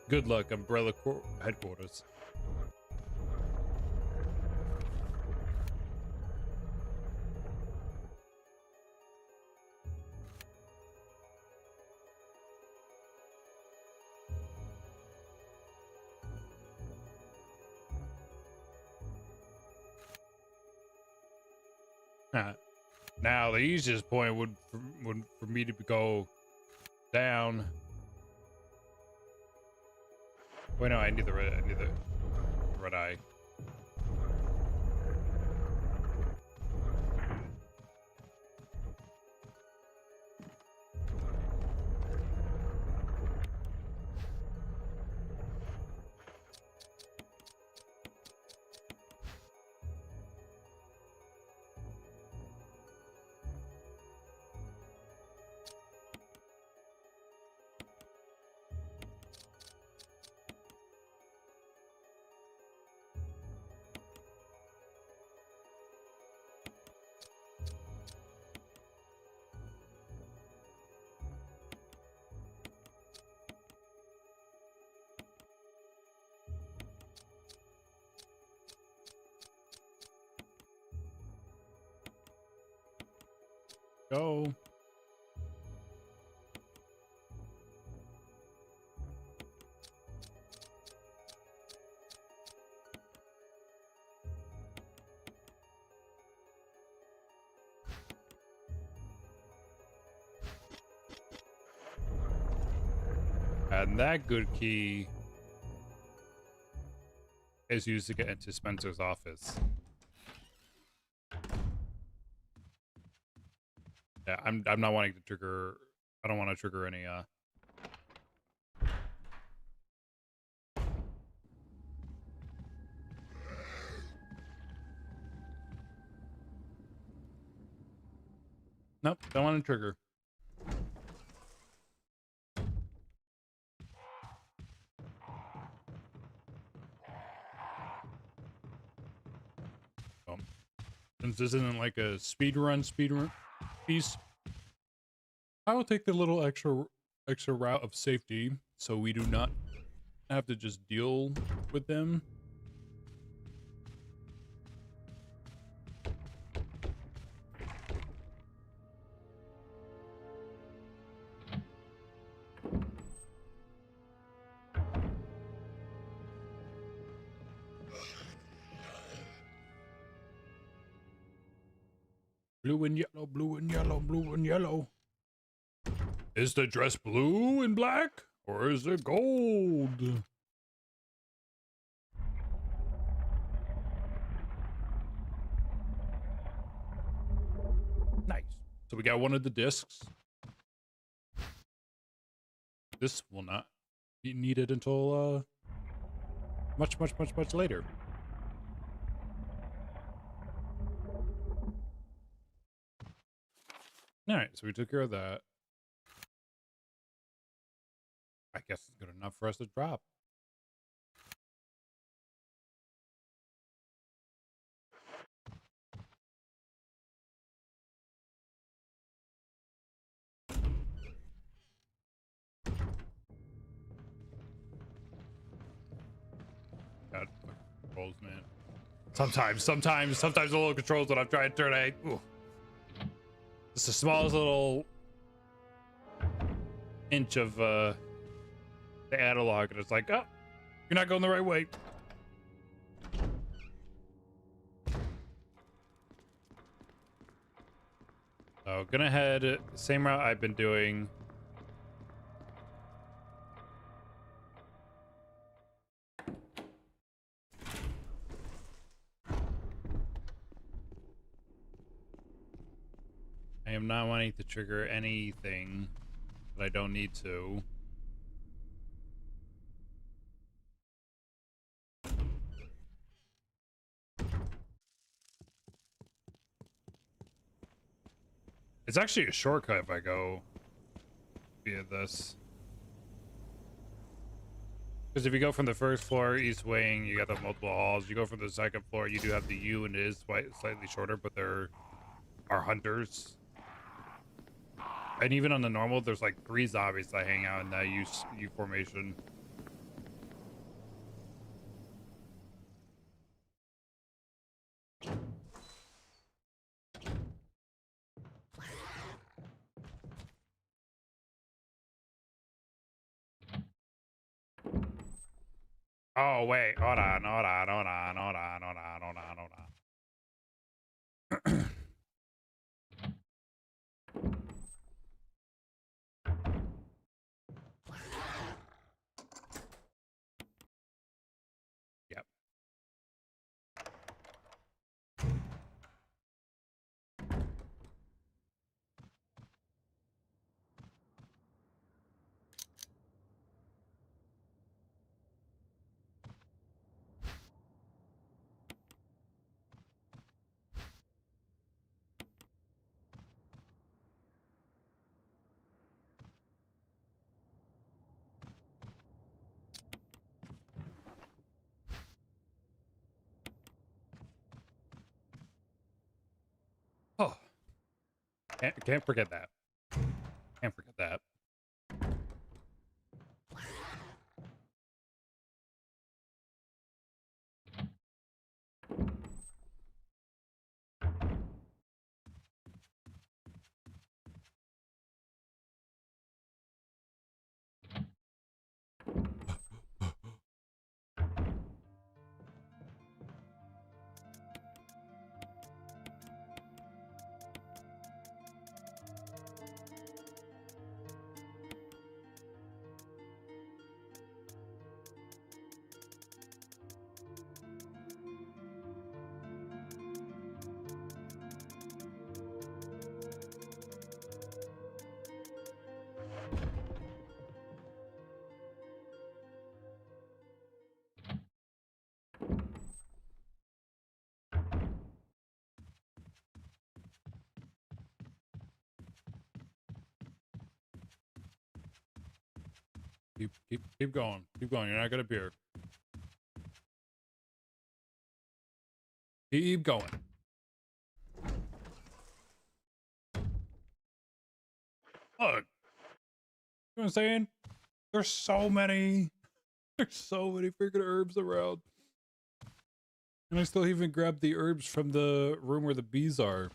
Good luck, Umbrella headquarters. Now the easiest point would for me to go down. Wait, no, I need the red eye. Go. And that good key is used to get into Spencer's office. Yeah, I'm not wanting to trigger. I don't want to trigger any Nope, don't want to trigger. Since this isn't like a speed run piece, I will take the little extra route of safety so we do not have to just deal with them. Blue and yellow, blue and yellow, blue and yellow. Is the dress blue and black, or is it gold? Nice. So we got one of the discs. This will not be needed until much later. All right, so we took care of that. I guess it's good enough for us to drop. God, controls, man. Sometimes the little controls that I'm trying to turn, it's the smallest little inch of the analog, and it's like, oh, you're not going the right way. So gonna head same route I've been doing. I am not wanting to trigger anything that I don't need to. It's actually a shortcut if I go via this. Because if you go from the first floor, east wing, you got the multiple halls. You go from the second floor, you do have the U, and it is slightly shorter, but there are hunters. And even on the normal, there's like 3 zombies that hang out in that U formation. Oh, wait. Hold on. Yep. Oh. Can't forget that. Can't forget that. Keep going. Keep going. You're not gonna appear. Keep going. Look. You know what I'm saying? There's so many freaking herbs around. And I still even grabbed the herbs from the room where the bees are.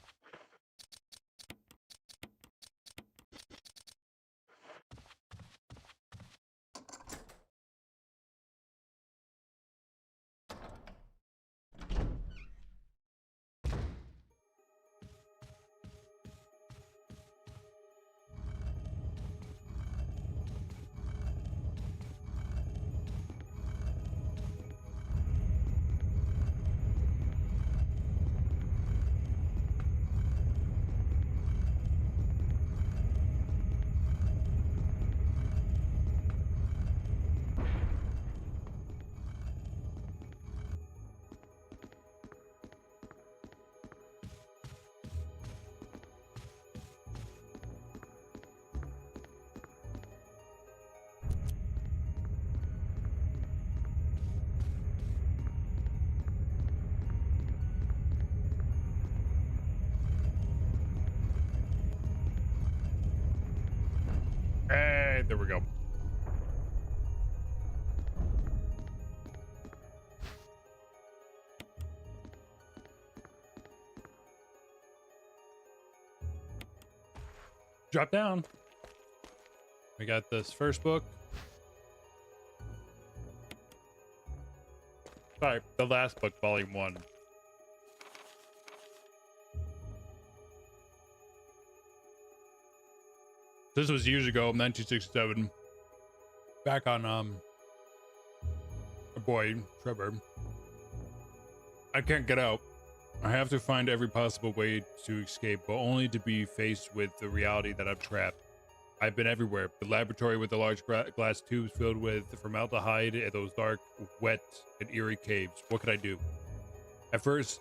Hey, there we go. Drop down. We got this first book. Sorry, the last book, volume 1. This was years ago, 1967. Back on our boy Trevor. I can't get out. I have to find every possible way to escape, but only to be faced with the reality that I'm trapped. I've been everywhere. The laboratory with the large glass tubes filled with formaldehyde and those dark, wet, and eerie caves. What could I do? At first,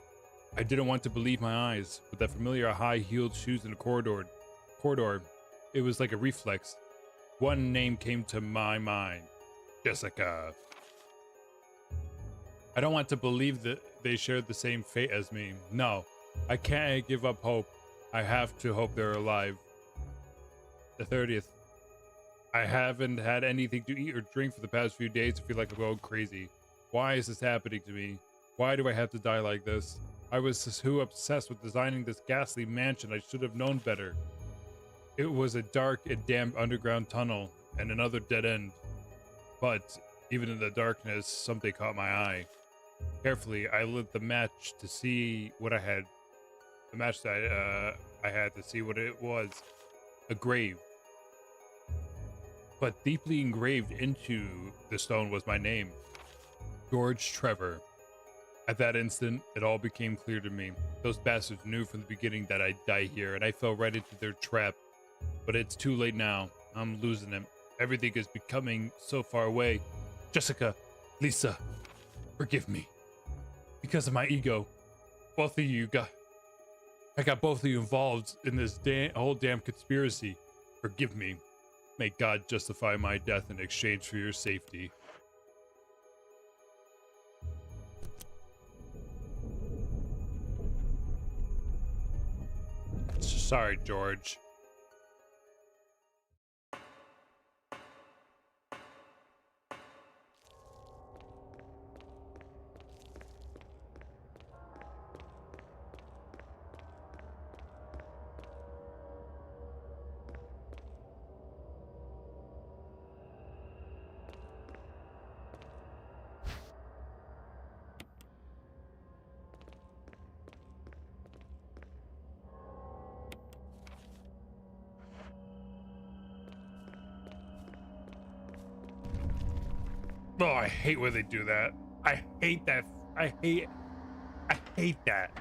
I didn't want to believe my eyes, but that familiar high-heeled shoes in the corridor, it was like a reflex. One name came to my mind. Jessica. I don't want to believe that they shared the same fate as me. No, I can't give up hope. I have to hope they're alive. The 30th. I haven't had anything to eat or drink for the past few days. I feel like I'm going crazy. Why is this happening to me? Why do I have to die like this? I was so obsessed with designing this ghastly mansion. I should have known better. It was a dark and damp underground tunnel and another dead end. But even in the darkness, something caught my eye. Carefully, I lit the match to see what I had. The match that I had to see what it was. A grave. But deeply engraved into the stone was my name. George Trevor. At that instant, it all became clear to me. Those bastards knew from the beginning that I'd die here, and I fell right into their trap. But it's too late now. I'm losing him. Everything is becoming so far away. Jessica, Lisa, forgive me. Because of my ego. Both of you I got both of you involved in this whole damn conspiracy. Forgive me. May God justify my death in exchange for your safety. Sorry, George. Oh, I hate when they do that. I hate that. I hate that.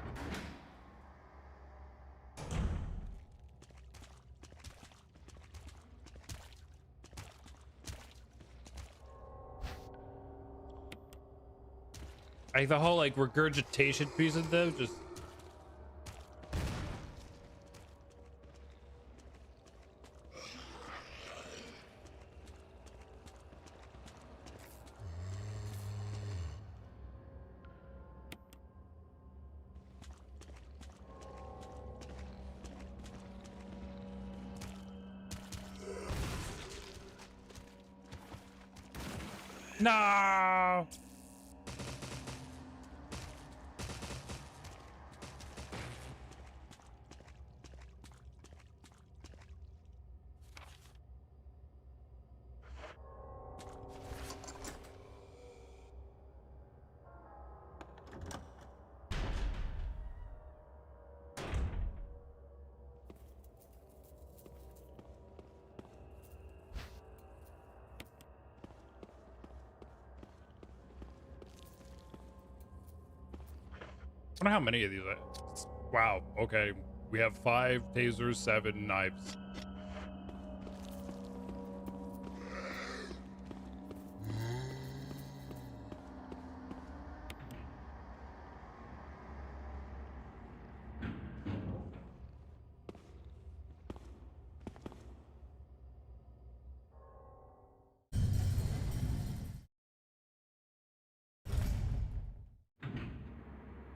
Like the whole like regurgitation piece of them just. No. I don't know how many of these. Wow. Okay. We have 5 tasers, 7 knives.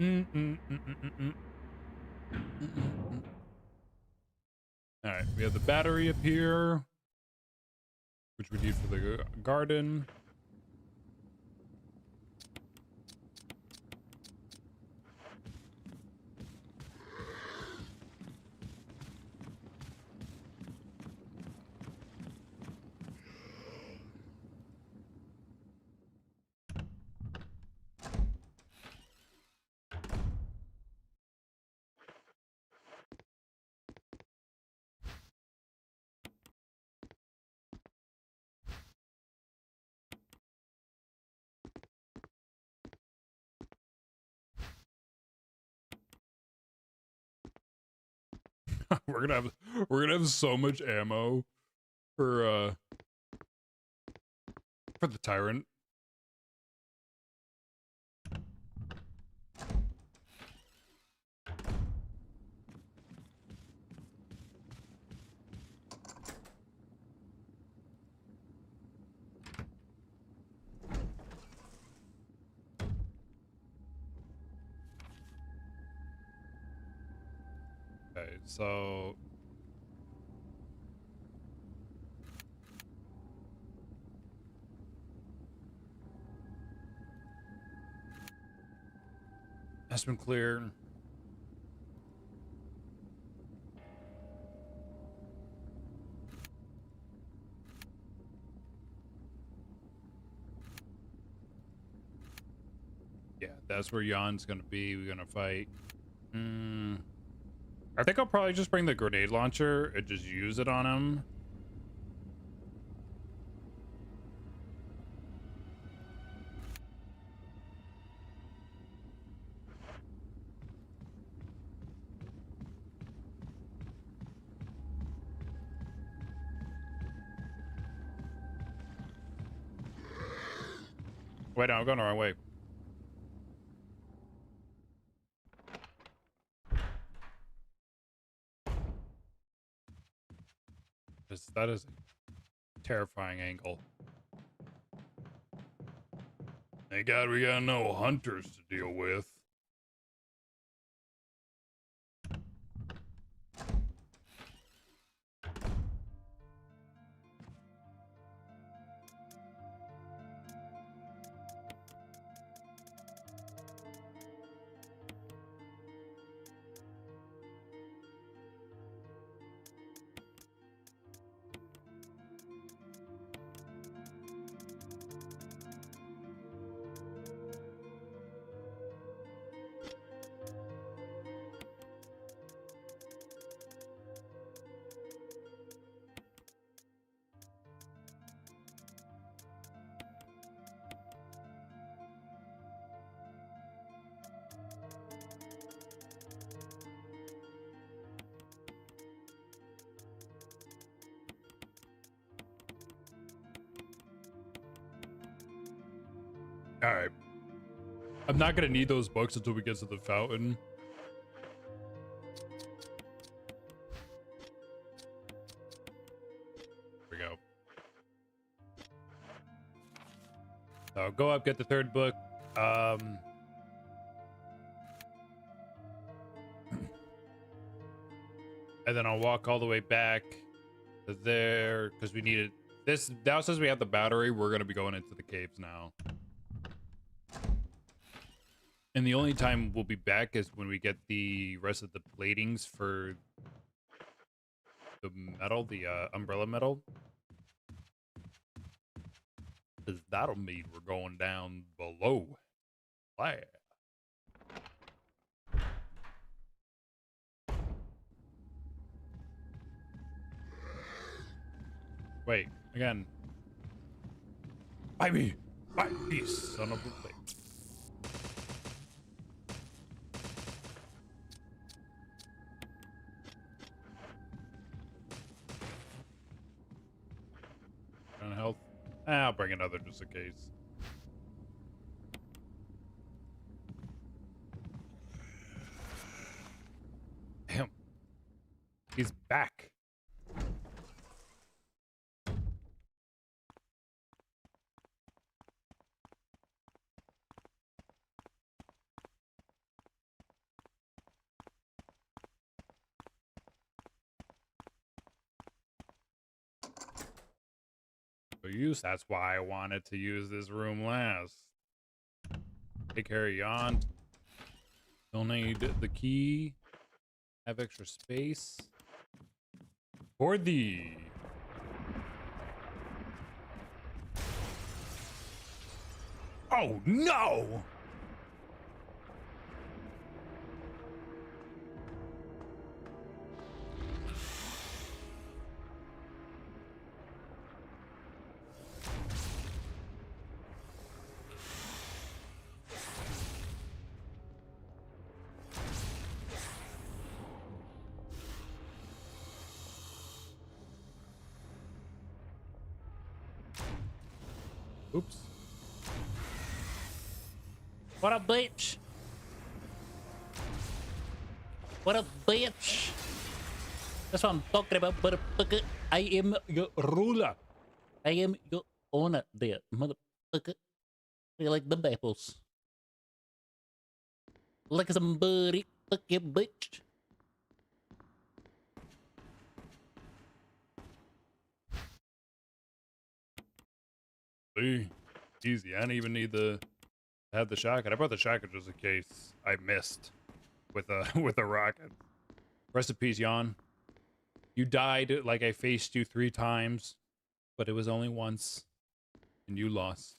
All right, we have the battery up here, which we need for the garden. we're gonna have so much ammo for the tyrant. Okay, so that's been cleared. Yeah, that's where Jan's gonna be. We're gonna fight. I think I'll probably just bring the grenade launcher and just use it on him. Wait, no, I'm going the wrong way. That is a terrifying angle. Thank God we got no hunters to deal with. All right. I'm not gonna need those books until we get to the fountain. Here we go. So go up, get the third book. And then I'll walk all the way back to there because we needed this. Now since we have the battery, we're gonna be going into the caves now. And the only time we'll be back is when we get the rest of the platings for the metal, the umbrella metal. Because that'll mean we're going down below. Fire. Wait, again. Bite me! Bite me, son of a bitch. Health. I'll bring another just in case. Damn. He's back. That's why I wanted to use this room last. Take care of Jan. Don't need the key. Have extra space. For thee. Oh no! Oops.
What a bitch. What a bitch. That's what I'm talking about, motherfucker. I am your ruler. I am your owner there, motherfucker. You like the apples. Like somebody, fuck you, bitch.
See, easy. I don't even need to have the shotgun. I brought the shotgun just in case I missed with a with a rocket. Rest in peace, Jan. You died like I faced you 3 times, but it was only once, and you lost.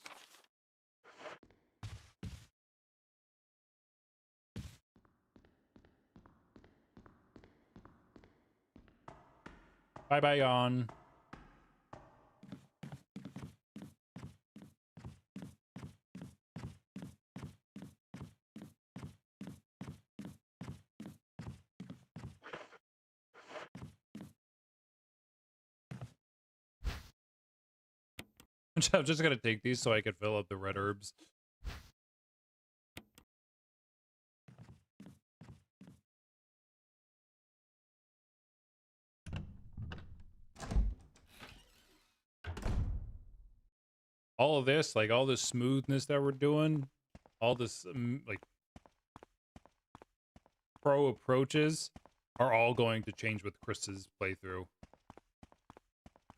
Bye bye, Jan. I'm just gonna take these so I can fill up the red herbs. All of this, like all this smoothness that we're doing, all this like pro approaches are all going to change with Chris's playthrough.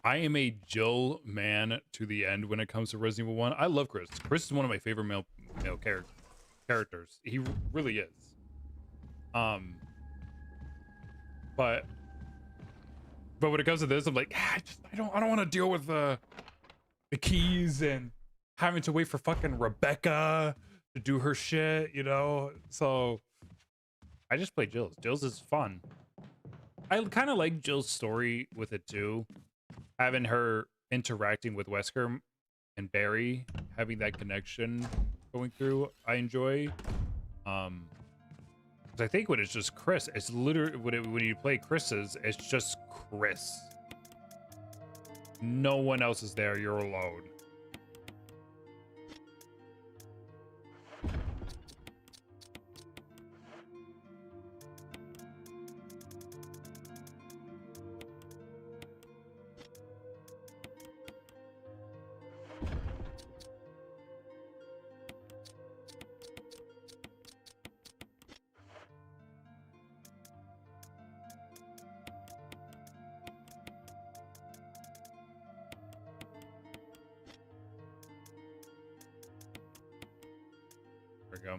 I am a Jill man to the end when it comes to Resident Evil 1. I love Chris. Chris is one of my favorite male characters. He really is. But when it comes to this, I'm like, I don't want to deal with the keys and having to wait for fucking Rebecca to do her shit, you know? So I just play Jill's. Jill's is fun. I kind of like Jill's story with it too. Having her interacting with Wesker and Barry, having that connection going through, I enjoy. 'Cause I think when it's just Chris, it's literally when you play Chris's, it's just Chris. No one else is there. You're alone. There we go.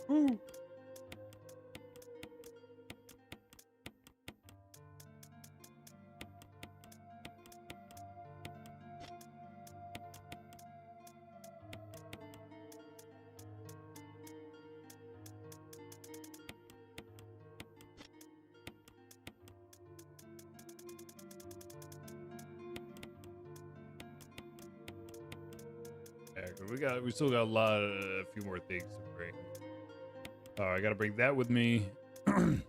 Woo. We still got a few more things to bring. Oh, I gotta bring that with me. I'm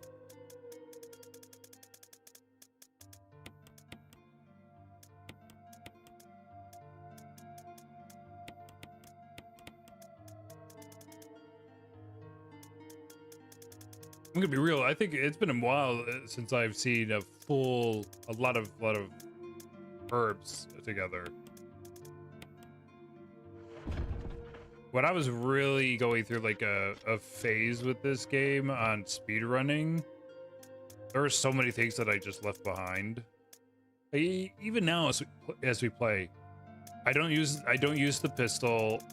gonna be real. I think it's been a while since I've seen a lot of herbs together. When I was really going through like a phase with this game on speedrunning, there are so many things that I just left behind. Even now, as we play, I don't use the pistol.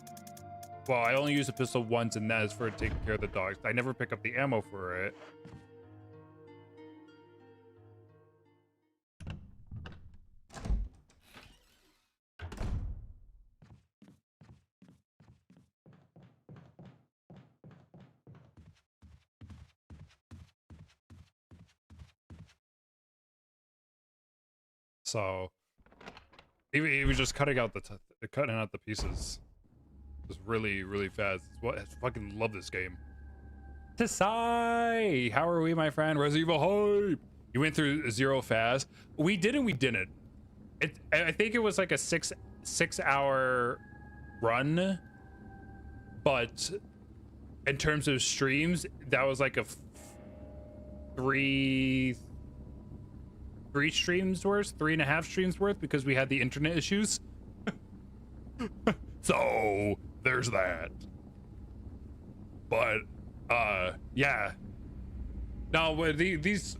Well, I only use the pistol once, and that is for taking care of the dogs. I never pick up the ammo for it. So he was just cutting out the pieces. It's really, really fast. I fucking love this game. Tasai, how are we, my friend? Resident Evil hype. You went through Zero fast. We did and we didn't. I think it was like a six hour run, but in terms of streams, that was like a three streams worth, 3.5 streams worth, because we had the internet issues. So there's that. But yeah. No, but these,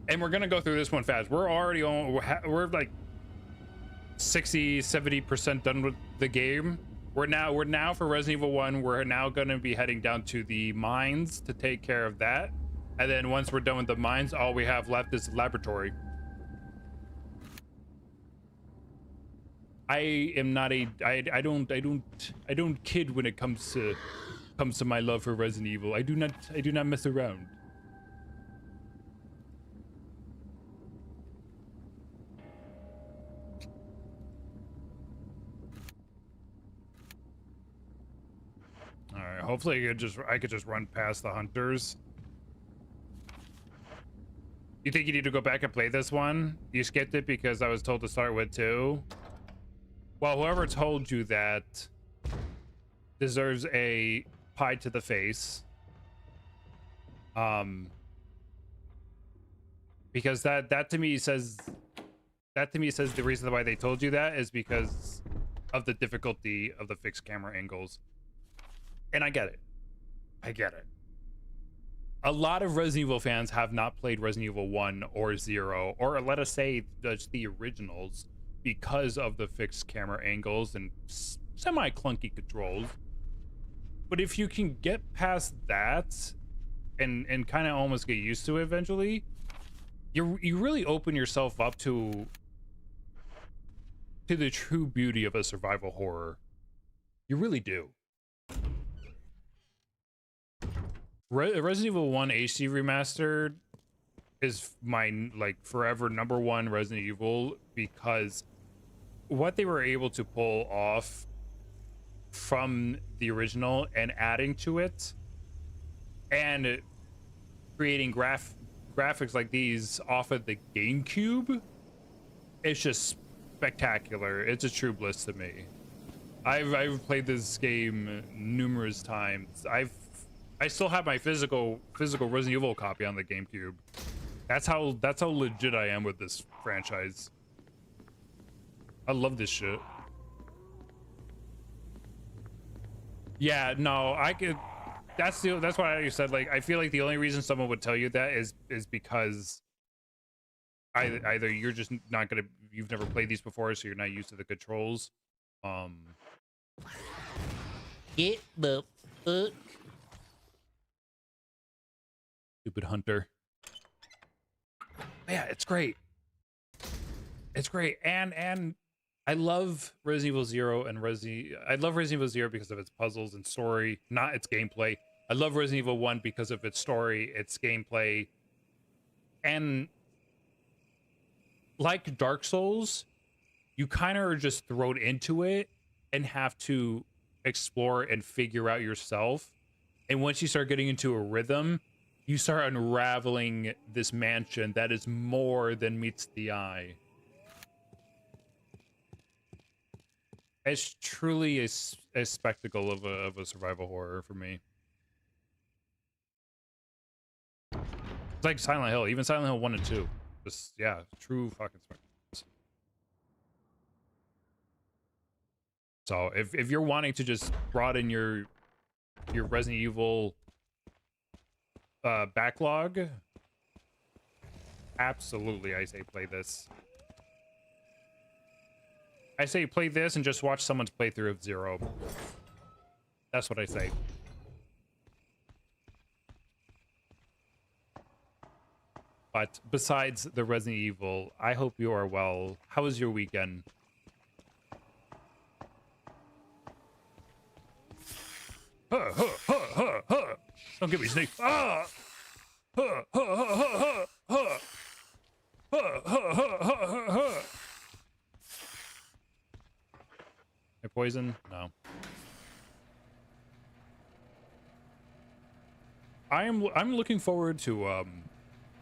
and we're gonna go through this one fast. We're already on. We're like 60-70% done with the game. We're now for Resident Evil 1. We're now gonna be heading down to the mines to take care of that, and then once we're done with the mines, all we have left is the laboratory. I am not a I don't kid when it comes to my love for Resident Evil. I do not mess around. All right, hopefully I could just run past the hunters. You think you need to go back and play this one? You skipped it because I was told to start with 2. Well, whoever told you that deserves a pie to the face. Because that to me says the reason why they told you that is because of the difficulty of the fixed camera angles. And I get it. I get it. A lot of Resident Evil fans have not played Resident Evil 1 or 0, or let us say just the originals, because of the fixed camera angles and semi-clunky controls. But if you can get past that and kind of almost get used to it eventually, you really open yourself up to the true beauty of a survival horror. You really do. Resident Evil 1 HD Remastered is my forever #1 Resident Evil, because what they were able to pull off from the original and adding to it and creating graphics like these off of the GameCube, it's just spectacular. It's a true bliss to me. I've played this game numerous times. I still have my physical Resident Evil copy on the GameCube. That's how legit I am with this franchise. I love this shit. Yeah, no, I could. That's why I said, like, I feel like the only reason someone would tell you that is because either you're just not gonna, you've never played these before, so you're not used to the controls.
Get the fuck.
Stupid hunter. Yeah, it's great. It's great, and I love Resident Evil 0 and I love Resident Evil 0 because of its puzzles and story, not its gameplay. I love Resident Evil 1 because of its story, its gameplay, and like Dark Souls, you kind of are just thrown into it and have to explore and figure out yourself. And once you start getting into a rhythm, you start unraveling this mansion that is more than meets the eye. It's truly a spectacle of a survival horror for me. It's like Silent Hill, even Silent Hill 1 and 2. Just, yeah, true fucking spectacles. So if you're wanting to just broaden your Resident Evil backlog, absolutely, I say play this. I say play this and just watch someone's playthrough of 0. That's what I say. But besides the Resident Evil, I hope you are well. How was your weekend? Huh, huh, huh, huh, huh. Don't give me snake. Ah! Huh, huh, huh, huh, huh, huh. Huh, huh, huh, huh, huh, huh. My poison? No. I'm looking forward to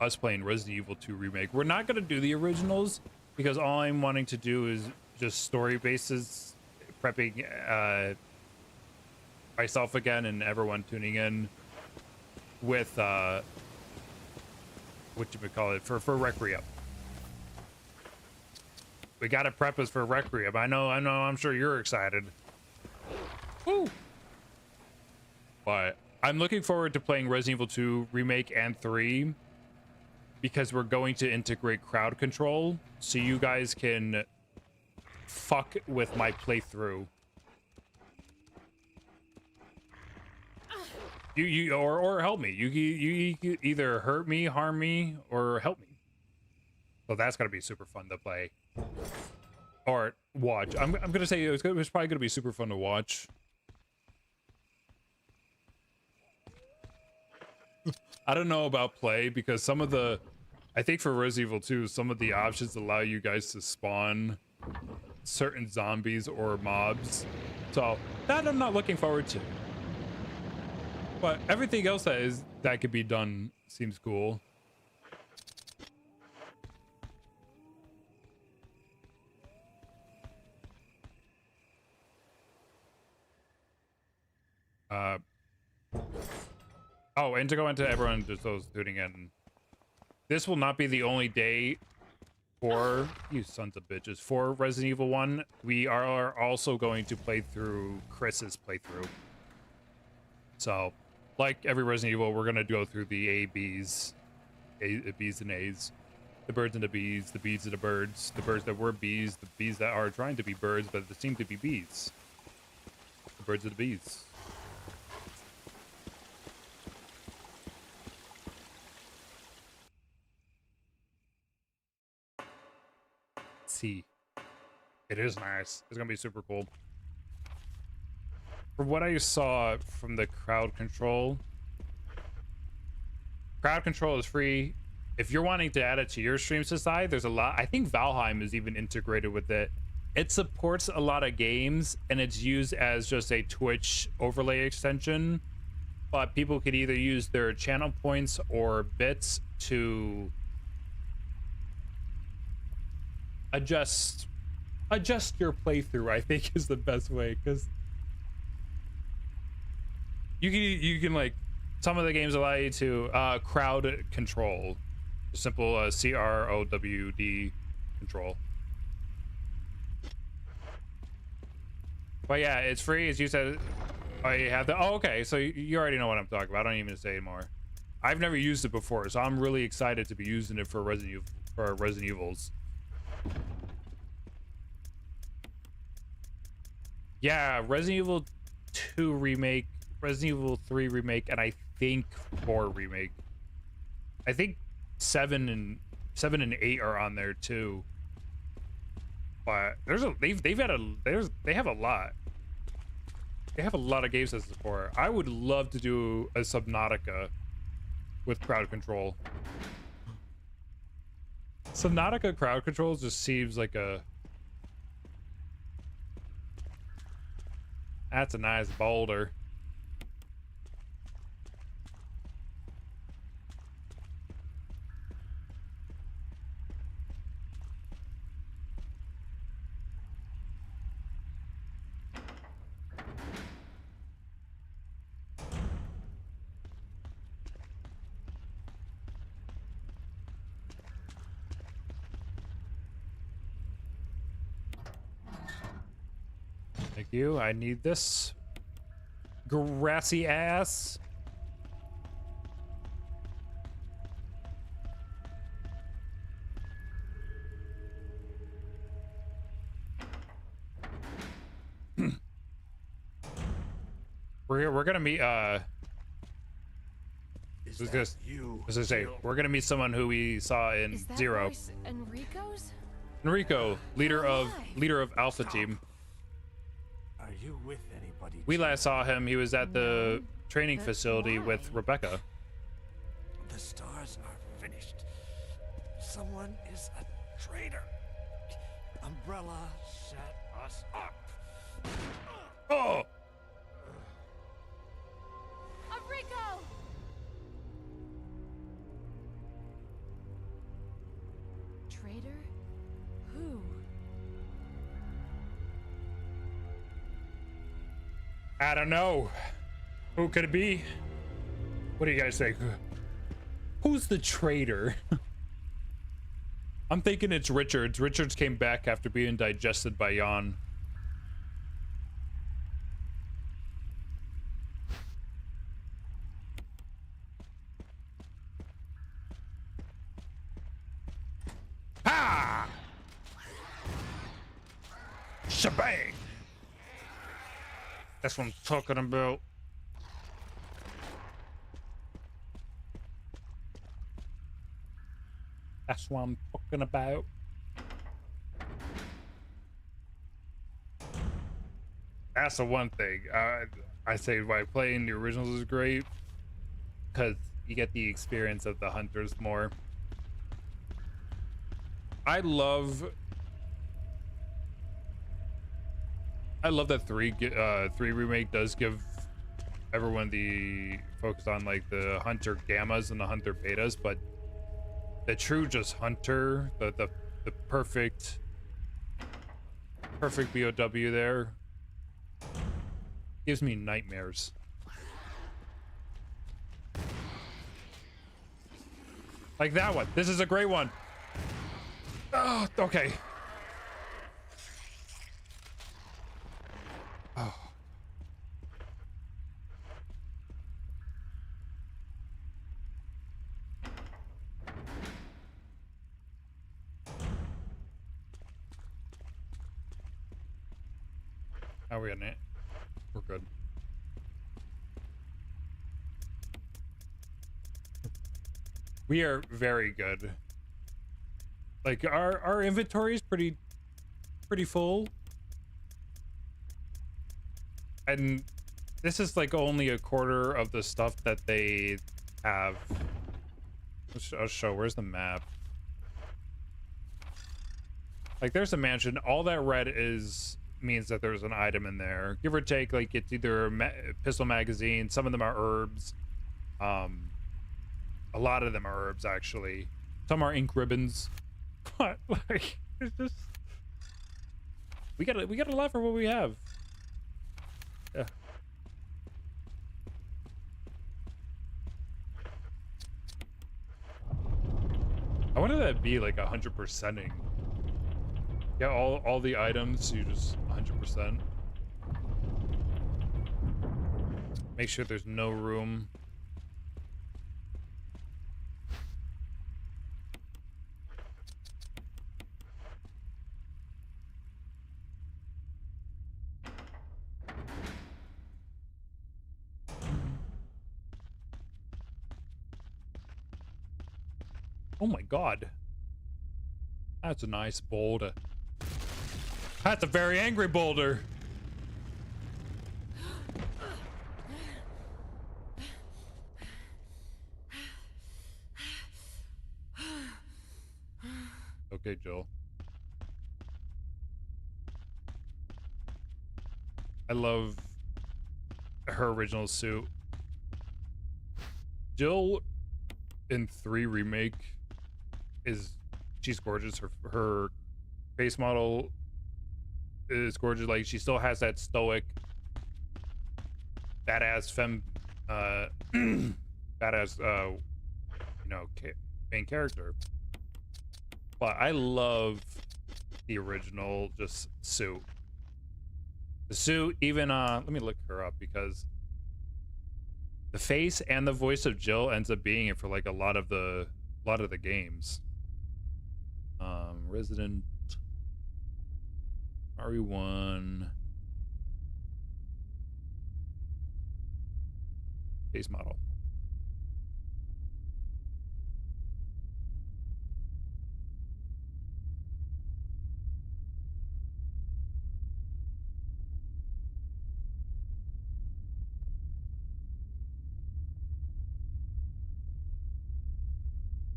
us playing Resident Evil 2 remake. We're not gonna do the originals because all I'm wanting to do is just story bases, prepping myself again and everyone tuning in with what you would call it for Requiem. We gotta prep us for Requiem. I know. I'm sure you're excited. Woo! But I'm looking forward to playing Resident Evil 2 remake and 3 because we're going to integrate crowd control so you guys can fuck with my playthrough. Or help me. You either hurt me, harm me, or help me. So that's gonna be super fun to play or watch. I'm gonna say it's probably gonna be super fun to watch. I don't know about play because some of the, I think for Resident Evil 2, some of the options allow you guys to spawn certain zombies or mobs. So that I'm not looking forward to. But everything else that could be done seems cool. Oh, and to go into everyone, just those tuning in, this will not be the only day for you sons of bitches for Resident Evil 1. We are also going to play through Chris's playthrough. So, like every Resident Evil, we're gonna go through the A, B's, B's and A's, the birds and the bees, the bees and the birds that were bees, the bees that are trying to be birds but that seem to be bees, the birds and the bees. See, it is nice. It's gonna be super cool. From what I saw from the crowd control is free. If you're wanting to add it to your stream society, there's a lot. I think Valheim is even integrated with it. It supports a lot of games and it's used as just a Twitch overlay extension, but people could either use their channel points or bits to adjust your playthrough, I think is the best way, because you can like, some of the games allow you to crowd control, simple CROWD control. But yeah, it's free, as you said. Oh, you have the, oh, okay, so you already know what I'm talking about. I don't even say anymore. I've never used it before, so I'm really excited to be using it for Resident Evils. Yeah, Resident Evil 2 remake, Resident Evil 3 remake, and I think 4 remake. I think 7 and 8 are on there too. But they have a lot. They have a lot of games to support. I would love to do a Subnautica with crowd control. Subnautica crowd control just seems like a... That's a nice boulder. Thank you. I need this. Grassy ass. We're gonna meet we're gonna meet someone who we saw in
Is that
Zero.
voice Enrico's?
Enrico, leader of Alpha Team.
Are you with anybody?
We last saw him. He was at the training
But
facility
why?
with Rebecca.
The stars are finished. Someone is a traitor. Umbrella set us up.
Oh!
Rico! Traitor? Who?
I don't know. Who could it be? What do you guys think? Who's the traitor? I'm thinking it's Richards. Richards came back after being digested by Jan. Ha! Shebang! That's what I'm talking about. That's what I'm talking about. That's the one thing. I say why playing the originals is great, because you get the experience of the hunters more. I love that three remake does give everyone the focus on like the hunter gammas and the hunter betas, but the true just hunter, the perfect BOW there gives me nightmares. Like that one. This is a great one. Oh, okay. Oh. How are we on it? We're good. We are very good. Like our inventory is pretty full. And this is like only a quarter of the stuff that they have. I'll show, where's the map? Like there's a mansion, all that red is means that there's an item in there. Give or take, like it's either a pistol magazine, some of them are herbs. A lot of them are herbs actually. Some are ink ribbons. But like it's just we got a lot for what we have. Yeah. I wonder if that'd be like 100%ing. Yeah, all the items, you just 100%. Make sure there's no room. Oh my god. That's a nice boulder. That's a very angry boulder. Okay, Jill. I love her original suit. Jill in 3 remake she's gorgeous. Her face model is gorgeous. Like she still has that stoic badass badass you know, main character. But I love the original just suit. The suit, even let me look her up because the face and the voice of Jill ends up being it for like a lot of the games. Resident RE1 face model.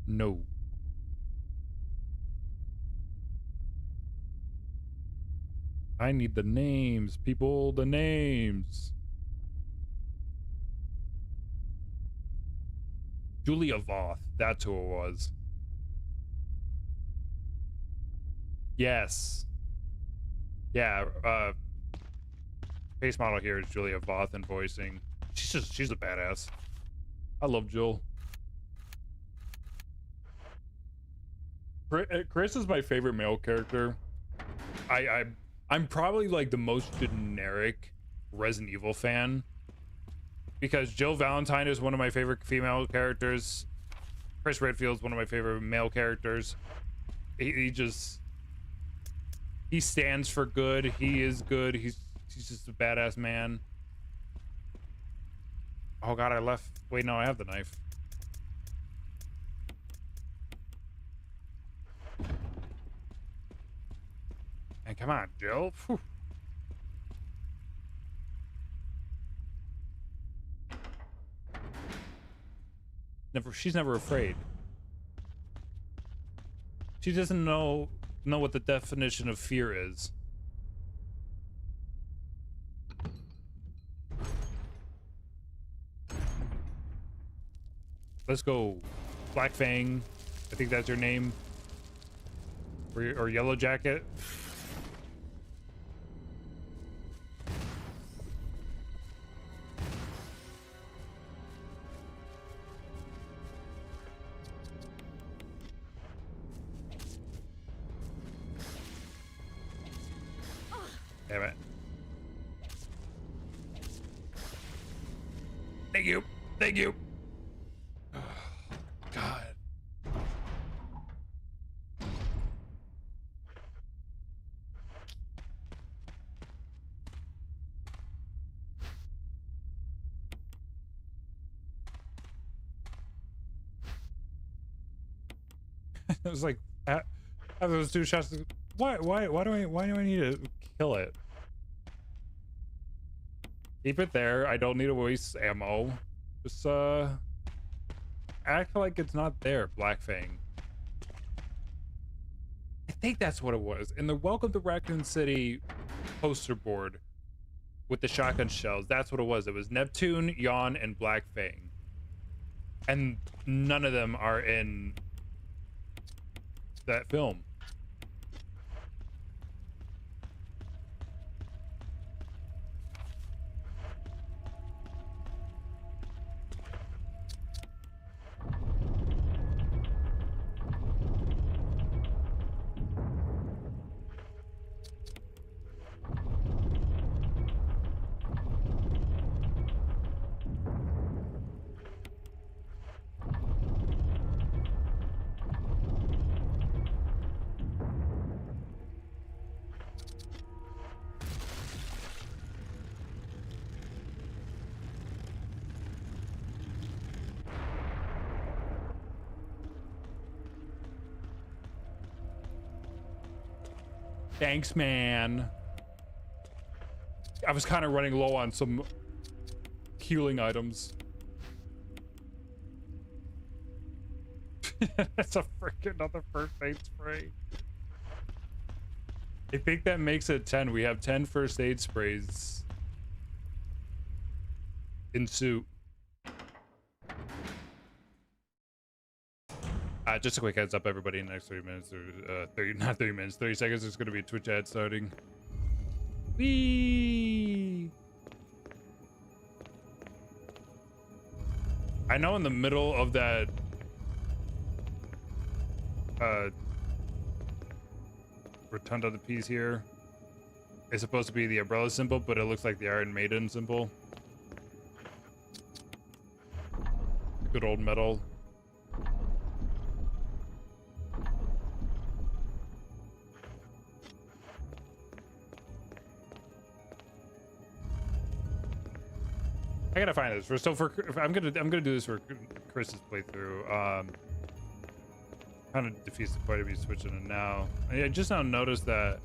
No. I need the names, people, the names. Julia Voth, that's who it was. Yes. Yeah, face model here is Julia Voth in voicing. She's a badass. I love Jill. Chris is my favorite male character. I'm probably like the most generic Resident Evil fan because Jill Valentine is one of my favorite female characters. Chris Redfield's one of my favorite male characters. He stands for good. He is good. He's just a badass man. Oh god, I left. Wait, no, I have the knife. And come on, Jill. Whew. She's never afraid. She doesn't know what the definition of fear is. Let's go, Black Fang. I think that's your name. Or Yellow Jacket. Damn it. Thank you. Thank you. Oh, God. It was like after those two shots. Why do I need to kill it? Keep it there. I don't need to waste ammo. Just act like it's not there, Black Fang. I think that's what it was. In the Welcome to Raccoon City poster board with the shotgun shells, that's what it was. It was Neptune, Yawn, and Black Fang. And none of them are in that film. Thanks, man. I was kind of running low on some healing items. That's a freaking another first aid spray. I think that makes it 10. We have 10 first aid sprays in suit. Just a quick heads up, everybody. In the next 30 minutes, or 30 seconds, there's going to be a Twitch ad starting. Whee! I know in the middle of that rotunda piece here is supposed to be the umbrella symbol, but it looks like the Iron Maiden symbol. Good old metal. I gotta find this. I'm gonna do this for Chris's playthrough. Kind of defeats the point of me switching it now. I just now noticed that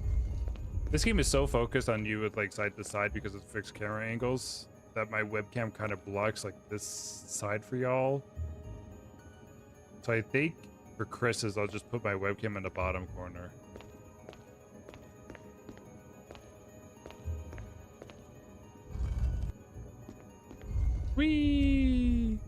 this game is so focused on you with like side to side because of fixed camera angles that my webcam kind of blocks like this side for y'all. So I think for Chris's, I'll just put my webcam in the bottom corner. Whee!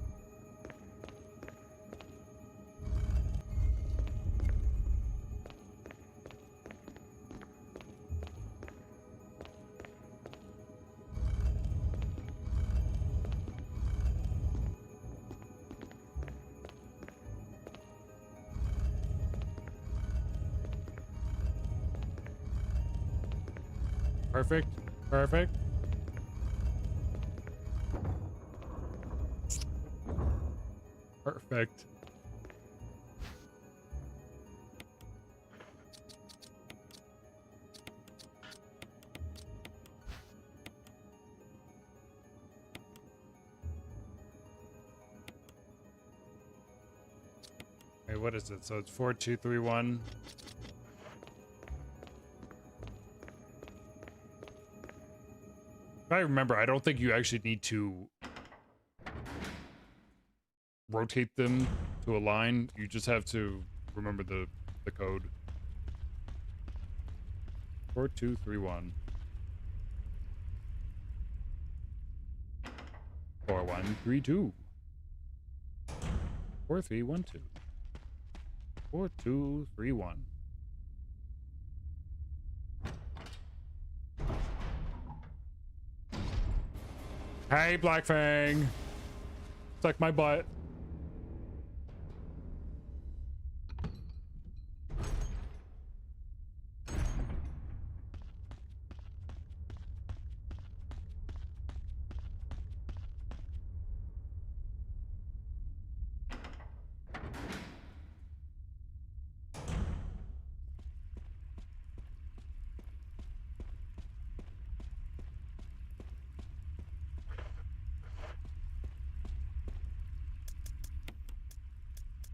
Perfect. Perfect. Perfect. Wait, what is it? So it's 4, 2, 3, 1. If I remember, I don't think you actually need to rotate them to align. You just have to remember the code. 4, 2, 3, 1. 4, 1, 3, 2. 4, 3, 1, 2. 4, 2, 3, 1. Hey, Black Fang. Suck my butt.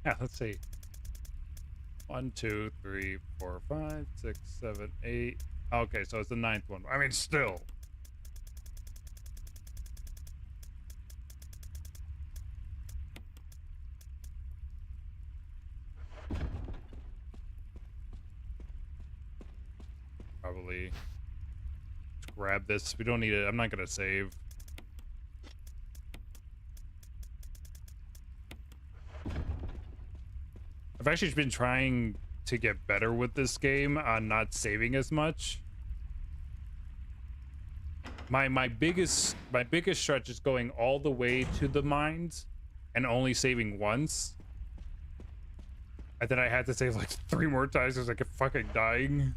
Yeah, let's see. 1, 2, 3, 4, 5, 6, 7, 8. Okay, so it's the 9th one. I mean, still. Probably. Let's grab this. We don't need it. I'm not gonna save. I've actually been trying to get better with this game on not saving as much. My biggest stretch is going all the way to the mines and only saving once. And then I had to save like 3 more times because I kept fucking dying.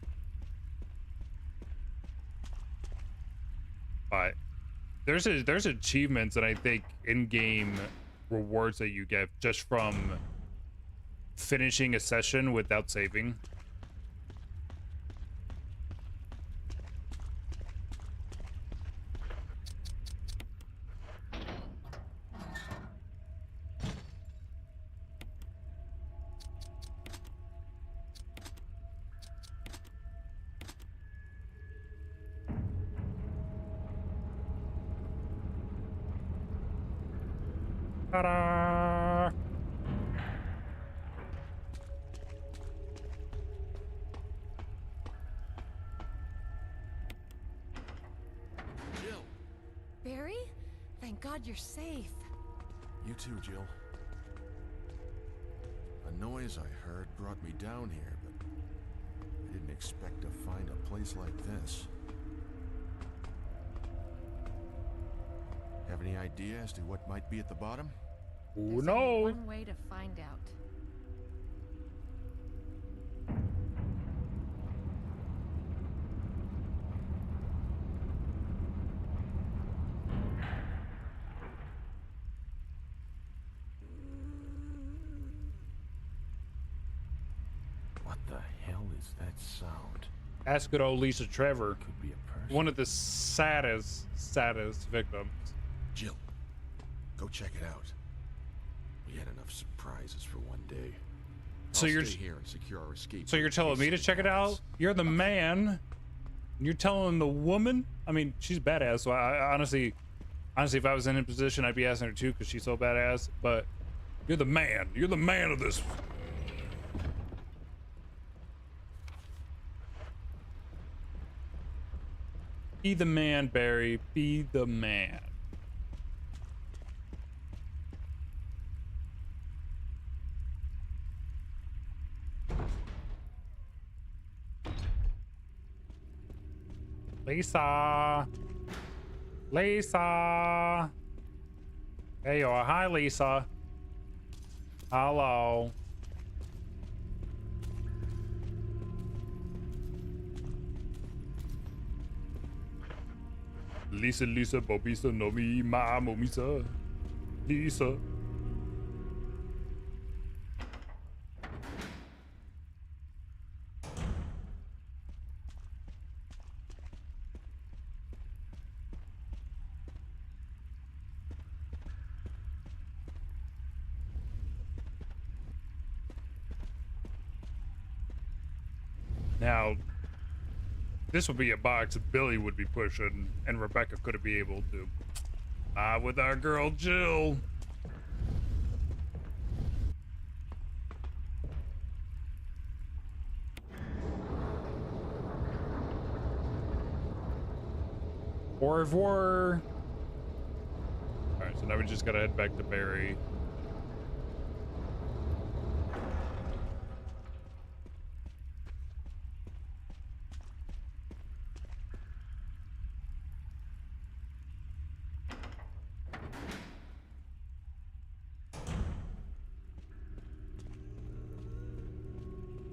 But there's achievements and I think in-game rewards that you get just from finishing a session without saving. Ta-da!
Jill!
Barry? Thank God you're safe.
You too, Jill. A noise I heard brought me down here, but I didn't expect to find a place like this. Have any idea as to what might be at the bottom?
Who
There's only
knows?
one way to find out.
What the hell is that sound?
Ask good old Lisa Trevor,
Could be a person.
one of the saddest victims.
Jill, go check it out. We had enough surprises for one day.
So
I'll
you're
stay here and secure our escape.
So you're telling me to check it out? You're the man. And you're telling the woman? I mean, she's badass. So I honestly, if I was in a position, I'd be asking her too because she's so badass. But you're the man. You're the man of this. Be the man, Barry. Be the man. Lisa. Lisa. There you are. Hi, Lisa. Hello. Lisa, Lisa, Bobisa, Nomi, Ma, Momisa. Lisa. Now, this would be a box Billy would be pushing, and Rebecca couldn't be able to. With our girl Jill. Au revoir. Alright, so now we just gotta head back to Barry.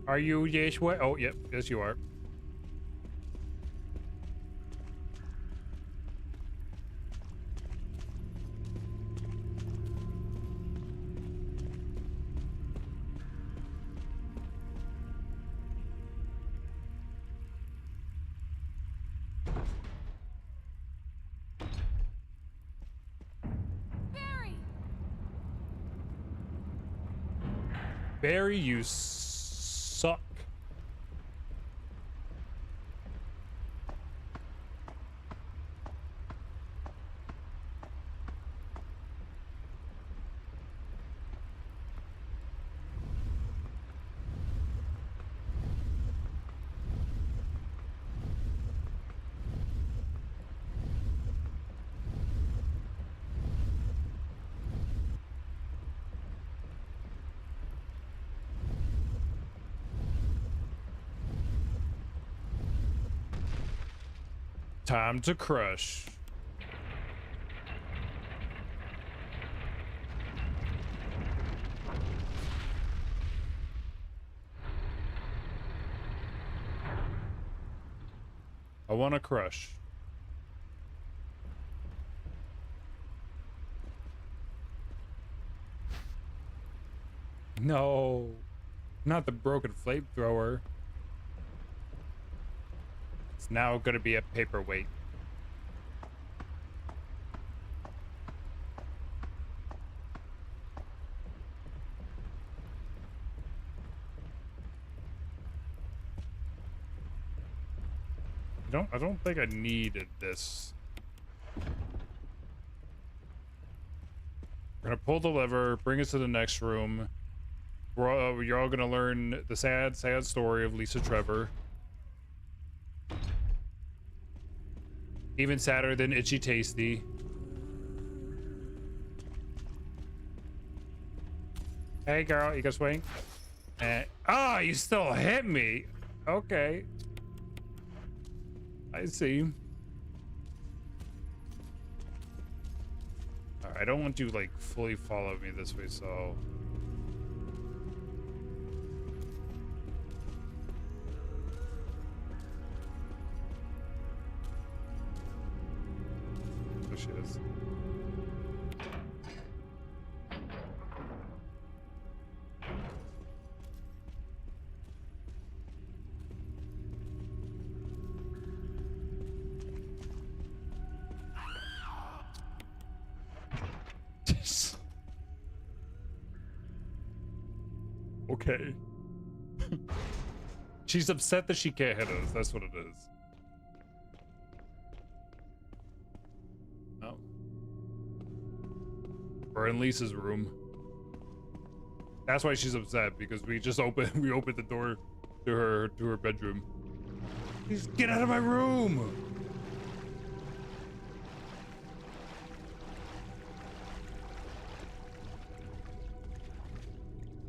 Are you this way? Oh, yep. Yes, you are.
Barry!
Barry, you suck. Time to crush. I want to crush. No, not the broken flamethrower. It's now going to be a paperweight. I don't think I needed this. We're gonna pull the lever, bring us to the next room. You're all gonna learn the sad, sad story of Lisa Trevor. Even sadder than Itchy Tasty. Hey girl, you gonna swing? Oh, you still hit me. Okay. I see. I don't want you like fully follow me this way, so. There she is. Okay. She's upset that she can't hit us. That's what it is. Oh. We're in Lisa's room. That's why she's upset, because we opened the door to her bedroom. Please get out of my room.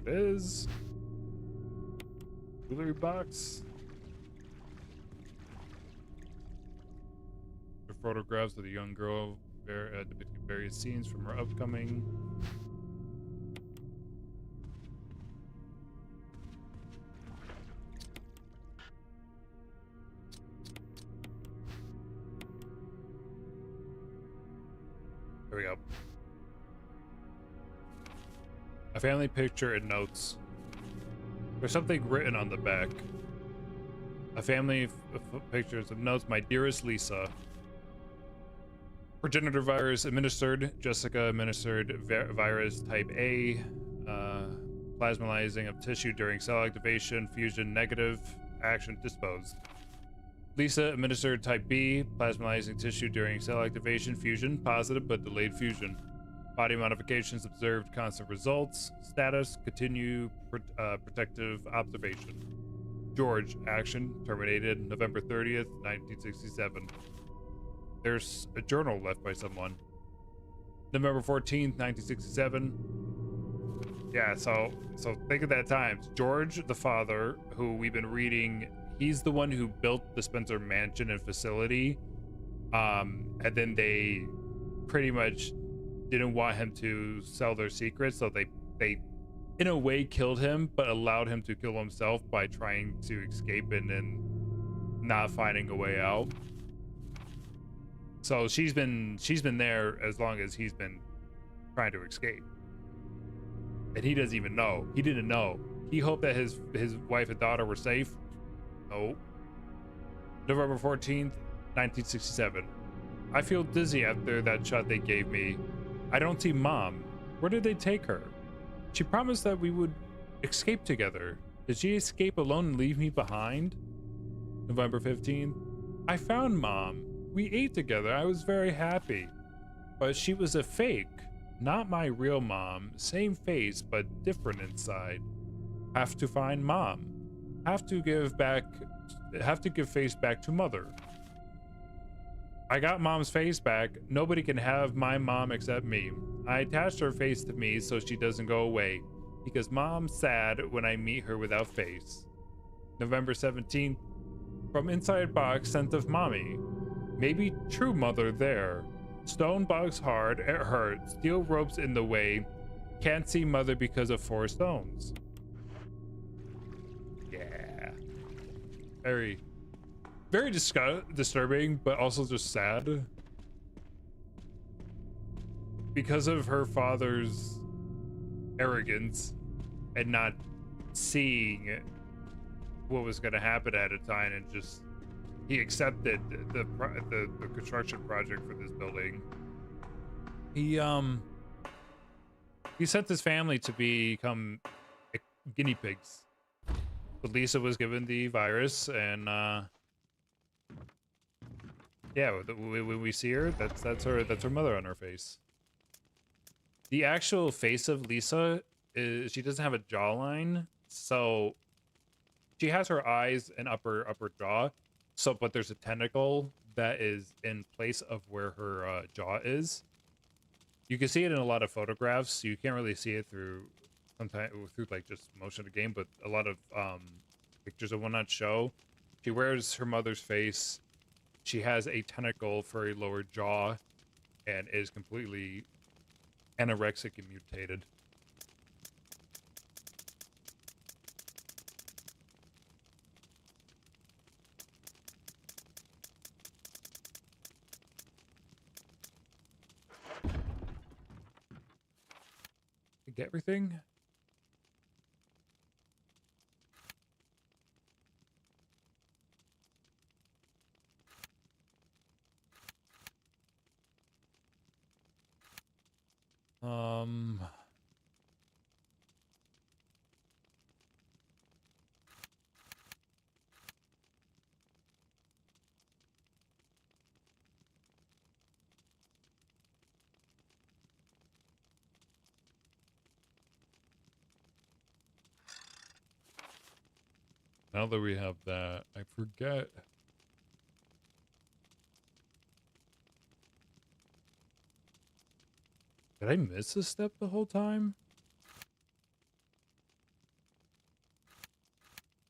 It is. Jewelry box. photographs of the young girl depicting various scenes from her upcoming. There we go. A family picture and notes. There's something written on the back. A family pictures and notes. My dearest Lisa. Progenitor virus administered. Jessica administered virus type A. Plasmalizing of tissue during cell activation. Fusion negative. Action disposed. Lisa administered type B. Plasmalizing tissue during cell activation. Fusion positive but delayed fusion. Body modifications observed, constant results. Status, continue protective observation. George, action, terminated November 30th, 1967. There's a journal left by someone. November 14th, 1967. Yeah, so think of that time. George, the father, who we've been reading, he's the one who built the Spencer mansion and facility. And then they pretty much didn't want him to sell their secrets, so they in a way killed him, but allowed him to kill himself by trying to escape and then not finding a way out. So she's been there as long as he's been trying to escape, and he doesn't even know. He didn't know. He hoped that his wife and daughter were safe. No. November 14th, 1967. I feel dizzy after that shot they gave me. I don't see Mom. Where did they take her? She promised that we would escape together. Did she escape alone and leave me behind? November 15th. I found Mom. We ate together. I was very happy. But she was a fake. Not my real mom. Same face, but different inside. Have to find Mom. Have to give face back to Mother. I got Mom's face back. Nobody can have my mom except me. I attached her face to me so she doesn't go away, because Mom's sad when I meet her without face. November 17th. From inside box sent of Mommy. Maybe true Mother there. Stone box hard, it hurt. Steel ropes in the way. Can't see Mother because of 4 stones. Yeah. Very disturbing, but also just sad. Because of her father's arrogance and not seeing what was going to happen at a time, and just he accepted the construction project for this building. He sent his family to become guinea pigs. But Lisa was given the virus, and yeah, when we see her, that's her mother on her face. The actual face of Lisa is, she doesn't have a jawline, so she has her eyes and upper jaw. So, but there's a tentacle that is in place of where her jaw is. You can see it in a lot of photographs. You can't really see it through like just motion of the game, but a lot of pictures and whatnot show. She wears her mother's face. She has a tentacle for a lower jaw, and is completely anorexic and mutated. Get everything? Now that we have that, I forget. Did I miss a step the whole time?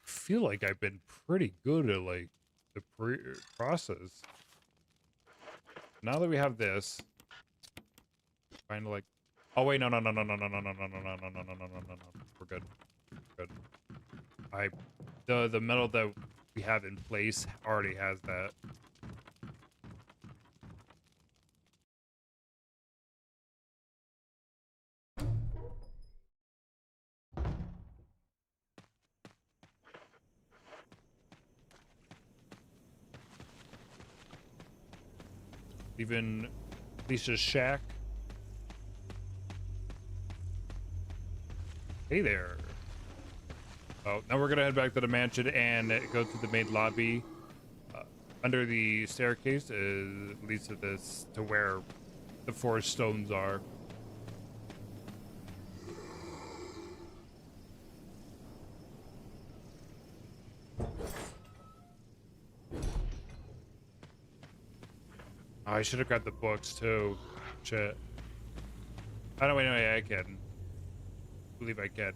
I feel like I've been pretty good at like the process. Now that we have this, trying to like, oh wait, no, we're good. Good. The metal that we have in place already has that. Even Lisa's shack. Hey there. Oh, now we're gonna head back to the mansion and go to the main lobby. Under the staircase leads to this, to where the 4 stones are. Oh, I should have grabbed the books too. Shit. Oh no, wait, I can. I believe I can. I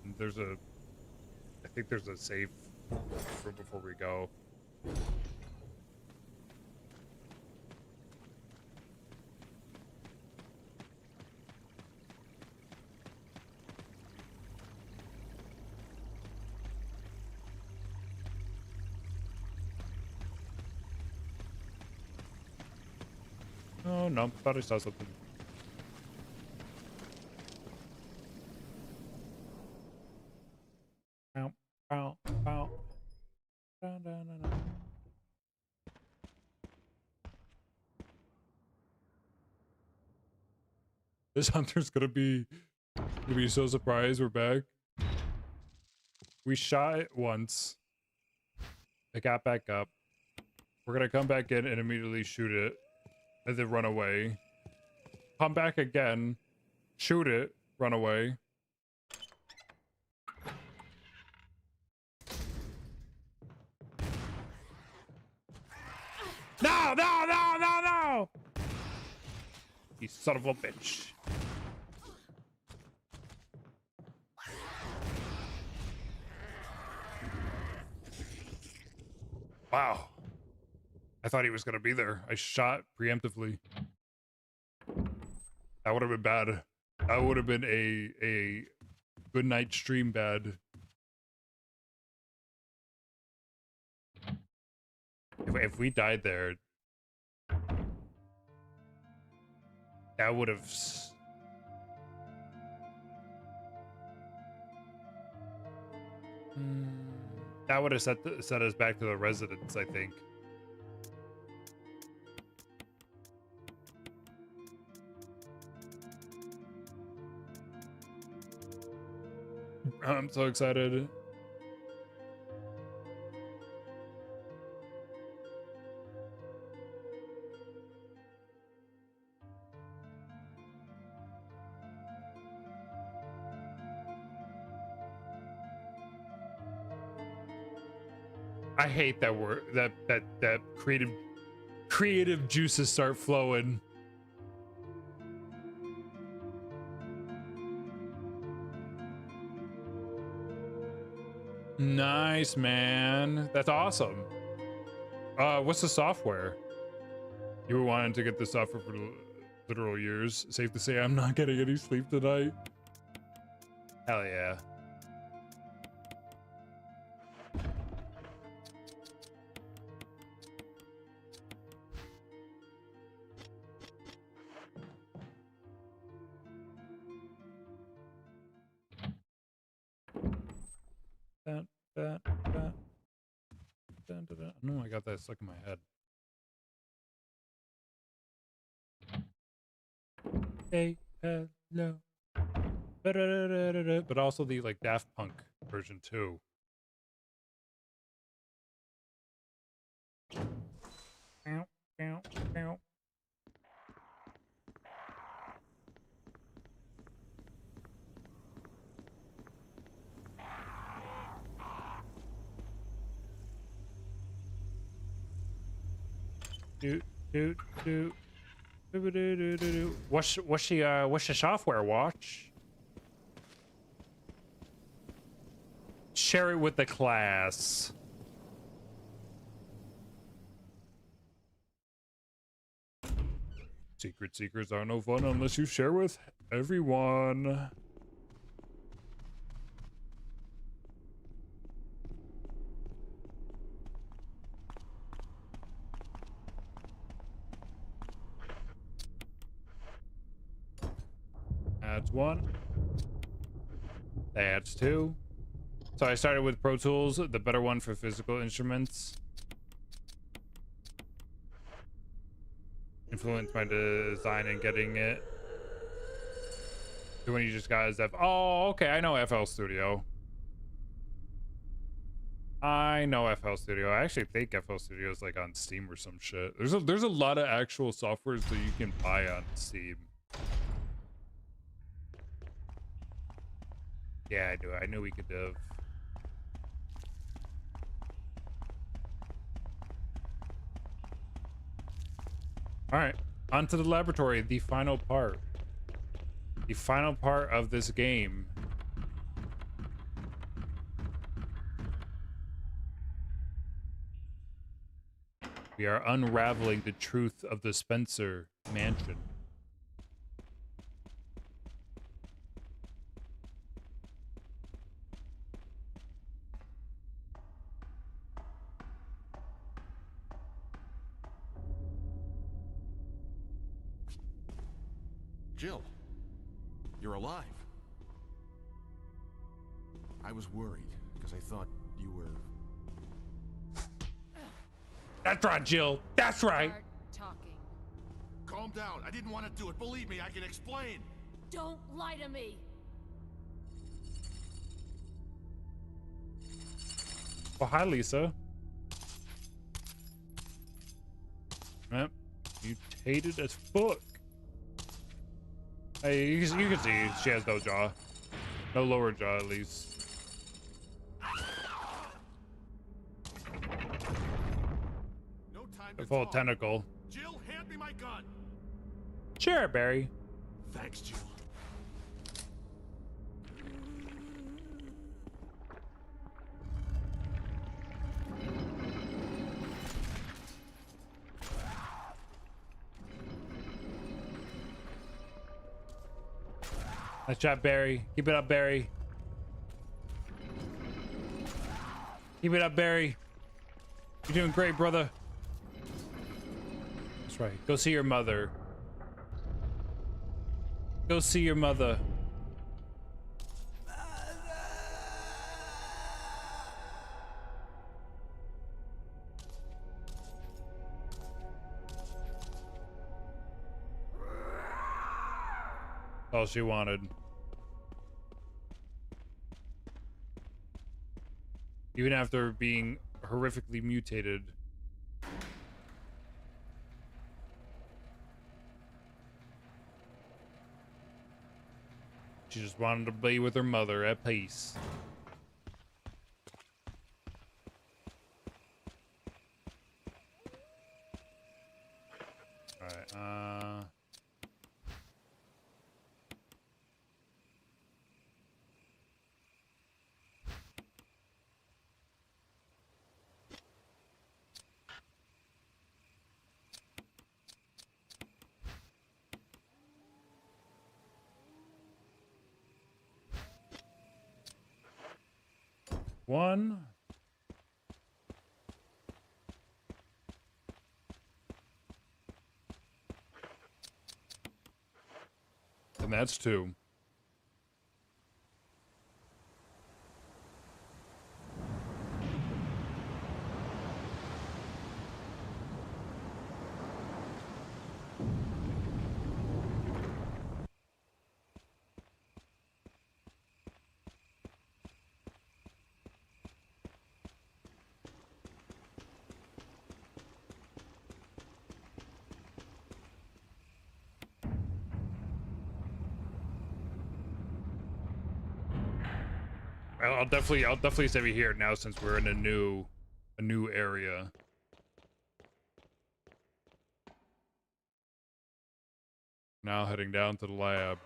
think there's a safe room before we go. Oh no, thought I saw something. Ow, ow, ow. Dun, dun, dun, dun. This hunter's gonna be so surprised we're back. We shot it once. It got back up. We're gonna come back in and immediately shoot it. And then run away. Come back again. Shoot it. Run away. No, no, no, no, no! You son of a bitch. Wow. I thought he was gonna be there. I shot preemptively. That would have been bad. That would have been a good night stream bad. If we died there, that would have. That would have set us back to the residence, I think. I'm so excited. I hate that word, that creative juices start flowing. Nice, man. That's awesome. What's the software? You were wanting to get the software for literal years. Safe to say I'm not getting any sleep tonight. Hell yeah. No, I got that stuck in my head. Hey, hello. But also the like Daft Punk version too. Ow, ow, ow. What's the software? Watch. Share it with the class. Secret seekers are no fun unless you share with everyone. That's one. That's two. So I started with Pro Tools, the better one for physical instruments. Influenced my design in getting it. The one you just got is Oh, okay. I know FL Studio. I know FL Studio. I actually think FL Studio is like on Steam or some shit. There's a lot of actual softwares that you can buy on Steam. Yeah, I knew it. I knew we could have. All right, on to the laboratory. The final part. The final part of this game. We are unraveling the truth of the Spencer mansion.
Jill, you're alive. I was worried because I thought you were...
That's right, Jill. That's right.
Start talking.
Calm down. I didn't want to do it. Believe me, I can explain.
Don't lie to me.
Well, hi, Lisa. Yep. Mutated as fuck. Hey, you can see she has no jaw. No lower jaw, at least.
No time
A
to
full
talk.
tentacle.
Jill, hand me my gun.
Sure, Barry.
Thanks, Jill.
Nice job, Barry. Keep it up, Barry. Keep it up, Barry. You're doing great, brother. That's right. Go see your mother. Go see your mother. All she wanted. Even after being horrifically mutated. She just wanted to be with her mother at peace. Alright, one. And that's two. I'll definitely save you here now since we're in a new area. Now heading down to the lab.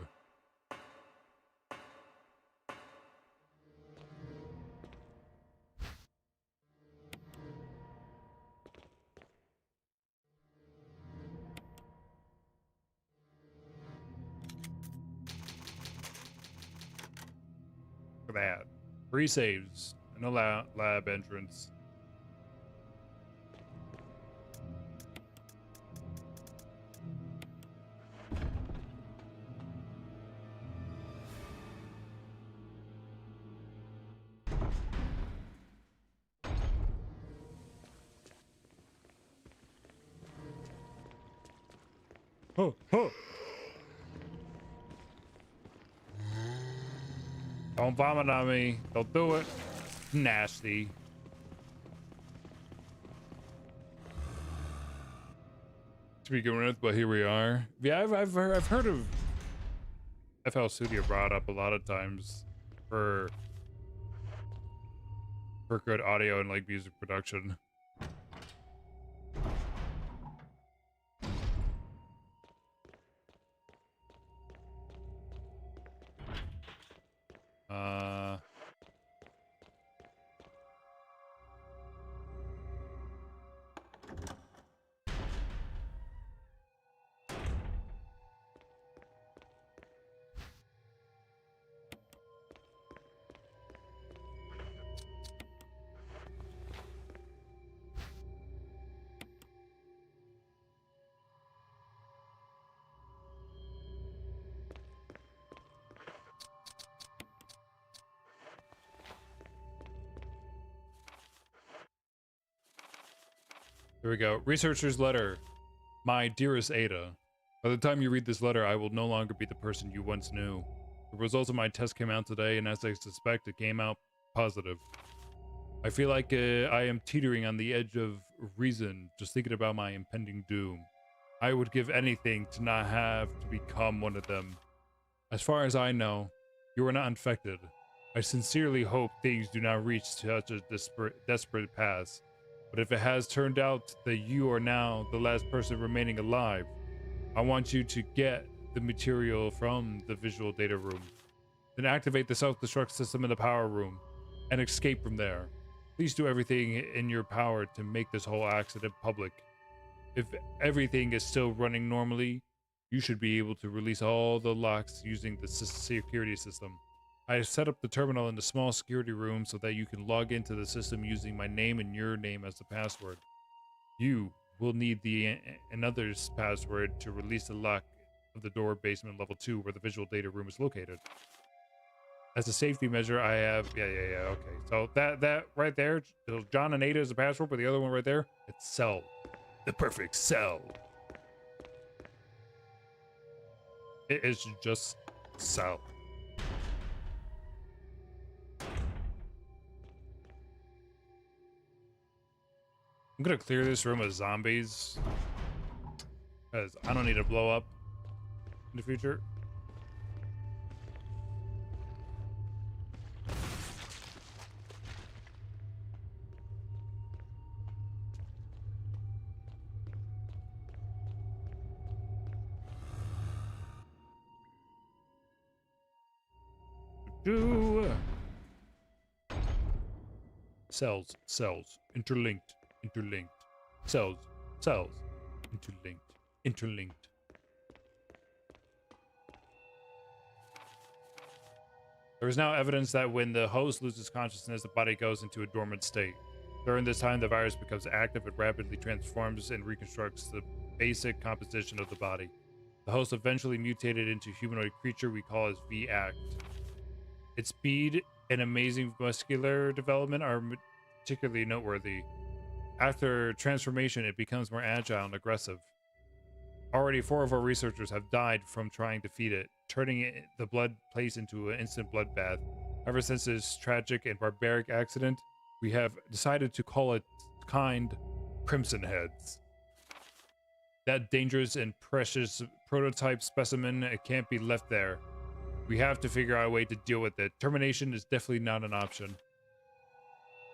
at that. 3 saves. No lab entrance. Oh, oh. Don't vomit on me. Don't do it. Nasty. To begin with, but here we are. Yeah, I've heard of FL Studio brought up a lot of times for good audio and like music production. Here we go. Researcher's letter. My dearest Ada, by the time you read this letter, I will no longer be the person you once knew. The results of my test came out today, and as I suspect, it came out positive. I feel like I am teetering on the edge of reason, just thinking about my impending doom. I would give anything to not have to become one of them. As far as I know, you are not infected. I sincerely hope things do not reach such a desperate pass. But if it has turned out that you are now the last person remaining alive, I want you to get the material from the visual data room. Then activate the self-destruct system in the power room and escape from there. Please do everything in your power to make this whole accident public. If everything is still running normally, you should be able to release all the locks using the security system. I have set up the terminal in the small security room so that you can log into the system using my name and your name as the password. You will need another's password to release the lock of the door basement level 2 where the visual data room is located. As a safety measure, I have... Yeah, okay. So that right there, John and Ada is the password, but the other one right there, it's cell. The perfect cell. It is just cell. I'm gonna clear this room of zombies because I don't need to blow up in the future. Cells, interlinked, cells, interlinked. There is now evidence that when the host loses consciousness, the body goes into a dormant state. During this time, the virus becomes active and rapidly transforms and reconstructs the basic composition of the body. The host eventually mutated into a humanoid creature we call as V-Act. Its speed and amazing muscular development are particularly noteworthy. After transformation, it becomes more agile and aggressive. Already 4 of our researchers have died from trying to feed it, turning the blood place into an instant bloodbath. Ever since this tragic and barbaric accident, we have decided to call it kind Crimson Heads. That dangerous and precious prototype specimen, it can't be left there. We have to figure out a way to deal with it. Termination is definitely not an option.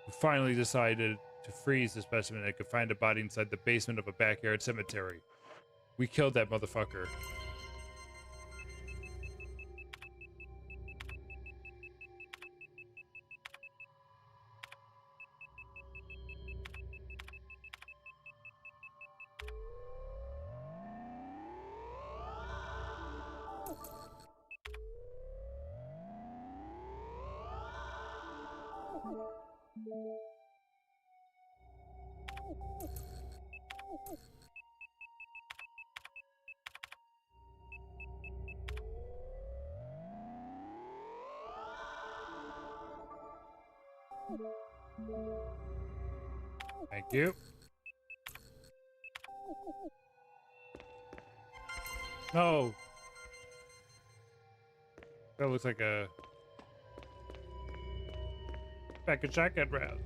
We finally decided to freeze the specimen and could find a body inside the basement of a backyard cemetery. We killed that motherfucker. Thank you. No. That looks like a pack of shotgun rounds.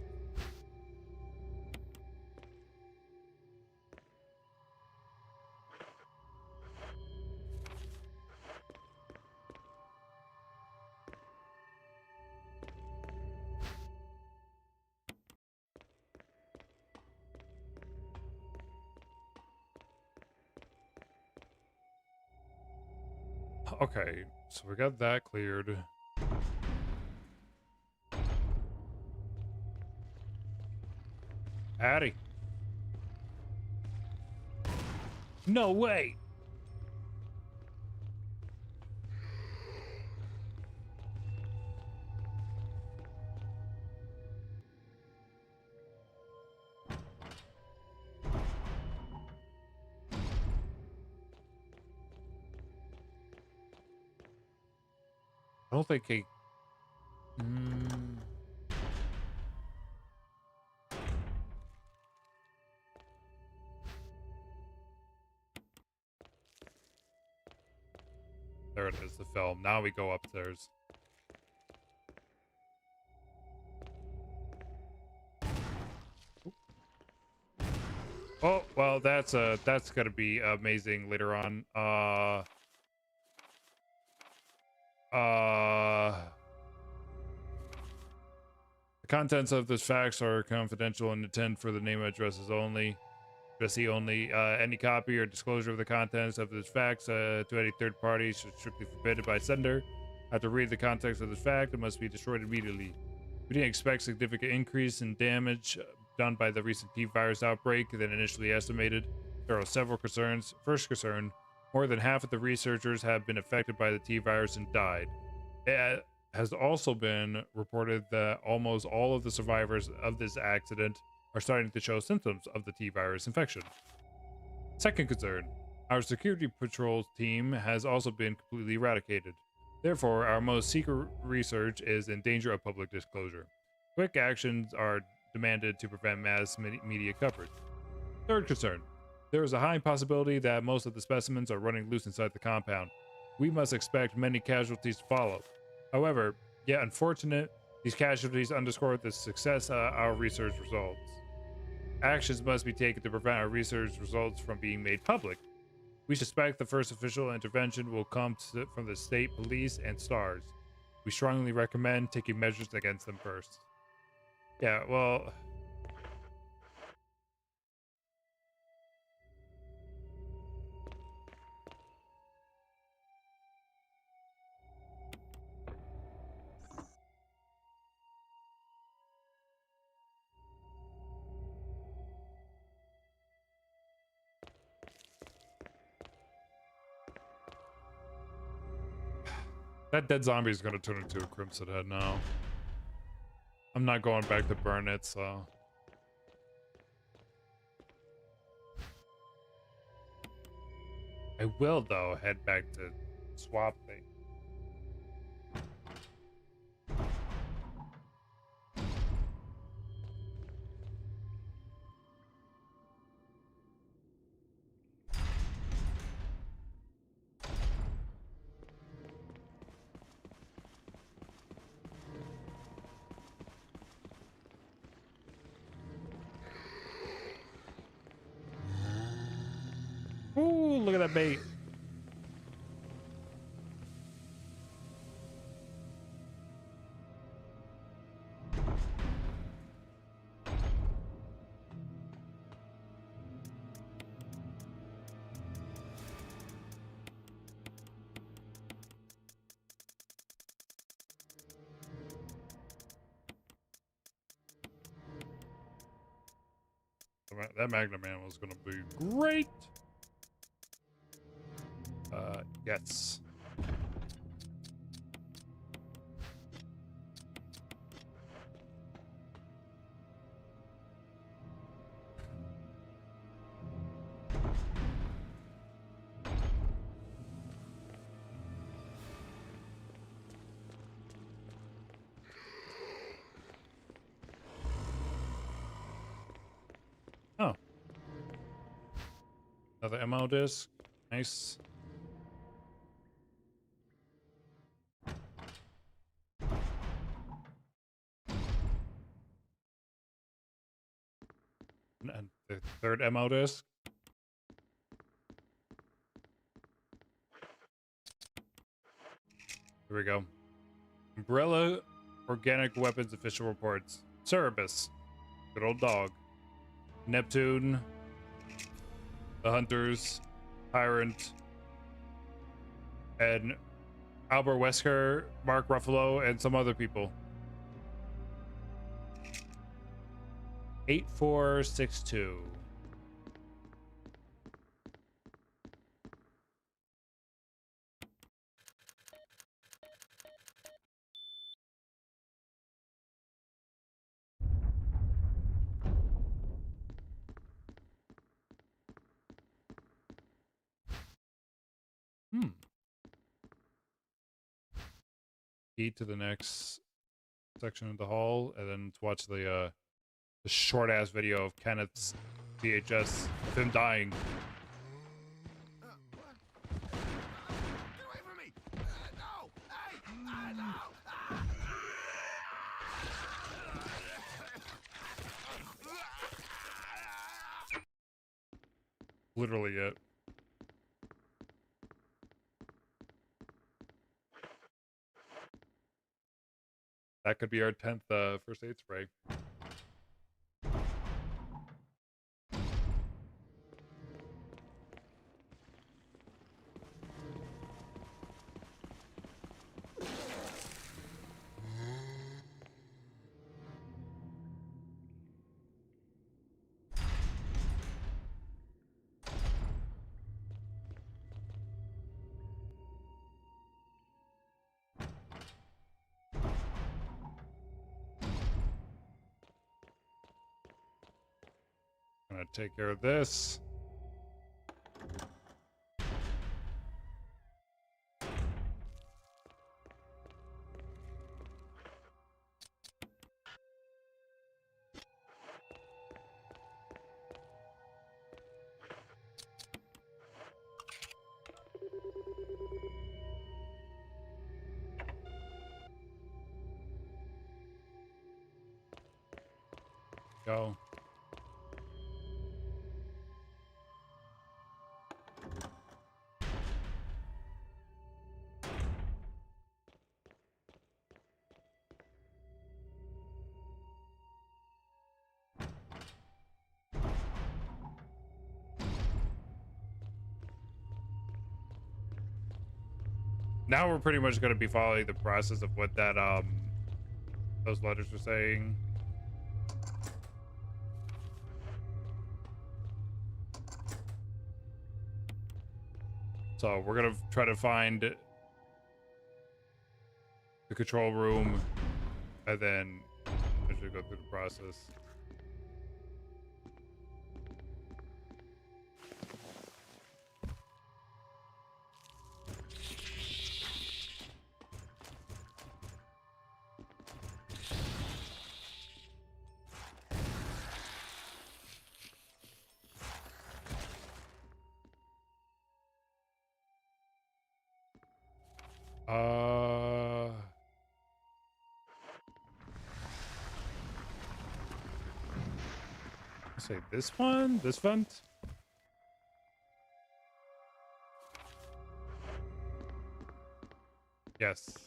Okay, so we got that cleared. Howdy. No way. I don't think he... There it is, the film. Now we go upstairs. Oh, well, that's gonna be amazing later on. The contents of this fax are confidential and intended for the name and addresses only. Addressee only. Any copy or disclosure of the contents of this fax to any third party is strictly forbidden by sender. After reading the context of this fact, it must be destroyed immediately. We didn't expect significant increase in damage done by the recent T-virus outbreak than initially estimated. There are several concerns. First concern, more than half of the researchers have been affected by the T-virus and died. It has also been reported that almost all of the survivors of this accident are starting to show symptoms of the T-virus infection. Second concern, our security patrol team has also been completely eradicated. Therefore, our most secret research is in danger of public disclosure. Quick actions are demanded to prevent mass media coverage. Third concern, there is a high possibility that most of the specimens are running loose inside the compound. We must expect many casualties to follow. However, yet unfortunate, these casualties underscore the success of our research results. Actions must be taken to prevent our research results from being made public. We suspect the first official intervention will come from the state police and S.T.A.R.S. We strongly recommend taking measures against them first. Yeah, well... That dead zombie is going to turn into a Crimson Head now. I'm not going back to burn it, so... I will, though, head back to swap thing. Ooh, look at that bait. That Magnum ammo is going to be great. Yes. Another ammo disc. Nice. And the third ammo disc. Here we go. Umbrella Organic Weapons Official Reports. Cerebus. Good old dog. Neptune. The Hunters. Tyrant. And Albert Wesker, Mark Ruffalo, and some other people. 8462. Key to the next section of the hall, and then to watch the short ass video of Kenneth's VHS of him dying. Literally it. That could be our 10th first aid spray. Gonna take care of this. Go. Now we're pretty much going to be following the process of what that those letters were saying. So we're going to try to find the control room and then eventually go through the process. Say this one? This vent? Yes.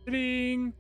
Ding.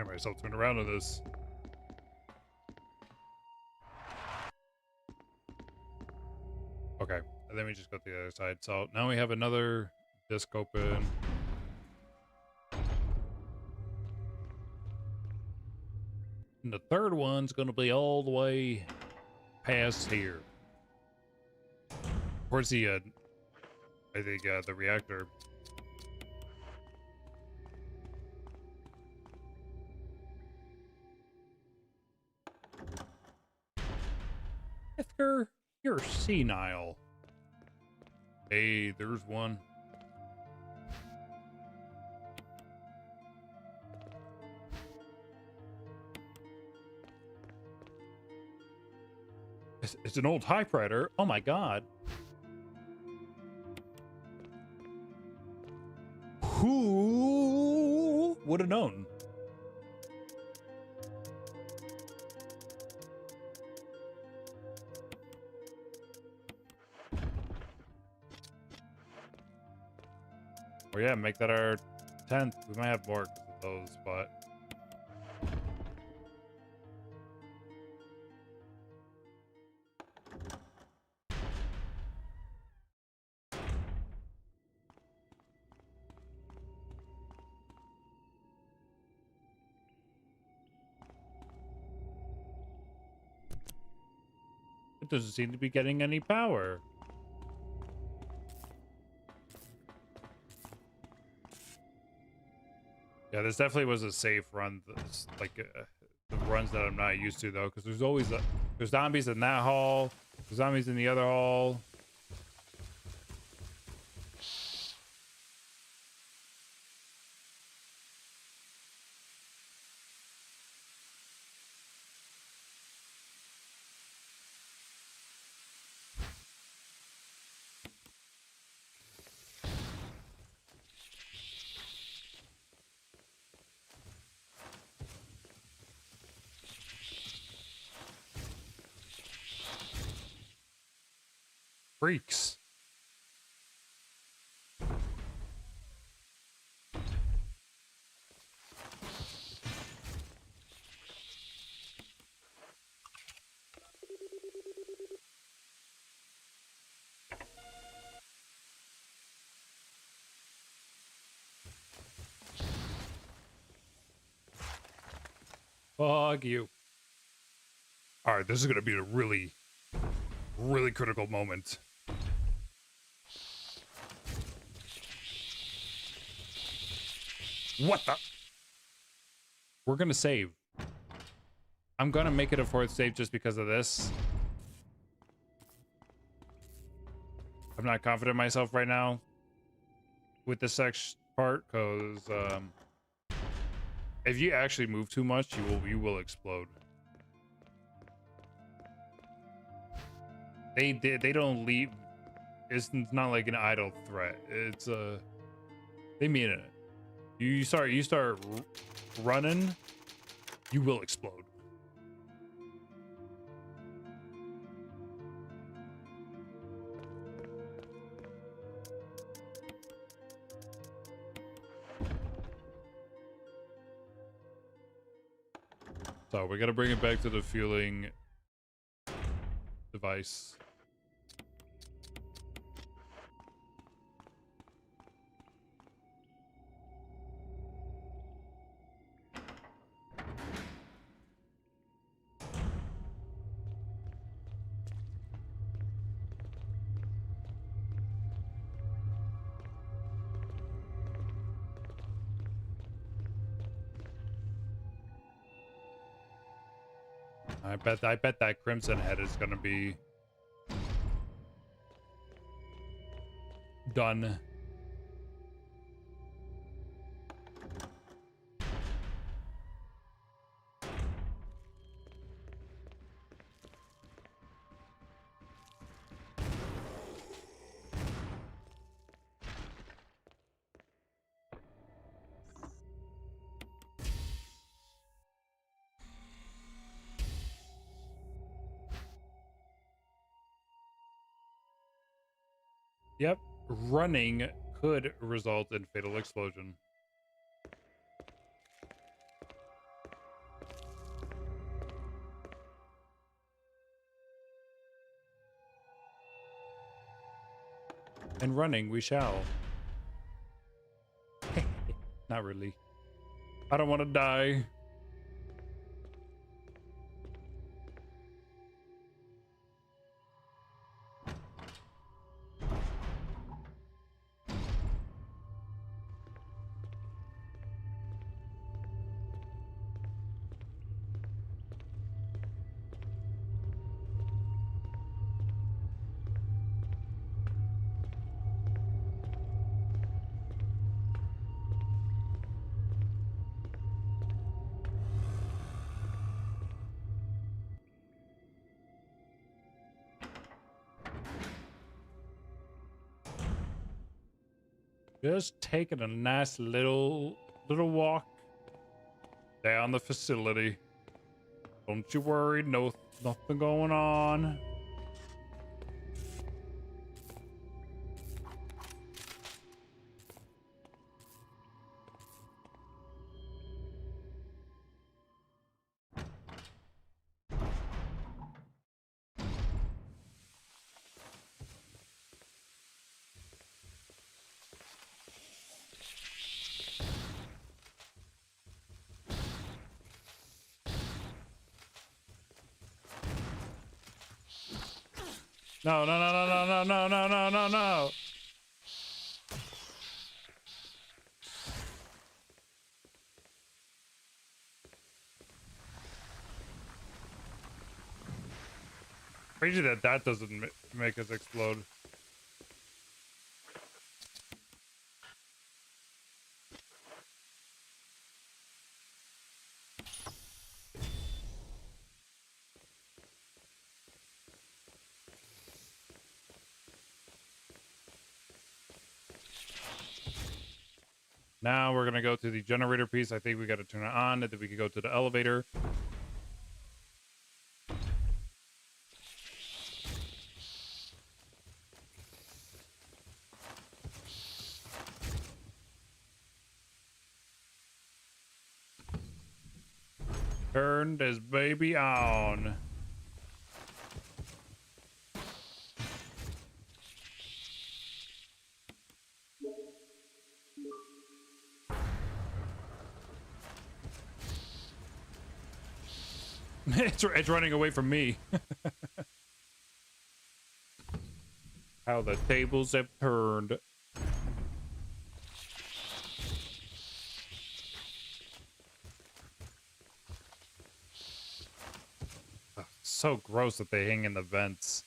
finding myself turning around on this. Okay, and then we just go to the other side. So now we have another disc open. And the third one's going to be all the way past here. Towards the, I think, the reactor. Edgar, you're senile. Hey, there's one. It's an old typewriter. Oh my god. Who would have known? Oh yeah, make that our 10th. We might have more of those, but it doesn't seem to be getting any power. Yeah, this definitely was a safe run. This, like the runs that I'm not used to though, because there's always there's zombies in that hall, there's zombies in the other hall. Freaks. Fuck you. All right, this is gonna be a really, really critical moment. What the? We're gonna save. I'm gonna make it a fourth save just because of this. I'm not confident in myself right now with this section part, because if you actually move too much, you will explode. They don't leave. It's not like an idle threat. It's they mean it. You start running, you will explode. So we gotta bring it back to the fueling device. I bet that Crimson Head is gonna be done. Yep, running could result in fatal explosion. And running we shall. Not really. I don't want to die. Just taking a nice little walk down the facility. Don't you worry, nothing going on. No, no, no, no, no, no, no, no, no, no. Crazy that doesn't make us explode. Now we're gonna go to the generator piece. I think we gotta turn it on, and then we can go to the elevator. Turn this baby on. It's running away from me. How the tables have turned. Ugh, so gross that they hang in the vents.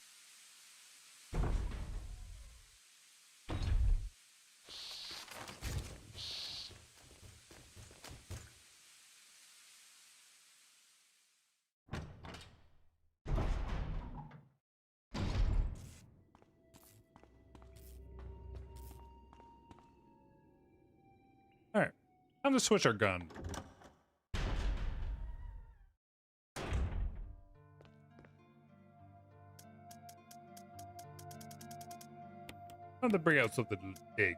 All right, time to switch our gun. Time to bring out something big.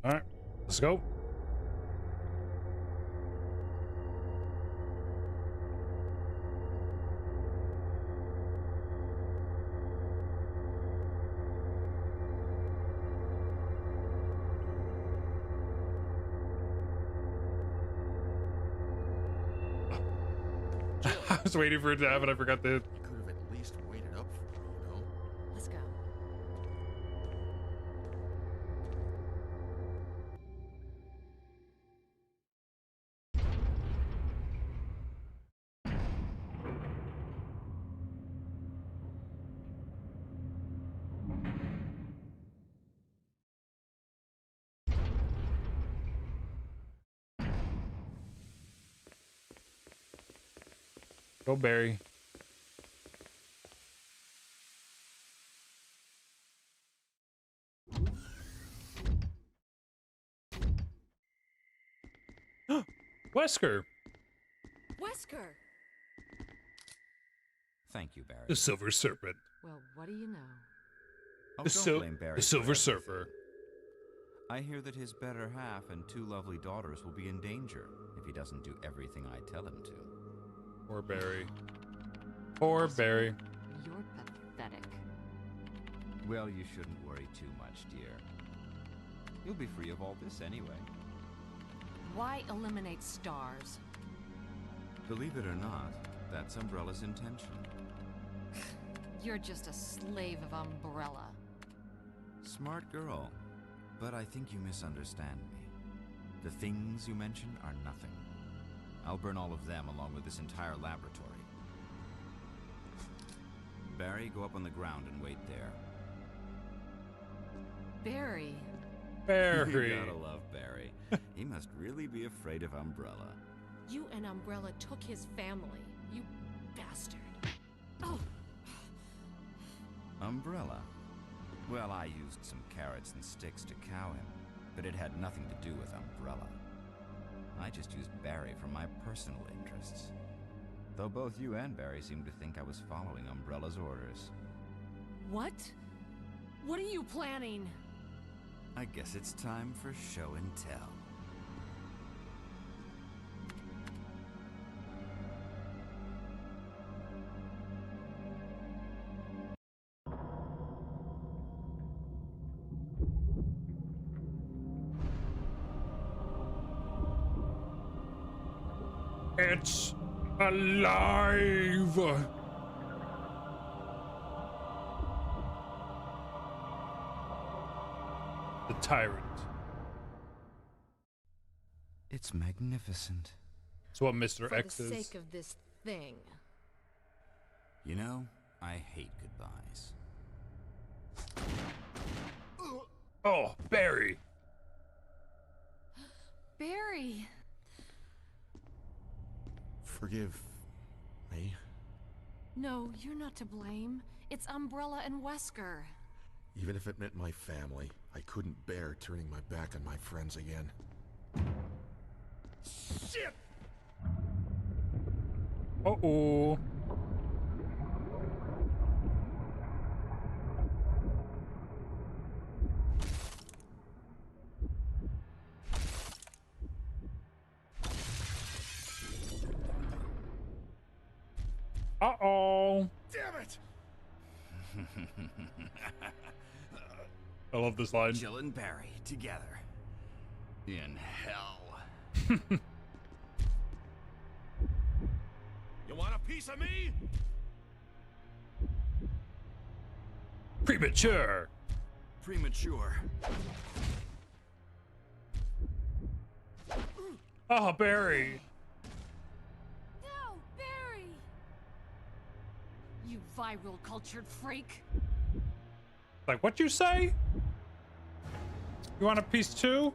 All right, let's go. I was waiting for it to happen. I forgot to.
You could have at least waited up for me, you know?
Let's go.
Go, Barry. Wesker.
Wesker!
Thank you, Barry.
The Silver Serpent.
Well, what do you know?
Oh,
The,
don't blame Barry
the
for
Silver
everything.
Surfer.
I hear that his better half and 2 lovely daughters will be in danger if he doesn't do everything I tell him to.
Poor Barry. Poor Barry.
You're pathetic.
Well, you shouldn't worry too much, dear. You'll be free of all this anyway.
Why eliminate S.T.A.R.S?
Believe it or not, that's Umbrella's intention.
You're just a slave of Umbrella.
Smart girl, but I think you misunderstand me. The things you mention are nothing. I'll burn all of them along with this entire laboratory. Barry, go up on the ground and wait there.
Barry.
Barry.
You gotta love Barry. He must really be afraid of Umbrella.
You and Umbrella took his family. You bastard. Oh.
Umbrella? Well, I used some carrots and sticks to cow him, but it had nothing to do with Umbrella. I just used Barry for my personal interests. Though both you and Barry seem to think I was following Umbrella's orders.
What? What are you planning?
I guess it's time for show and tell.
It's alive! The Tyrant.
It's magnificent.
It's what Mr.
For
X
the
is.
sake of this thing.
You know, I hate goodbyes.
Oh, Barry!
Barry!
Forgive me.
No, you're not to blame. It's Umbrella and Wesker.
Even if it meant my family, I couldn't bear turning my back on my friends again.
Shit!
Uh-oh. Uh-oh.
Damn it!
I love this line.
Jill and Barry together. In hell.
You want a piece of me?
Premature.
Premature.
Oh, Barry.
No, Barry! You viral cultured freak.
Like, what you say? You want a piece too?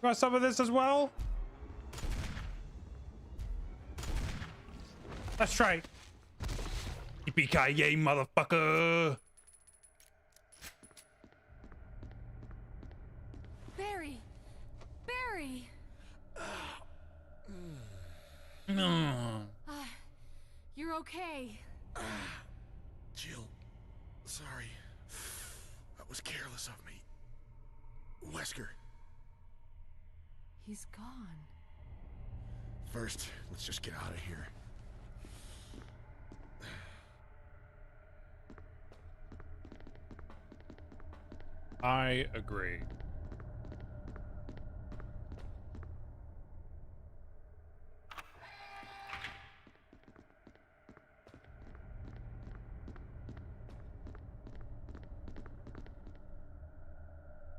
You want some of this as well? That's right. Yippee-ki-yay, motherfucker!
Barry! Barry! You're okay.
Jill, sorry. That was careless of me. Wesker,
He's gone.
first, let's just get out of here.
I agree.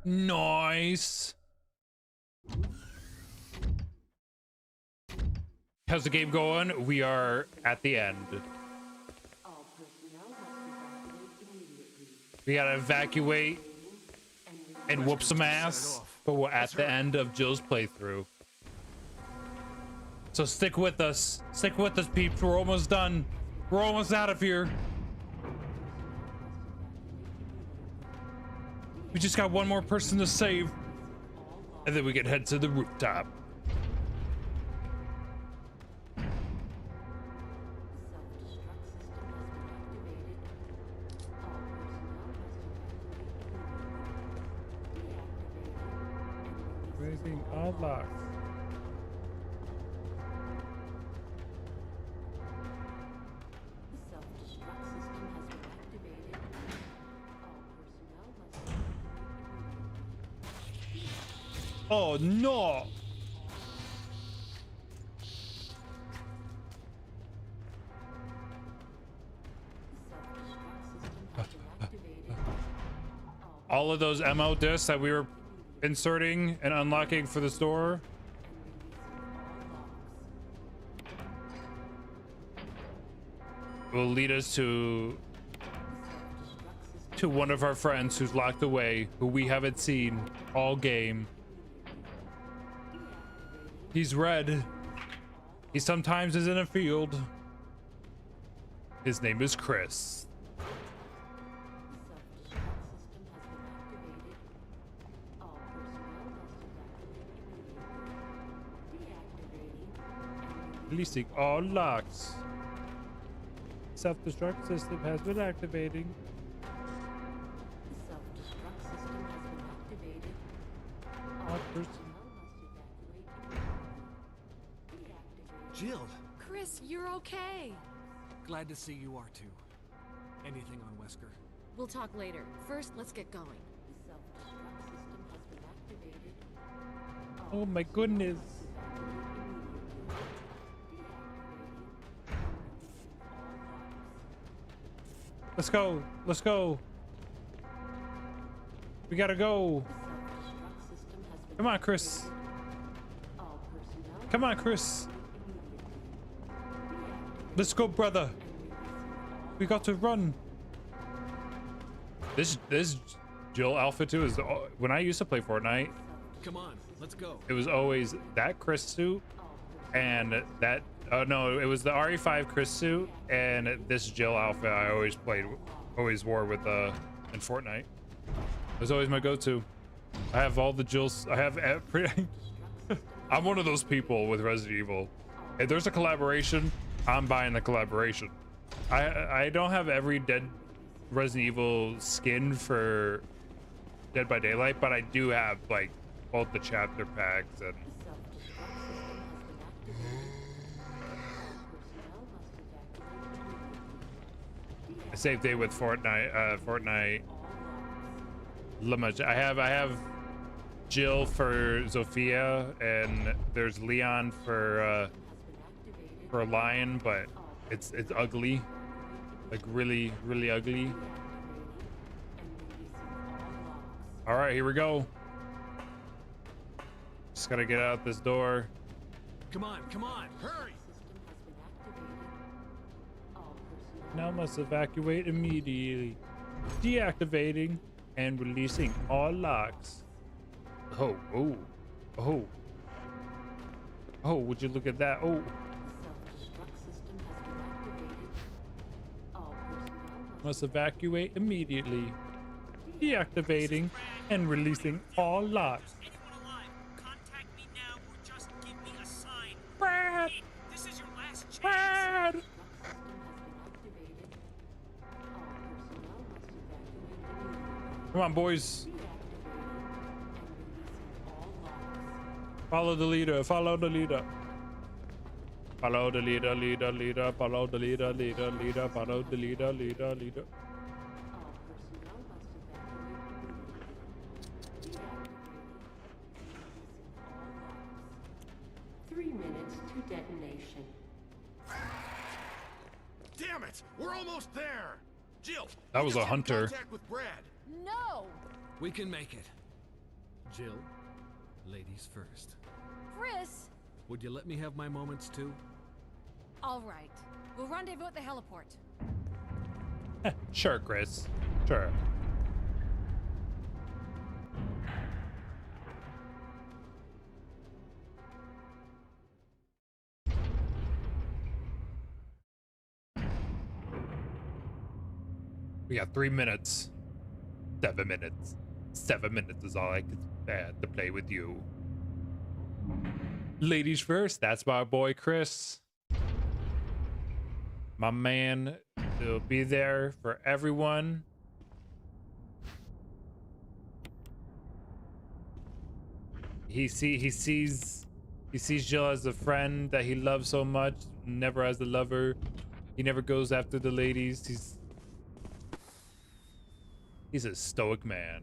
Nice. How's the game going? We are at the end.
All personnel must evacuate immediately.
We gotta evacuate and whoop some ass, but we're at the end of Jill's playthrough. So stick with us. Stick with us, peeps. We're almost done. We're almost out of here. We just got one more person to save, and then we can head to the rooftop. Raising all locks. Oh no! All of those MO discs that we were inserting and unlocking for the store will lead us to one of our friends who's locked away, who we haven't seen all game. He's red. He sometimes is in a field. His name is Chris. Releasing all locks. Self-destruct system has been activating.
Jill!
Chris, you're okay.
Glad to see you are too. Anything on Wesker?
We'll talk later. First, let's get going.
Oh my goodness. Let's go. Let's go. We gotta go. Come on, Chris. Come on, Chris. Let's go, brother. We got to run. This Jill Alpha 2 is when I used to play Fortnite.
Come on, let's go.
It was always that Chris suit and that no, it was the RE5 Chris suit and this Jill outfit I always wore with in Fortnite. It was always my go-to. I have all the Jills. I have I'm one of those people with Resident Evil. If there's a collaboration, I'm buying the collaboration. I don't have every dead Resident Evil skin for Dead by Daylight, but I do have like both the chapter packs and I saved day with Fortnite Limit. I have Jill for Zofia and there's Leon for a lion, but it's ugly, like really ugly. All right, here we go. Just gotta get out this door.
Come on, hurry!
Now must evacuate immediately. Deactivating and releasing all locks. Oh, would you look at that? Oh. Must evacuate immediately. Deactivating and releasing all locks.
Contact me now or just give me a sign.
Brad!
This is your last chance.
Brad! Come on, boys. Follow the leader. Follow the leader. Follow the leader. Follow the leader. Follow the leader.
3 minutes to detonation.
Damn it! We're almost there! Jill!
That was a hunter.
Contact with Brad.
No!
We can make it. Jill, ladies first.
Chris!
Would you let me have my moments too?
All right. We'll rendezvous at the heliport.
Sure, Chris. Sure. We got 3 minutes. 7 minutes. 7 minutes is all I could to play with you. Ladies first. That's my boy Chris. My man will be there for everyone. He sees Jill as a friend that he loves so much, never as a lover. He never goes after the ladies. He's a stoic man.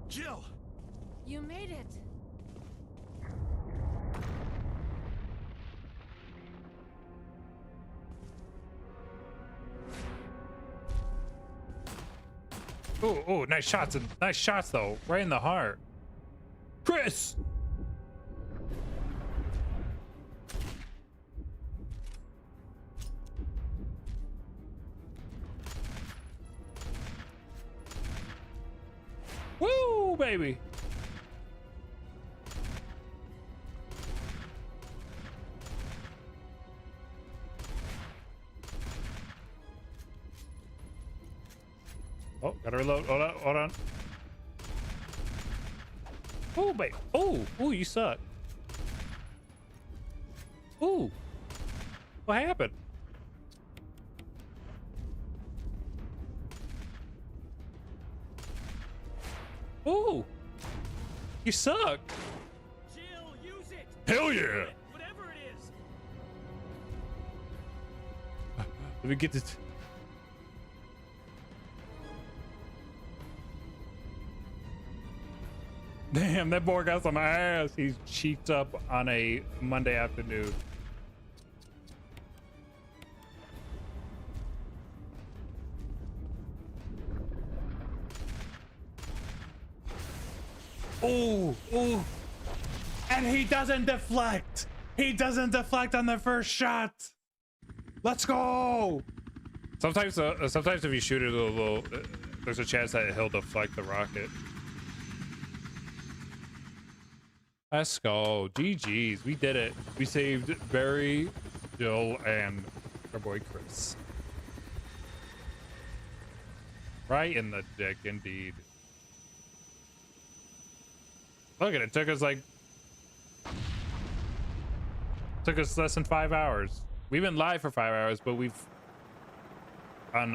Jill!
You made it.
Oh, nice shots though, right in the heart. Chris! Woo, baby! Oh, gotta reload. Hold on. Oh, babe. Oh, you suck. Ooh. What happened? Ooh. You suck.
Jill, use it.
Hell yeah.
Whatever it is.
Let me get this. Damn, that boy got some ass. He's cheeked up on a Monday afternoon. Oh, and he doesn't deflect. He doesn't deflect on the first shot. Let's go. Sometimes if you shoot it a little, there's a chance that he'll deflect the rocket. Let's go. GG's. We did it. We saved Barry, Jill, and our boy Chris. Right in the dick, indeed. Look at it. Took us less than 5 hours. We've been live for 5 hours, but we've on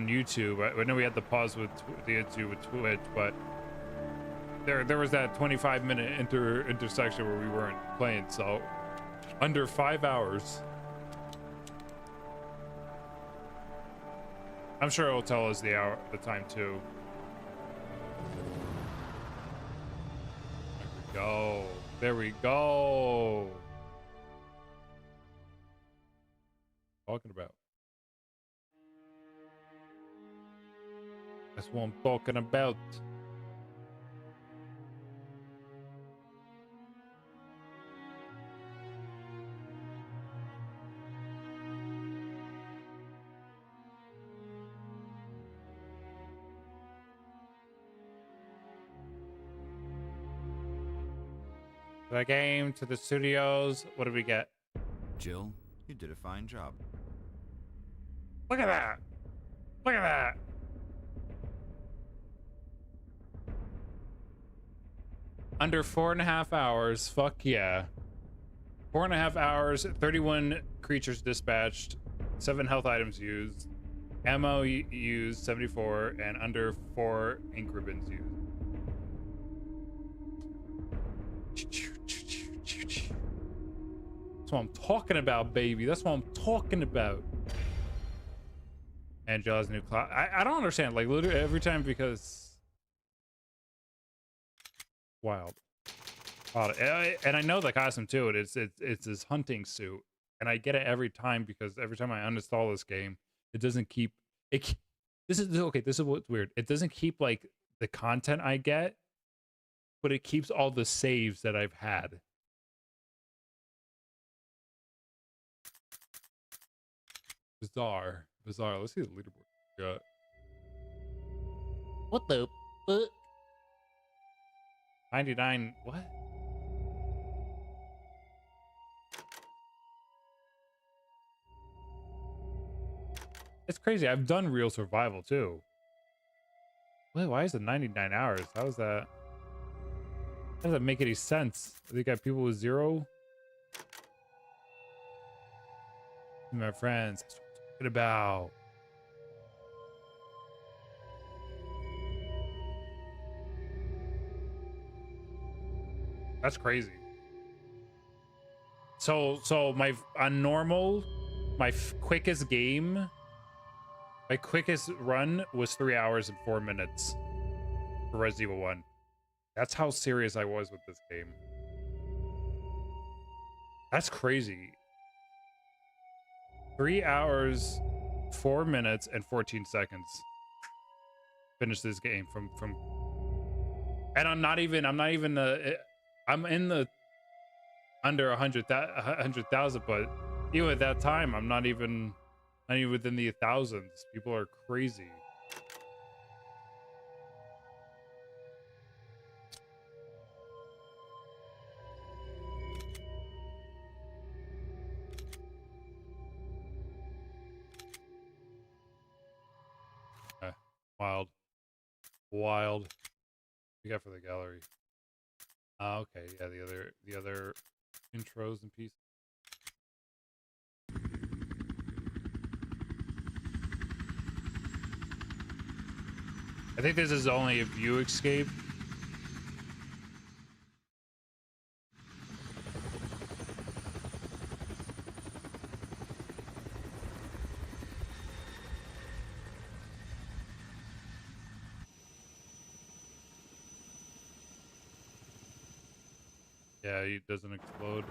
YouTube. I know we had the pause with the issue with Twitch, but there was that 25-minute intersection where we weren't playing, so under 5 hours. I'm sure it'll tell us the time too. There we go. Talking about. That's what I'm talking about. The game to the studios. What did we get?
Jill, you did a fine job.
Look at that. Look at that. Under 4.5 hours. Fuck yeah. 4.5 hours, 31 creatures dispatched, 7 health items used, ammo used 74, and under 4 ink ribbons used. That's what I'm talking about, baby. That's what I'm talking about. And Jill's new class. I don't understand. Like literally every time, because wild. And I know the costume too. It's his hunting suit, and I get it every time because every time I uninstall this game, it doesn't keep it. This is okay. This is what's weird. It doesn't keep like the content I get, but it keeps all the saves that I've had. Bizarre. Let's see the leaderboard. Yeah.
What the fuck?
99. What? It's crazy. I've done real survival too. Wait, why is it 99 hours? How is that? How does that make any sense? They got people with 0. My friends, that's what I'm talking about. That's crazy. So my on normal, my quickest game, my quickest run was 3 hours and 4 minutes for Resident Evil 1. That's how serious I was with this game. That's crazy. 3 hours, 4 minutes, and 14 seconds. Finish this game from. And I'm in the under 100,000, but even at that time, I'm not even within the thousands. People are crazy. Wild. What you got for the gallery? Okay, yeah, the other intros and pieces. I think this is only a view escape. Yeah, it doesn't explode.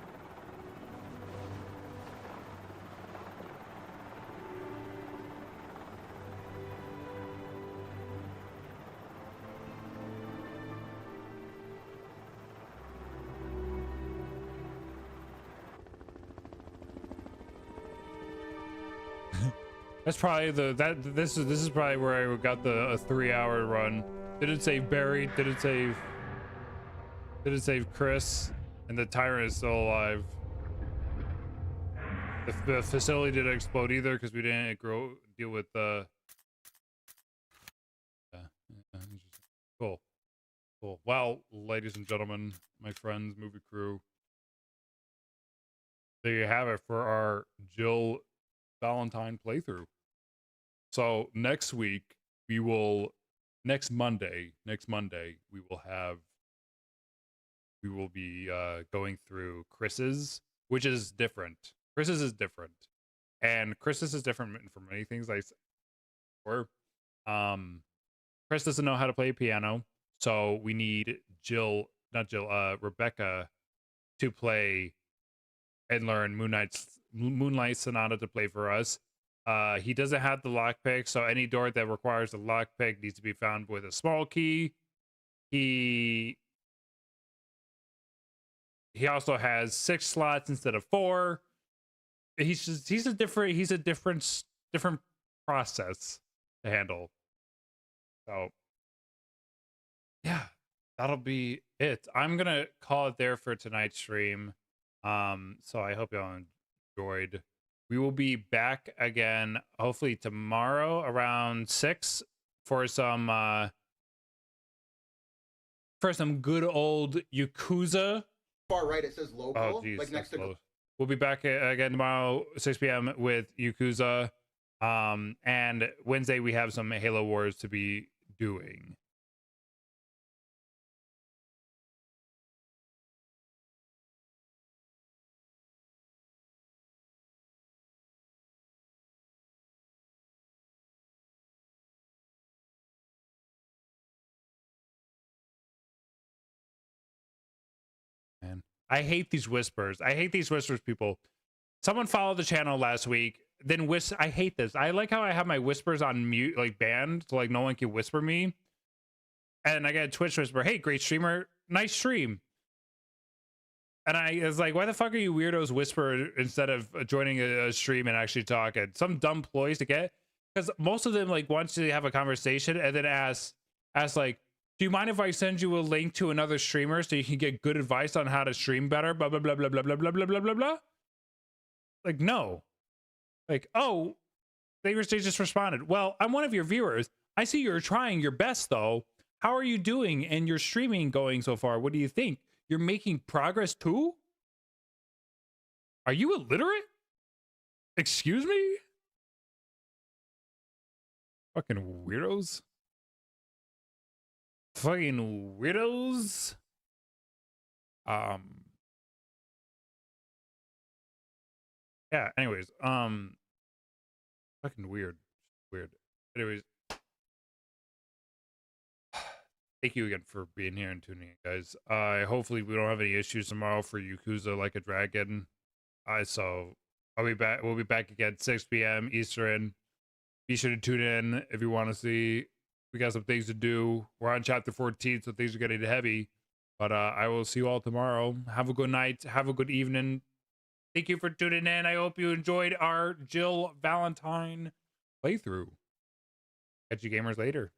That's probably this is probably where I got a 3-hour run. Did it save Barry? Did it save Chris? And the tyrant is still alive. The facility didn't explode either because we didn't deal with the. Cool. Well, ladies and gentlemen, my friends, movie crew, there you have it for our Jill Valentine playthrough. So next Monday, we will be going through Chris's, which is different. Chris's is different. And Chris's is different from many things I said before. Chris doesn't know how to play piano, so we need Rebecca to play and learn Moonlight Sonata to play for us. He doesn't have the lockpick, so any door that requires a lockpick needs to be found with a small key. He also has 6 slots instead of 4. He's a different process to handle. So yeah, that'll be it. I'm gonna call it there for tonight's stream. So I hope y'all enjoyed. We will be back again hopefully tomorrow around 6 for some good old Yakuza.
Far right it says local.
Oh geez,
like next to
close. We'll be back again tomorrow 6 p.m. with Yakuza. And Wednesday we have some Halo Wars to be doing. Man, I hate these whispers. I hate these whispers, people. Someone followed the channel last week. Then I hate this. I like how I have my whispers on mute, like banned, so like no one can whisper me. And I got a Twitch whisper. Hey, great streamer, nice stream. And I was like, why the fuck are you weirdos whisper instead of joining a stream and actually talking? Some dumb ploys to get, because most of them like want to have a conversation and then ask like, do you mind if I send you a link to another streamer so you can get good advice on how to stream better? Blah blah blah blah blah blah blah blah blah blah blah. Like no. Like, oh, Saber State just responded, well, I'm one of your viewers. I see you're trying your best, though. How are you doing and your streaming going so far? What do you think? You're making progress, too? Are you illiterate? Excuse me? Fucking weirdos. Fucking weirdos. Yeah, anyways, fucking weird. Weird. Anyways, thank you again for being here and tuning in, guys. Hopefully we don't have any issues tomorrow for Yakuza Like a Dragon. So I'll be back. We'll be back again 6 p.m. Eastern. Be sure to tune in if you want to see. We got some things to do. We're on chapter 14, so things are getting heavy. But I will see you all tomorrow. Have a good night. Have a good evening. Thank you for tuning in. I hope you enjoyed our Jill Valentine playthrough. Catch you gamers later.